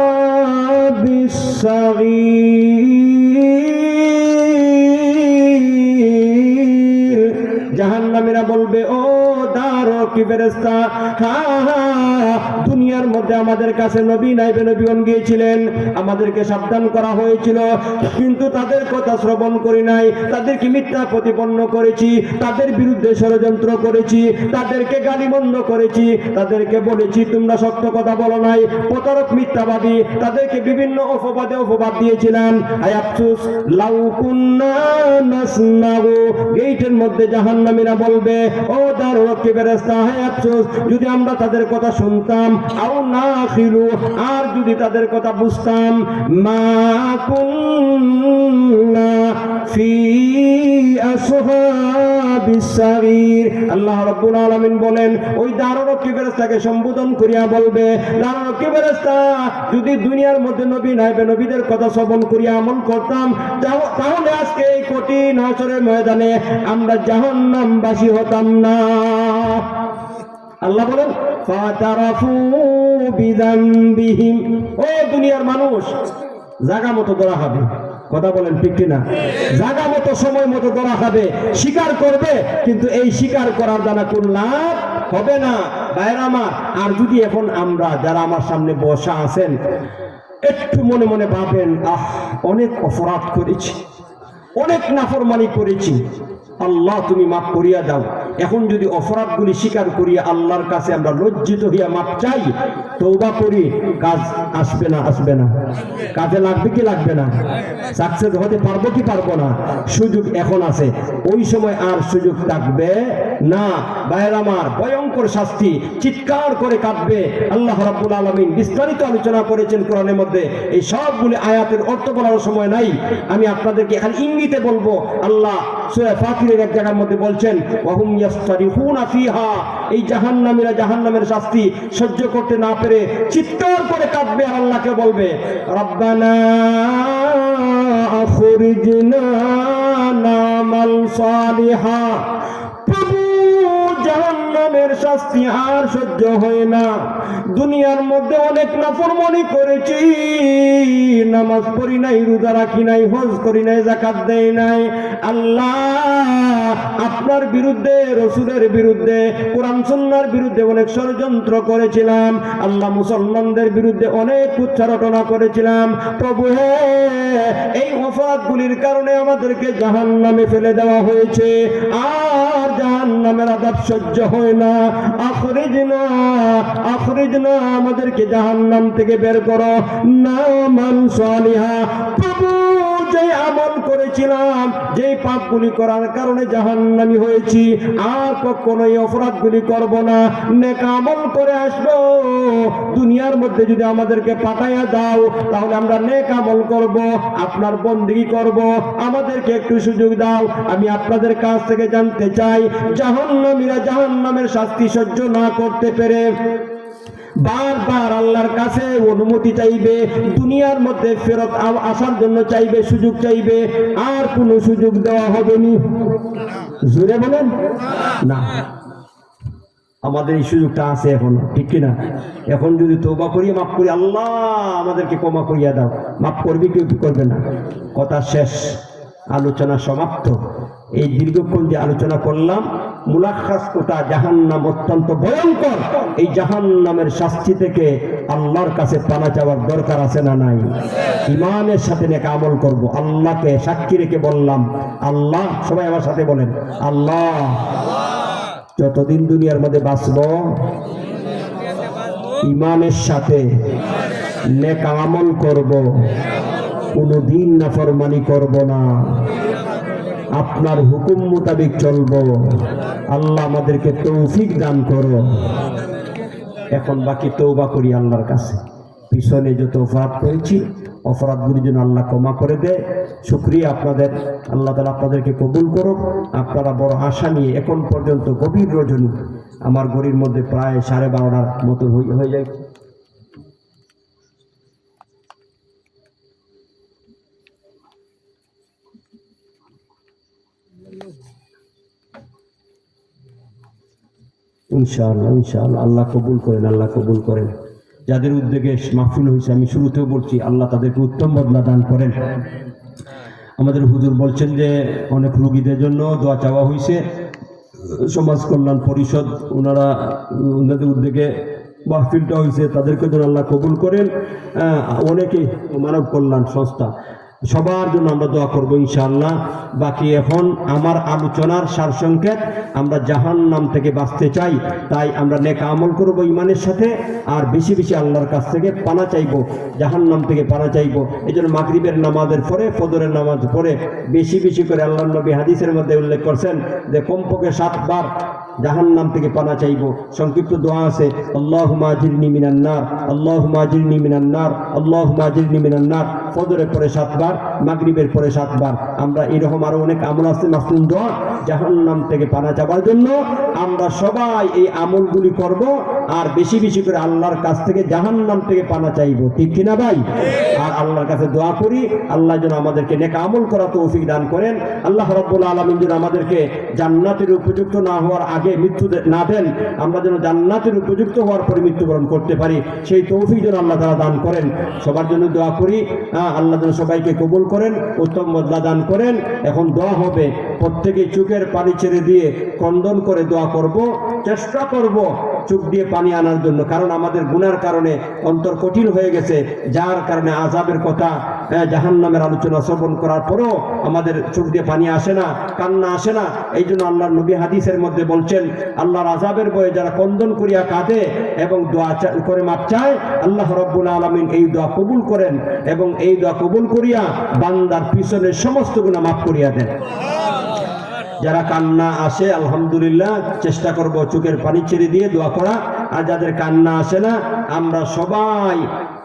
আসহাবিস সাগীর। জাহান্নামীরা বলবে, ও দাররক্ষী ফেরেশতা, দুনিয়ার মধ্যে আমাদের কাছে নবী নাইবে নবীগণ গিয়েছিলেন, আমাদেরকে সাবধান করা হয়েছিল, কিন্তু তাদের কথা শ্রবণ করি নাই, তাদেরকে মিথ্যা প্রতিপন্ন করেছি, তাদের বিরুদ্ধে ষড়যন্ত্র করেছি, তাদেরকে গালিমন্দ করেছি, তাদেরকে বলেছি তোমরা সত্য কথা বলো নাই, প্রতারক মিথ্যাবাদী, তাদেরকে বিভিন্ন অপবাদে অপবাদ দিয়েছিলাম। আয় আফসোস লাউ কুন্না নাসমাউ। গেটের মধ্যে জাহান্নামীরা বলবে, ও দাররক্ষী ফেরেশতা, হায় আফসোস, যদি আমরা তাদের কথা শুনতাম, আও নাখিলু, আর যদি তাদের কথা বুঝতাম, মা কুন্না ফি আসহাবিস সাগীর। আল্লাহ রাব্বুল আলামিন বলেন, ওই দাররক্ষী ফেরেশতাকে সম্বোধন করিয়া বলবে, দাররক্ষী ফেরেশতা, যদি দুনিয়ার মধ্যে নবী নাইবে নবীদের কথা শ্রবণ করিয়া আমল করতাম, তাহলে আজকে এই কঠিন হাসরের ময়দানে আমরা জাহান্নামবাসী হতাম না। আল্লাহ বলেন, ফাতারাফু বিযামবিহিম। ও দুনিয়ার মানুষ, জায়গা মতো ধরা হবে। কথা বলেন ঠিক কিনা? জায়গা মতো সময় মতো ধরা খাবে, স্বীকার করবে, কিন্তু এই স্বীকার করার দ্বারা কোন লাভ হবে না ভাইরা আমার। আর যদি এখন আমরা যারা আমার সামনে বসা আছেন একটু মনে মনে ভাবেন, অনেক অপরাধ করেছি, অনেক নাফরমানি করেছি, আল্লাহ তুমি মাফ করিয়া দাও। এখন যদি অপরাধগুলি স্বীকার করিয়া আল্লাহর কাছে আমরা লজ্জিত হইয়া মাফ চাই, তওবা করি, কাজ আসবে না? আসবে না? কাজে লাগবে কি লাগবে না? সাকসেস হতে পারবো কি পারবো না? সুযোগ এখন আছে, ওই সময় আর সুযোগ থাকবে না। ভাইয়ের আমার, ভয়ঙ্কর শাস্তি, চিৎকার করে কাঁদবে। আল্লাহ রাব্বুল আলামিন বিস্তারিত আলোচনা করেছেন কোরআনের মধ্যে। এই সবগুলি আয়াতের অর্থ বলার সময় নাই, আমি আপনাদেরকে খালি ইঙ্গিতে বলবো। আল্লাহ সূরা ফাতিরের এক জায়গার মধ্যে বলছেন, ওয়াহুম ইয়াস্তারিহুনা ফিহা, এই জাহান্নামীরা জাহান্নামের শাস্তি সহ্য করতে না পেরে চিৎকার করে কাঁদবে আর আল্লাহকে বলবে, রব্বানা আখরিজনা নামাল সালিহা। প্রভু, জাহান্নামের শাস্তি আর সহ্য হয় না, দুনিয়ার মধ্যে অনেক নাফরমানি করেছি, নামাজ পড়ি নাই, রোজা রাখি নাই, হজ করি নাই, যাকাত দেই নাই। আল্লাহ, আপনার বিরুদ্ধে, রসুলের বিরুদ্ধে, কোরআন সুন্নাহর বিরুদ্ধে অনেক ষড়যন্ত্র করেছিলাম। আল্লাহ, মুসলমানদের বিরুদ্ধে অনেক কুচ্ছারটনা করেছিলাম। প্রভু হে, এই অপরাধগুলির কারণে আমাদেরকে জাহান্নামে ফেলে দেওয়া হয়েছে, আর জাহান্নামের আযাব সহ্য হয় না। আখরিজনা, আখরিজনা, আমাদেরকে জাহান্নাম থেকে বের করো, নামাল সালিহা। প্রভু, যে আমল করেছিলাম, যে পাপগুলি করার কারণে জাহান্নামী হয়েছি, আর কখনো এই অপরাধগুলি করব না, নেক আমল করে আসবো। দুনিয়ার মধ্যে যদি আমাদেরকে পাঠাইয়া দাও, তাহলে আমরা নেক আমল করব, আপনার বন্দেগী করব, আমাদেরকে একটু সুযোগ দাও। আমি আপনাদের কাছ থেকে জানতে চাই, জাহান্নামীরা জাহান্নামের শাস্তি সহ্য না করতে পেরে বারবার আল্লাহর কাছে অনুমতি চাইবে, দুনিয়ার মধ্যে ফেরত আসার জন্য চাইবে, সুযোগ চাইবে, আর কোনো সুযোগ দেওয়া হবে না। জোরে বলেন না। আমাদের এই সুযোগটা আছে এখন, ঠিক কিনা? এখন যদি তওবা করি, মাফ করি, আল্লাহ আমাদেরকে ক্ষমা করিয়া দাও, মাফ করবি কেউ কি করবে না? কথা শেষ, আলোচনা সমাপ্ত। এই দীর্ঘক্ষণ যে আলোচনা করলাম, মুলাখাস কোটা, জাহান্নাম অত্যন্ত ভয়ঙ্কর। এই জাহান্নামের শাস্তি থেকে আল্লাহর কাছে পানা চাওয়ার দরকার আছে না নাই? ঈমানের সাথে নেক আমল করব। আল্লাহকে সাক্ষী রেখে বললাম, আল্লাহ, সবাই আমার সাথে বলেন, আল্লাহ, যতদিন দুনিয়ার মধ্যে বাঁচব, ঈমানের সাথে নেক আমল করব, কোনদিন নাফরমানি করব না, আপনার হুকুম মোতাবেক চলব। আল্লাহ আমাদেরকে তৌফিক দান করো। এখন বাকি তওবা করি আল্লাহর কাছে। পিছনে যত অপরাধ করেছি, অপরাধগুলি যেন আল্লাহ ক্ষমা করে দেয়। শুকরিয়া আপনাদের, আল্লাহ তাআলা আপনাদেরকে কবুল করুক। আপনারা বড় আশা নিয়ে এখন পর্যন্ত গভীর রজনী, আমার ঘড়ির মধ্যে প্রায় 12:30টার মতো হয়ে যায়। ইনশাআল্লাহ, ইনশাআল্লাহ, আল্লাহ কবুল করেন, আল্লাহ কবুল করেন। যাদের উদ্যোগে মাহফিল হয়েছে, আমি শুরুতেও বলছি, আল্লাহ তাদেরকে উত্তম বদলা দান করেন। আমাদের হুজুর বলছেন যে অনেক রোগীদের জন্য দোয়া চাওয়া হয়েছে, সমাজ কল্যাণ পরিষদ ওনাদের উদ্যোগে মাহফিলটা হয়েছে, তাদেরকে যেন আল্লাহ কবুল করেন। অনেকে মানব কল্যাণ সংস্থা, সবার জন্য আমরা দোয়া করবো ইনশাআল্লাহ। বাকি এখন আমার আলোচনার সারসংক্ষেপ, আমরা জাহান্নাম থেকে বাঁচতে চাই, তাই আমরা নেক আমল করবো ঈমানের সাথে, আর বেশি বেশি আল্লাহর কাছ থেকে পানা চাইবো, জাহান্নাম থেকে পানা চাইবো। এই জন্য মাগরিবের নামাজের পরে, ফজরের নামাজ পরে বেশি বেশি করে আল্লাহর নবী হাদিসের মধ্যে উল্লেখ করছেন যে কমপক্ষে 7 বার জাহান্নাম থেকে পানা চাইবো। সংক্ষিপ্ত দোয়া আছে, আল্লাহুম্মা আজিরনি মিনান নার, আল্লাহুম্মা আজিরনি মিনান নার, আল্লাহুম্মা আজিরনি মিনান নার। ফজরের পরে 7 বার, মাগরিবের পরে 7 বার। আমরা এরকম আরো অনেক আমল আছে, মাসনুন দোয়া, জাহান্নাম থেকে পানা চাওয়ার জন্য। আমরা সবাই এই আমলগুলি করব, আর বেশি বেশি করে আল্লাহর কাছ থেকে জাহান্নাম থেকে পানা চাইবো, ঠিক কিনা ভাই? আর আল্লাহর কাছে দোয়া করি, আল্লাহ যেন আমাদেরকে নেক আমল করা তৌফিক দান করেন। আল্লাহ রাব্বুল আলামিন যেন আমাদেরকে জান্নাতের উপযুক্ত না হওয়ার আগে আগে মৃত্যু না দেন, আমরা যেন জান্নাতের উপযুক্ত হওয়ার পরে মৃত্যুবরণ করতে পারি, সেই তৌফিক যেন আল্লাহ তাআলা দান করেন। সবার জন্য দোয়া করি, আল্লাহ যেন সবাইকে কবুল করেন, উত্তম বদলা দান করেন। এখন দোয়া হবে, প্রত্যেকে চোখের পানি ছেড়ে দিয়ে ক্রন্দন করে দোয়া করব, চেষ্টা করব চোখ দিয়ে পানি আনার জন্য, কারণ আমাদের গুনার কারণে অন্তর কঠিন হয়ে গেছে, যার কারণে আযাবের কথা, জাহান্নামের আলোচনা শ্রবণ করার পরেও আমাদের চোখ দিয়ে পানি আসে না, কান্না আসে না। এই জন্য আল্লাহর নবী হাদিসের মধ্যে বলছেন, আল্লাহর আযাবের ভয়ে যারা ক্রন্দন করিয়া কাঁদে এবং দোয়া করে মাপ চায়, আল্লাহ রাব্বুল আলামিন এই দোয়া কবুল করেন এবং এই দোয়া কবুল করিয়া বান্দার পিছনের সমস্ত গুনাহ মাফ করিয়া দেন। যারা কান্না আসে আলহামদুলিল্লাহ, চেষ্টা করব চোখের পানি ছেড়ে দিয়ে দোয়া করা। আর যাদের কান্না আসে না, আমরা সবাই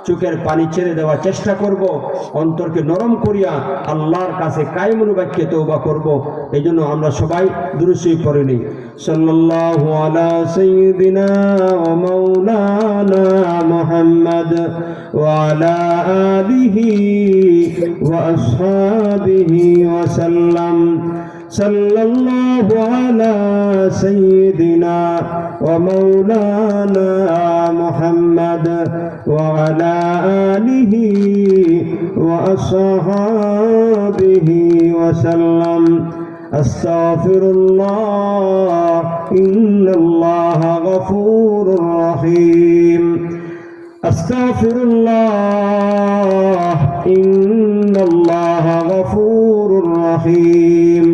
চোখের পানি ছেড়ে দেওয়ার চেষ্টা করব, অন্তরকে নরম করিয়া আল্লাহর কাছে কায়েমুল বাক্যে তওবা করব। এই জন্য আমরা সবাই দুরূদ শরীফ পড়ে নিই। সাল্লাল্লাহু আলা সাইয়্যিদিনা ওয়া মাওলানা মুহাম্মদ ওয়া আলা আলিহি ওয়া আসহাবিহি ওয়া সাল্লাম। সাল্লাল্লাহু আলা সাইয়্যিদিনা ওয়া মাওলানা মুহাম্মদ ওয়া আলা আলিহি ওয়া আসহাবিহি ওয়া সাল্লাম। আস্তাগফিরুল্লাহ ইন্নাল্লাহা গফুরুর রহিম। আস্তাগফিরুল্লাহ ইন্নাল্লাহা গফুরুর রহিম।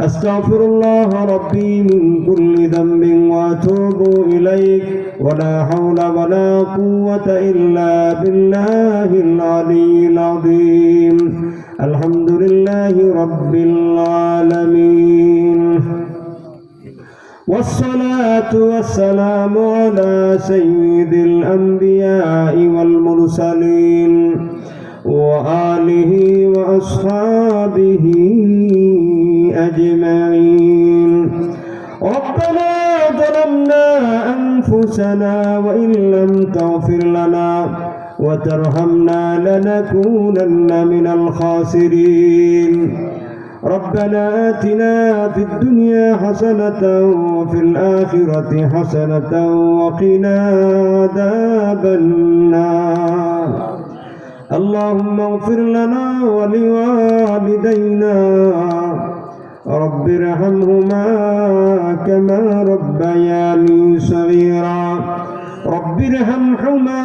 আস্তাগফিরুল্লাহ রাব্বি মিন কুল্লি যামবিন ওয়া আতুবু ইলাইক ওয়া লা হাওলা ওয়া লা কুওয়াতা ইল্লা বিল্লাহিল আলিয়্যিল আযীম। আলহামদুলিল্লাহি রাব্বিল আলামিন। والصلاة والسلام على سيد الأنبياء والمرسلين وآله وأصحابه أجمعين. ربنا ظلمنا أنفسنا وإن لم تغفر لنا وترحمنا لنكونن من الخاسرين. ربنا آتنا في الدنيا حسنة وفي الآخرة حسنة وقنا عذاب النار. اللهم اغفر لنا ولوالدينا رب ارحمهما كما ربياني صغيرا. رب ارحمهما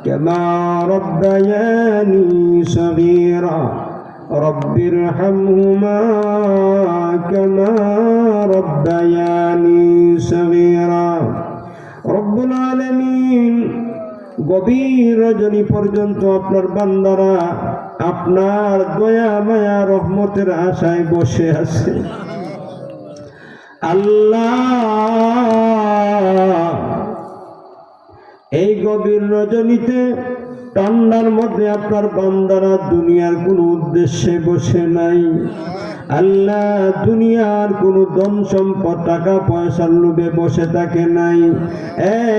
كما ربياني صغيرا. رب ارحمهما كما ربياني صغيرا. رب العالمين গভীর রজনী পর্যন্ত আপনার বান্দারা আপনার দয়া মায়া রহমতের আশায় বসে আছে। আল্লাহ, এই গভীর রজনীতে ঠান্ডার মধ্যে আপনার বান্দারা দুনিয়ার কোনো উদ্দেশ্যে বসে নাই। আল্লাহ, দুনিয়ার কোনো ধন সম্পদ টাকা পয়সার লোভে বসে থাকে নাই।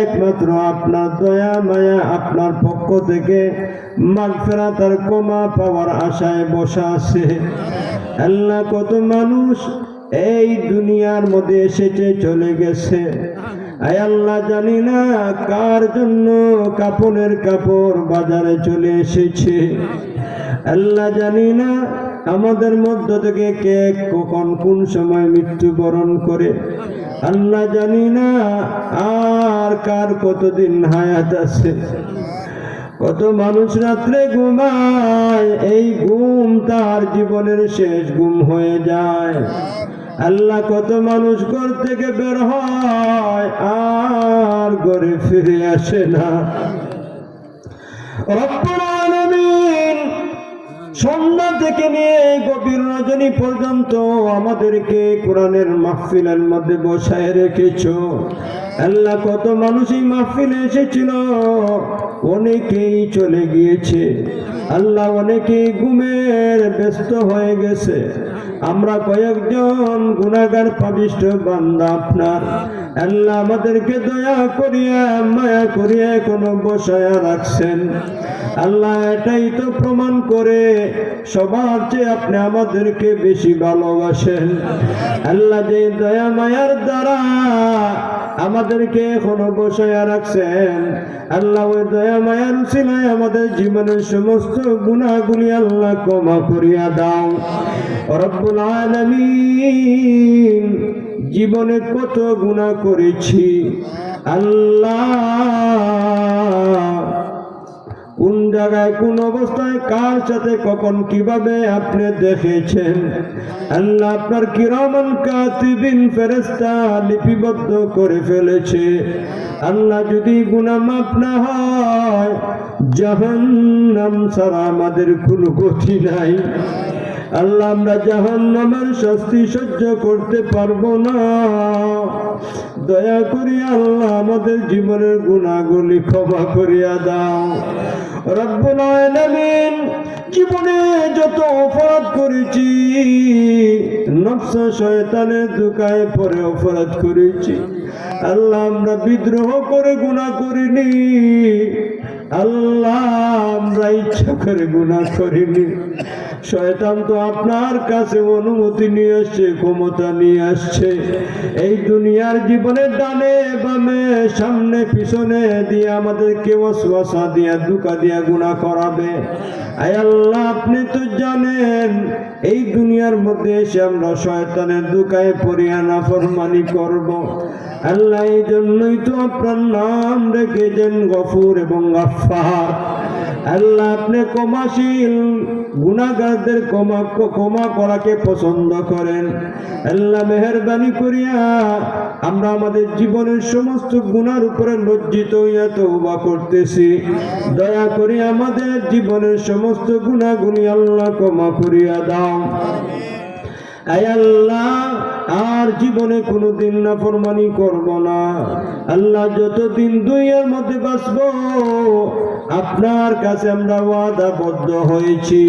একমাত্র আপনার দয়া মায়া, আপনার পক্ষ থেকে মাগফিরাত আর ক্ষমা পাওয়ার আশায় বসা আছে। আল্লাহ, কত মানুষ এই দুনিয়ার মধ্যে এসেছে চলে গেছে। আয় আল্লাহ, জানি না কার জন্য কাপড়ের কাপড় বাজারে চলে এসেছে। আল্লাহ, জানি না আমাদের মধ্য থেকে কে কখন কোন সময় মৃত্যুবরণ করে। আল্লাহ, জানি না আর কার কতদিন হায়াত আছে। কত মানুষ রাত্রে ঘুমায়, এই ঘুম তার জীবনের শেষ ঘুম হয়ে যায়। আল্লাহ, কত মানুষ ঘর থেকে বের হয় আর ঘরে ফিরে আসে না। রব্বুল আলামিন, সন্ধ্যা থেকে নিয়ে গভীর রজনী পর্যন্ত আমাদেরকে কোরআনের মাহফিলের মধ্যে বসায় রেখেছো। আল্লাহ, কত মানুষ এই মাহফিলে এসেছিল, অনেকেই চলে গিয়েছে। আল্লাহ, অনেকেই ঘুমের ব্যস্ত হয়ে গেছে। আমরা কয়েকজন গুনাহগার পাপিষ্ঠ বান্দা আপনার, আল্লাহ আমাদেরকে দয়া করিয়া মায়া করিয়া এখনো বসায়া রাখছেন। আল্লাহ এটাই তো প্রমাণ করে সবার চেয়ে আপনি আমাদেরকে বেশি ভালোবাসেন। আল্লাহ যে দয়া মায়ার দ্বারা আমাদেরকে এখনো বসায়া রাখছেন, আল্লাহ ওই দয়া মায়ার উসিলায় আমাদের জীবনের সমস্ত গুনাহগুলি আল্লাহ ক্ষমা করিয়া দাও রব্বুল আলামিন। জীবনে কত গুনাহ করেছি আল্লাহ, কোন জায়গায় কোন অবস্থায় কার সাথে কখন কিভাবে আপনি দেখেছেন আল্লাহ। আপনার কিরামান কাতিবিন ফেরেশতা লিপিবদ্ধ করে ফেলেছে আল্লাহ। যদি গুনাহ মাফ না হয় জাহান্নাম ছাড়া আমাদের কোনো গতি নাই আল্লাহ। আমরা জাহান্নামের শাস্তি সহ্য করতে পারবো না। দয়া করি আল্লাহ আমাদের জীবনের গুনাহগুলি ক্ষমা করিয়া দাও রব্বুল আলামিন। জীবনে যত অপরাধ করেছি, নফস শয়তানের ধোঁকায় পড়ে অপরাধ করেছি আল্লাহ। আমরা বিদ্রোহ করে গুনাহ করিনি আল্লাহ, আমরা ইচ্ছা করে গুনাহ করিনি। শয়তান তো আপনার কাছে অনুমতি নিয়ে আসছে, ক্ষমতা নিয়ে আসছে এই দুনিয়ার জীবনে ডানে বামে সামনে পিছনে দিয়ে আমাদেরকে ওয়াসওয়াসা দিয়া ধোঁকা দিয়া গুনাহ করাবে। আয় আল্লাহ আপনি তো জানেন এই দুনিয়ার মধ্যে এসে আমরা শয়তানের ধোঁকায় পড়িয়া নাফরমানি করব আল্লাহ। এই জন্যই তো আপনার নাম রেখেছেন গফুর এবং গাফফার আল্লাহ। আপনি ক্ষমাশীল, গুনাহগারদের ক্ষমা করাকে পছন্দ করেন আল্লাহ। মেহেরবানি করিয়া আমরা আমাদের জীবনের সমস্ত গুনার উপরে লজ্জিত হইয়া তওবা করতেছি। দয়া করে আমাদের জীবনের সমস্ত গুনাহগুলি আল্লাহ ক্ষমা করিয়া দাও। আয় আল্লাহ আর জীবনে কোনোদিন নাফরমানি করব না আল্লাহ। যতদিন দুনিয়ার মধ্যে বাঁচব আপনার কাছে আমরা ওয়াদাবদ্ধ হয়েছি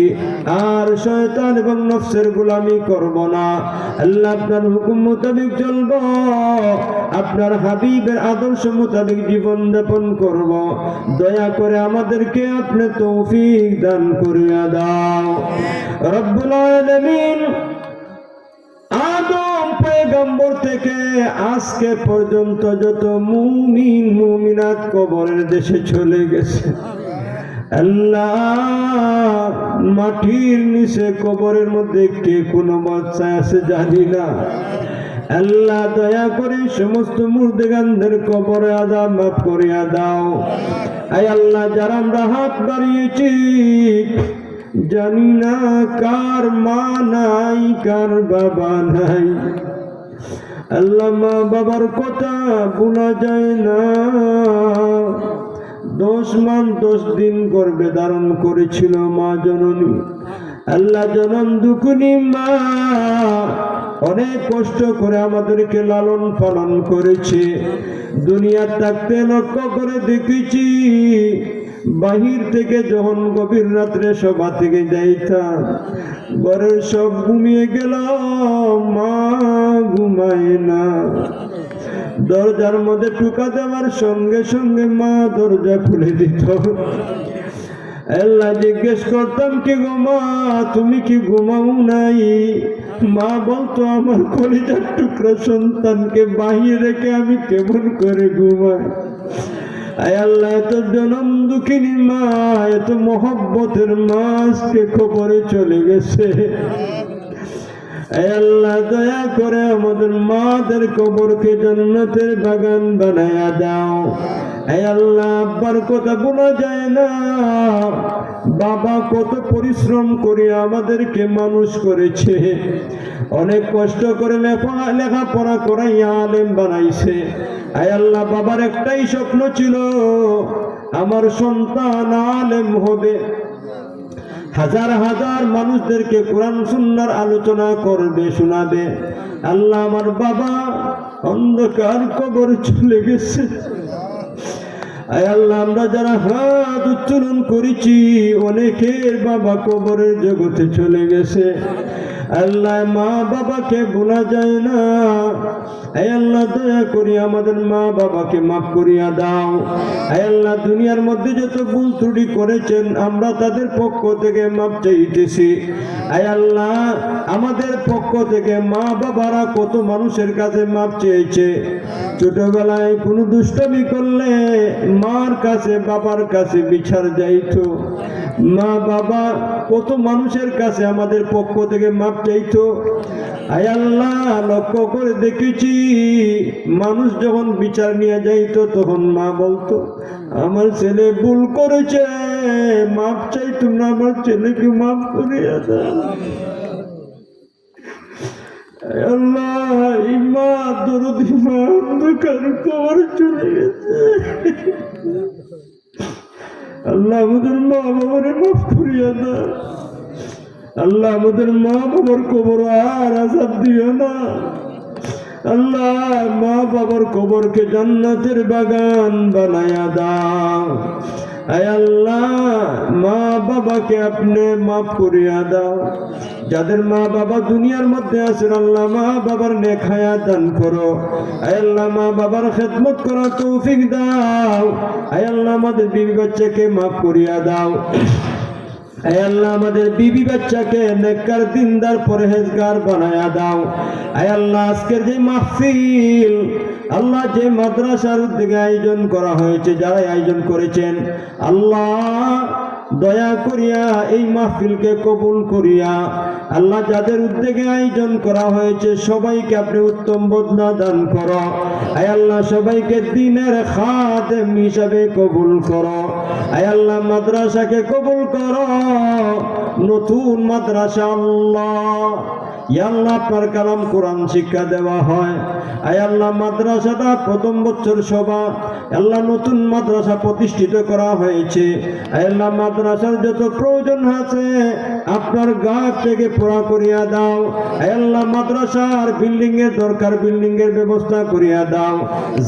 আর শয়তান এবং নফসের গোলামি করব না আল্লাহ। আপনার হুকুম মোতাবেক চলব, আপনার হাবিবের আদর্শ মোতাবেক জীবন যাপন করব। দয়া করে আমাদেরকে আপনি তৌফিক দান করিয়া দাও রব্বুল আলামিন। আদম পয়গম্বর থেকে আজকে পর্যন্ত যত মুমিন মুমিনাত কবরের দেশে চলে গেছে আল্লাহ, মাটির নিচে কবরের মধ্যে কে কোনো বাচ্চা আছে জানি না আল্লাহ। দয়া করে সমস্ত মুর্দেগানদের কবরে আযাব মাফ করিয়া দাও। আয় আল্লাহ যারা আমরা হাত বাড়িয়েছি জানি না কার মা নাই কার বাবা নাই আল্লাহ। মা বাবার কথা ভোলা যায় না। 10 মাস 10 দিন গর্ভে ধারণ করেছিল মা জননী আল্লাহ। জনম দুঃখিনী মা অনেক কষ্ট করে আমাদেরকে লালন পালন করেছে। দুনিয়ার থাকতে লক্ষ্য করে দেখেছি বাহির থেকে যখন গভীর রাত্রে সভা থেকে যাইতাম ঘরের সব ঘুমিয়ে গেল, মা ঘুমায় না। দরজার মধ্যে টোকা দেওয়ার সঙ্গে সঙ্গে মা দরজা খুলে দিত। আল্লাহ জিজ্ঞেস করতাম কি গো মা তুমি কি ঘুমাও নাই? মা বলতো আমার কলিজার টুকরা সন্তানকে বাহিরে রেখে আমি কেমন করে ঘুমাই। আয় আল্লাহ এত জনম দুঃখিনী মা, এত মহব্বতের মা আজকে কবরে চলে গেছে। আয় আল্লাহ দয়া করে আমাদের মাদের কবরকে জান্নাতের বাগান বানায়া দাও। আয় আল্লাহ আব্বার কথা বলা যায় না, বাবা কত পরিশ্রম করে আমাদেরকে মানুষ করেছে, অনেক কষ্ট করে লেখাপড়া করাইয়া আলেম বানাইছে। আয় আল্লাহ বাবার একটাই স্বপ্ন ছিল আমার সন্তান আলেম হবে, হাজার হাজার মানুষদেরকে কোরআন সুন্নাহর আলোচনা করবে, শোনাবে। আল্লাহ আমার বাবা অন্ধকার কবর চলে গেছে। আয় আল্লাহ আমরা যারা হাত উত্তোলন করেছি অনেকের বাবা কবরের জগতে চলে গেছে। আল্লাহ মা বাবাকে ভোলা যায় না, হে আল্লাহ দয়া করি আমাদের মা বাবাকে মাফ করিয়া দাও। হে আল্লাহ দুনিয়ার মধ্যে যত ভুল ত্রুটি করেছেন আমরা তাদের পক্ষ থেকে মাফ চাইতেছি। হে আল্লাহ আমাদের পক্ষ থেকে মা বাবারা কত মানুষের কাছে মাফ চেয়েছে, ছোটবেলায় কোনো দুষ্টামি করলে মার কাছে বাবার কাছে বিচার যাইতো, মা বাবা কত মানুষের কাছে আমাদের পক্ষ থেকে মাপ চাইতো। আয় আল্লাহ লক্ষ্য করে দেখেছি মানুষ যখন বিচার নিয়ে যাইতো তখন মা বলতো আমার ছেলে ভুল করেছে, মাপ চাই, তোমরা আমার ছেলেকে মাফ করিয়া দাও। আল্লাহ ইমা দরদি মা অন্ধকার কবর চলে গেছে। আল্লাহ আমাদের মা বাবারে মাফ করিয়া দাও। আল্লাহ আমাদের মা বাবার কবর আর আযাব দিও না। আল্লাহ মা বাবার কবরকে জান্নাতের বাগান বানায়া দাও। আয় আল্লাহ মা বাবাকে আপনি মাফ করিয়া দাও। যাদের মা বাবা দুনিয়ার মধ্যে আছেন আল্লাহ মা বাবার নেক হায়াত দান করো। আয় আল্লাহ মা বাবার খেদমত করার তৌফিক দাও। আয় আল্লাহ আমাদের বিবি বাচ্চাকে মাফ করিয়া দাও। আয় আল্লাহ আমাদের বিবি বাচ্চাকে নেককার দিনদার পরহেজগার বানায়া দাও। আয় আল্লাহ আজকের যে মাহফিল আল্লাহ যে মাদ্রাসার উদ্যোগে আয়োজন করা হয়েছে, যারা আয়োজন করেছেন আল্লাহ দয়া করিয়া এই মাহফিলকে কবুল করিয়া আল্লাহ যাদের উদ্যোগে আয়োজন করা হয়েছে সবাইকে আপনি উত্তম বদলা দান করো। আয় আল্লাহ সবাইকে দ্বীনের খাদেম হিসাবে কবুল করো। আয় আল্লাহ মাদ্রাসাকে কবুল করো, নতুন মাদ্রাসা আল্লাহ ইয়া আল্লাহ আপনার কালাম কোরআন শিক্ষা দেওয়া হয়। আয় আল্লাহ মাদ্রাসাটা প্রথম বছর সভা আল্লাহ নতুন মাদ্রাসা প্রতিষ্ঠিত করা হয়েছে। আয় আল্লাহ মাদ্রাসার যত প্রয়োজন আছে আপনার গাছ থেকে পুরা করিয়া দাও। আয় আল্লাহ মাদ্রাসার বিল্ডিং এর দরকার বিল্ডিং এর ব্যবস্থা করিয়া দাও,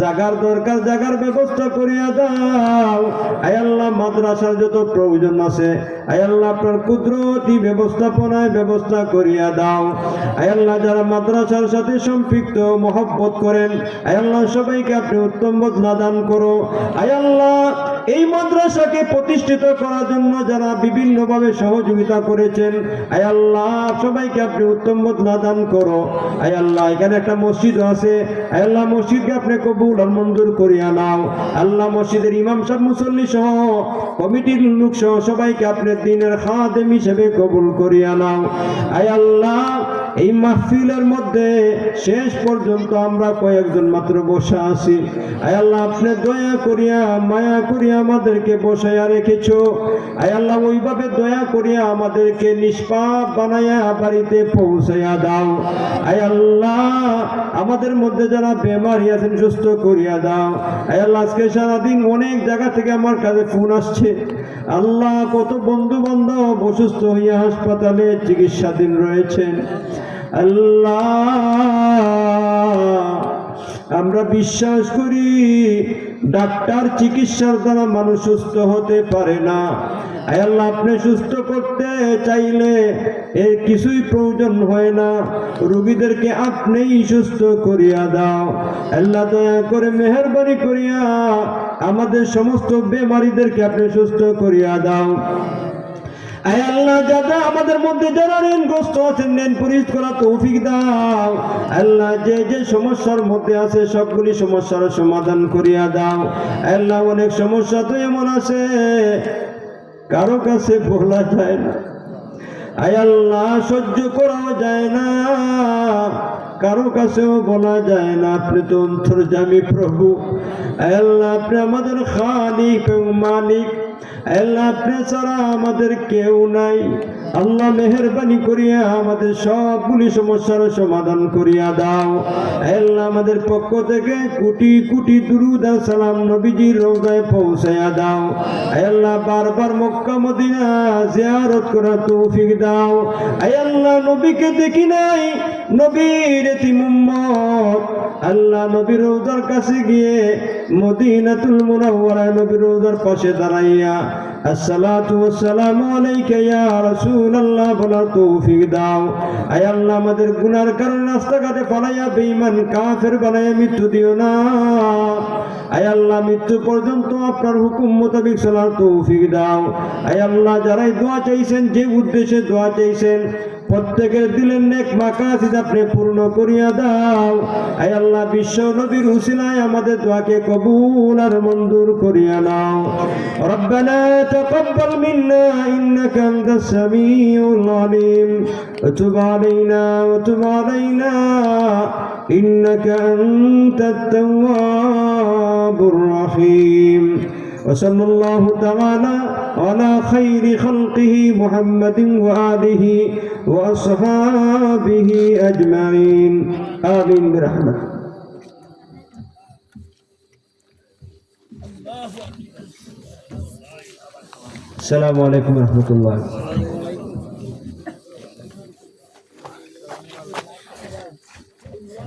জাগার দরকার জাগার ব্যবস্থা করিয়া দাও। আয় আল্লাহ মাদ্রাসার যত প্রয়োজন আছে আয় আল্লাহ আপনার কুদরতি ব্যবস্থাপনায় ব্যবস্থা করিয়া দাও। আয় আল্লাহ যারা মাদ্রাসার সাথে সম্পৃক্ত মহব্বত করেন আয় আল্লাহ সবাইকে আপনি উত্তম বদলা দান করো। আয় আল্লাহ এই মাদ্রাসাকে প্রতিষ্ঠিত করার জন্য যারা বিভিন্নভাবে সহযোগিতা করেছেন আয় আল্লাহ সবাইকে আপনি উত্তম বদলা দান করো। আয় আল্লাহ এখানে একটা মসজিদ আছে, আয় আল্লাহ মসজিদকে আপনি কবুল আর মঞ্জুর করিয়া নাও। আল্লাহ মসজিদের ইমাম সাহেব মুসল্লি সহ কমিটির লোক সহ সবাইকে আপনি দ্বীনের খাদেম হিসেবে কবুল করিয়া নাও। আয় আল্লাহ এই মাহফিলের মধ্যে শেষ পর্যন্ত আমরা কয়েকজন মাত্র বসে আছি, আয় আল্লাহ আপনি দয়া করিয়া মায়া করিয়া আমাদেরকে বসাইয়া রেখেছো। আয় আল্লাহ ওইভাবে দয়া করিয়া আমাদেরকে নিষ্পাপ বানাইয়া বাড়িতে পৌঁছাইয়া দাও। আয় আল্লাহ আমাদের মধ্যে যারা বেমারি আছেন সুস্থ করিয়া দাও। আয় আল্লাহ আজকে সারাদিন অনেক জায়গা থেকে আমার কাছে ফোন আসছে আল্লাহ কত বন্ধু বান্ধব অসুস্থ হইয়া হাসপাতালে চিকিৎসাধীন রয়েছেন। আল্লাহ আমরা বিশ্বাস করি ডাক্তার চিকিৎসার দ্বারা মানুষ সুস্থ হতে পারে না। আয় আল্লাহ আপনি সুস্থ করতে চাইলে এর কিছুই প্রয়োজন হয় না, রোগীদেরকে আপনিই সুস্থ করিয়া দাও। আল্লাহ দয়া করে মেহেরবানি করিয়া আমাদের সমস্ত বেমারিদেরকে আপনি সুস্থ করিয়া দাও। আয় আল্লাহ যারা আমাদের মধ্যে যারা ঋণগ্রস্ত আছেন ঋণ পরিশোধ করার তৌফিক দাও। আল্লাহ যে যে সমস্যার মধ্যে আছে সবগুলি সমস্যার সমাধান করিয়া দাও। আল্লাহ অনেক সমস্যা তো এমন আছে কারো কাছে বলা যায় না, আয় আল্লাহ সহ্য করাও যায় না, কারো কাছেও বলা যায় না। আপনি তো অন্তর্যামী প্রভু, আয় আল্লাহ আপনি আমাদের খালিক এবং মালিক, আল্লাহ আপনি ছাড়া আমাদের কেউ নাই। আল্লাহ মেহেরবানি করিয়া আমাদের সবগুলি সমস্যার সমাধান করিয়া দাও। আল্লাহ আমাদের পক্ষ থেকে কোটি কোটি দুরূদ আর সালাম নবীজির রওজায় পৌঁছায়া দাও। আল্লাহ বারবার মক্কা মদিনা জিয়ারত করার তৌফিক দাও। আল্লাহ নবীকে দেখি নাই, নবীর এতিম উম্মত আল্লাহ নবীর রওজার কাছে গিয়ে মদিনাতুল মুনাওয়ারায় নবীর রওজার পাশে দাঁড়াইয়া আসসালাতু ওয়াসসালামু আলাইকা ইয়া রাসূলুল্লাহ বলার তৌফিক দাও। আয় আল্লাহ আমাদের গুনার কারণে রাস্তাঘাটে পড়াইয়া বেঈমান কাফের বানাইয়া মৃত্যু দিও না। আয় আল্লাহ মৃত্যু পর্যন্ত আপনার হুকুম মোতাবেক চলার তৌফিক দাও। আয় আল্লাহ যারাই দোয়া চাইছেন, যে উদ্দেশ্যে দোয়া চাইছেন, প্রত্যেকের দিলের নেক মাকাসিদ আপনি পূর্ণ করিয়া দাও। আয় আল্লাহ বিশ্ব নবীর উসিলায় আমাদের দোয়াকে কবুল আর মঞ্জুর করিয়া নাও। রব্বানা তাকাব্বাল মিন্না ইন্নাকা আনতাস সামিউল আলিম ওয়া তুব আলাইনা ওয়া তুব আলাইনা ইন্নাকা আনতাত তাওয়াবুর রহিম। وصلى الله تعالى على خير خلقه محمد وآله وأصحابه أجمعين آمين برحمته. السلام عليكم ورحمة الله.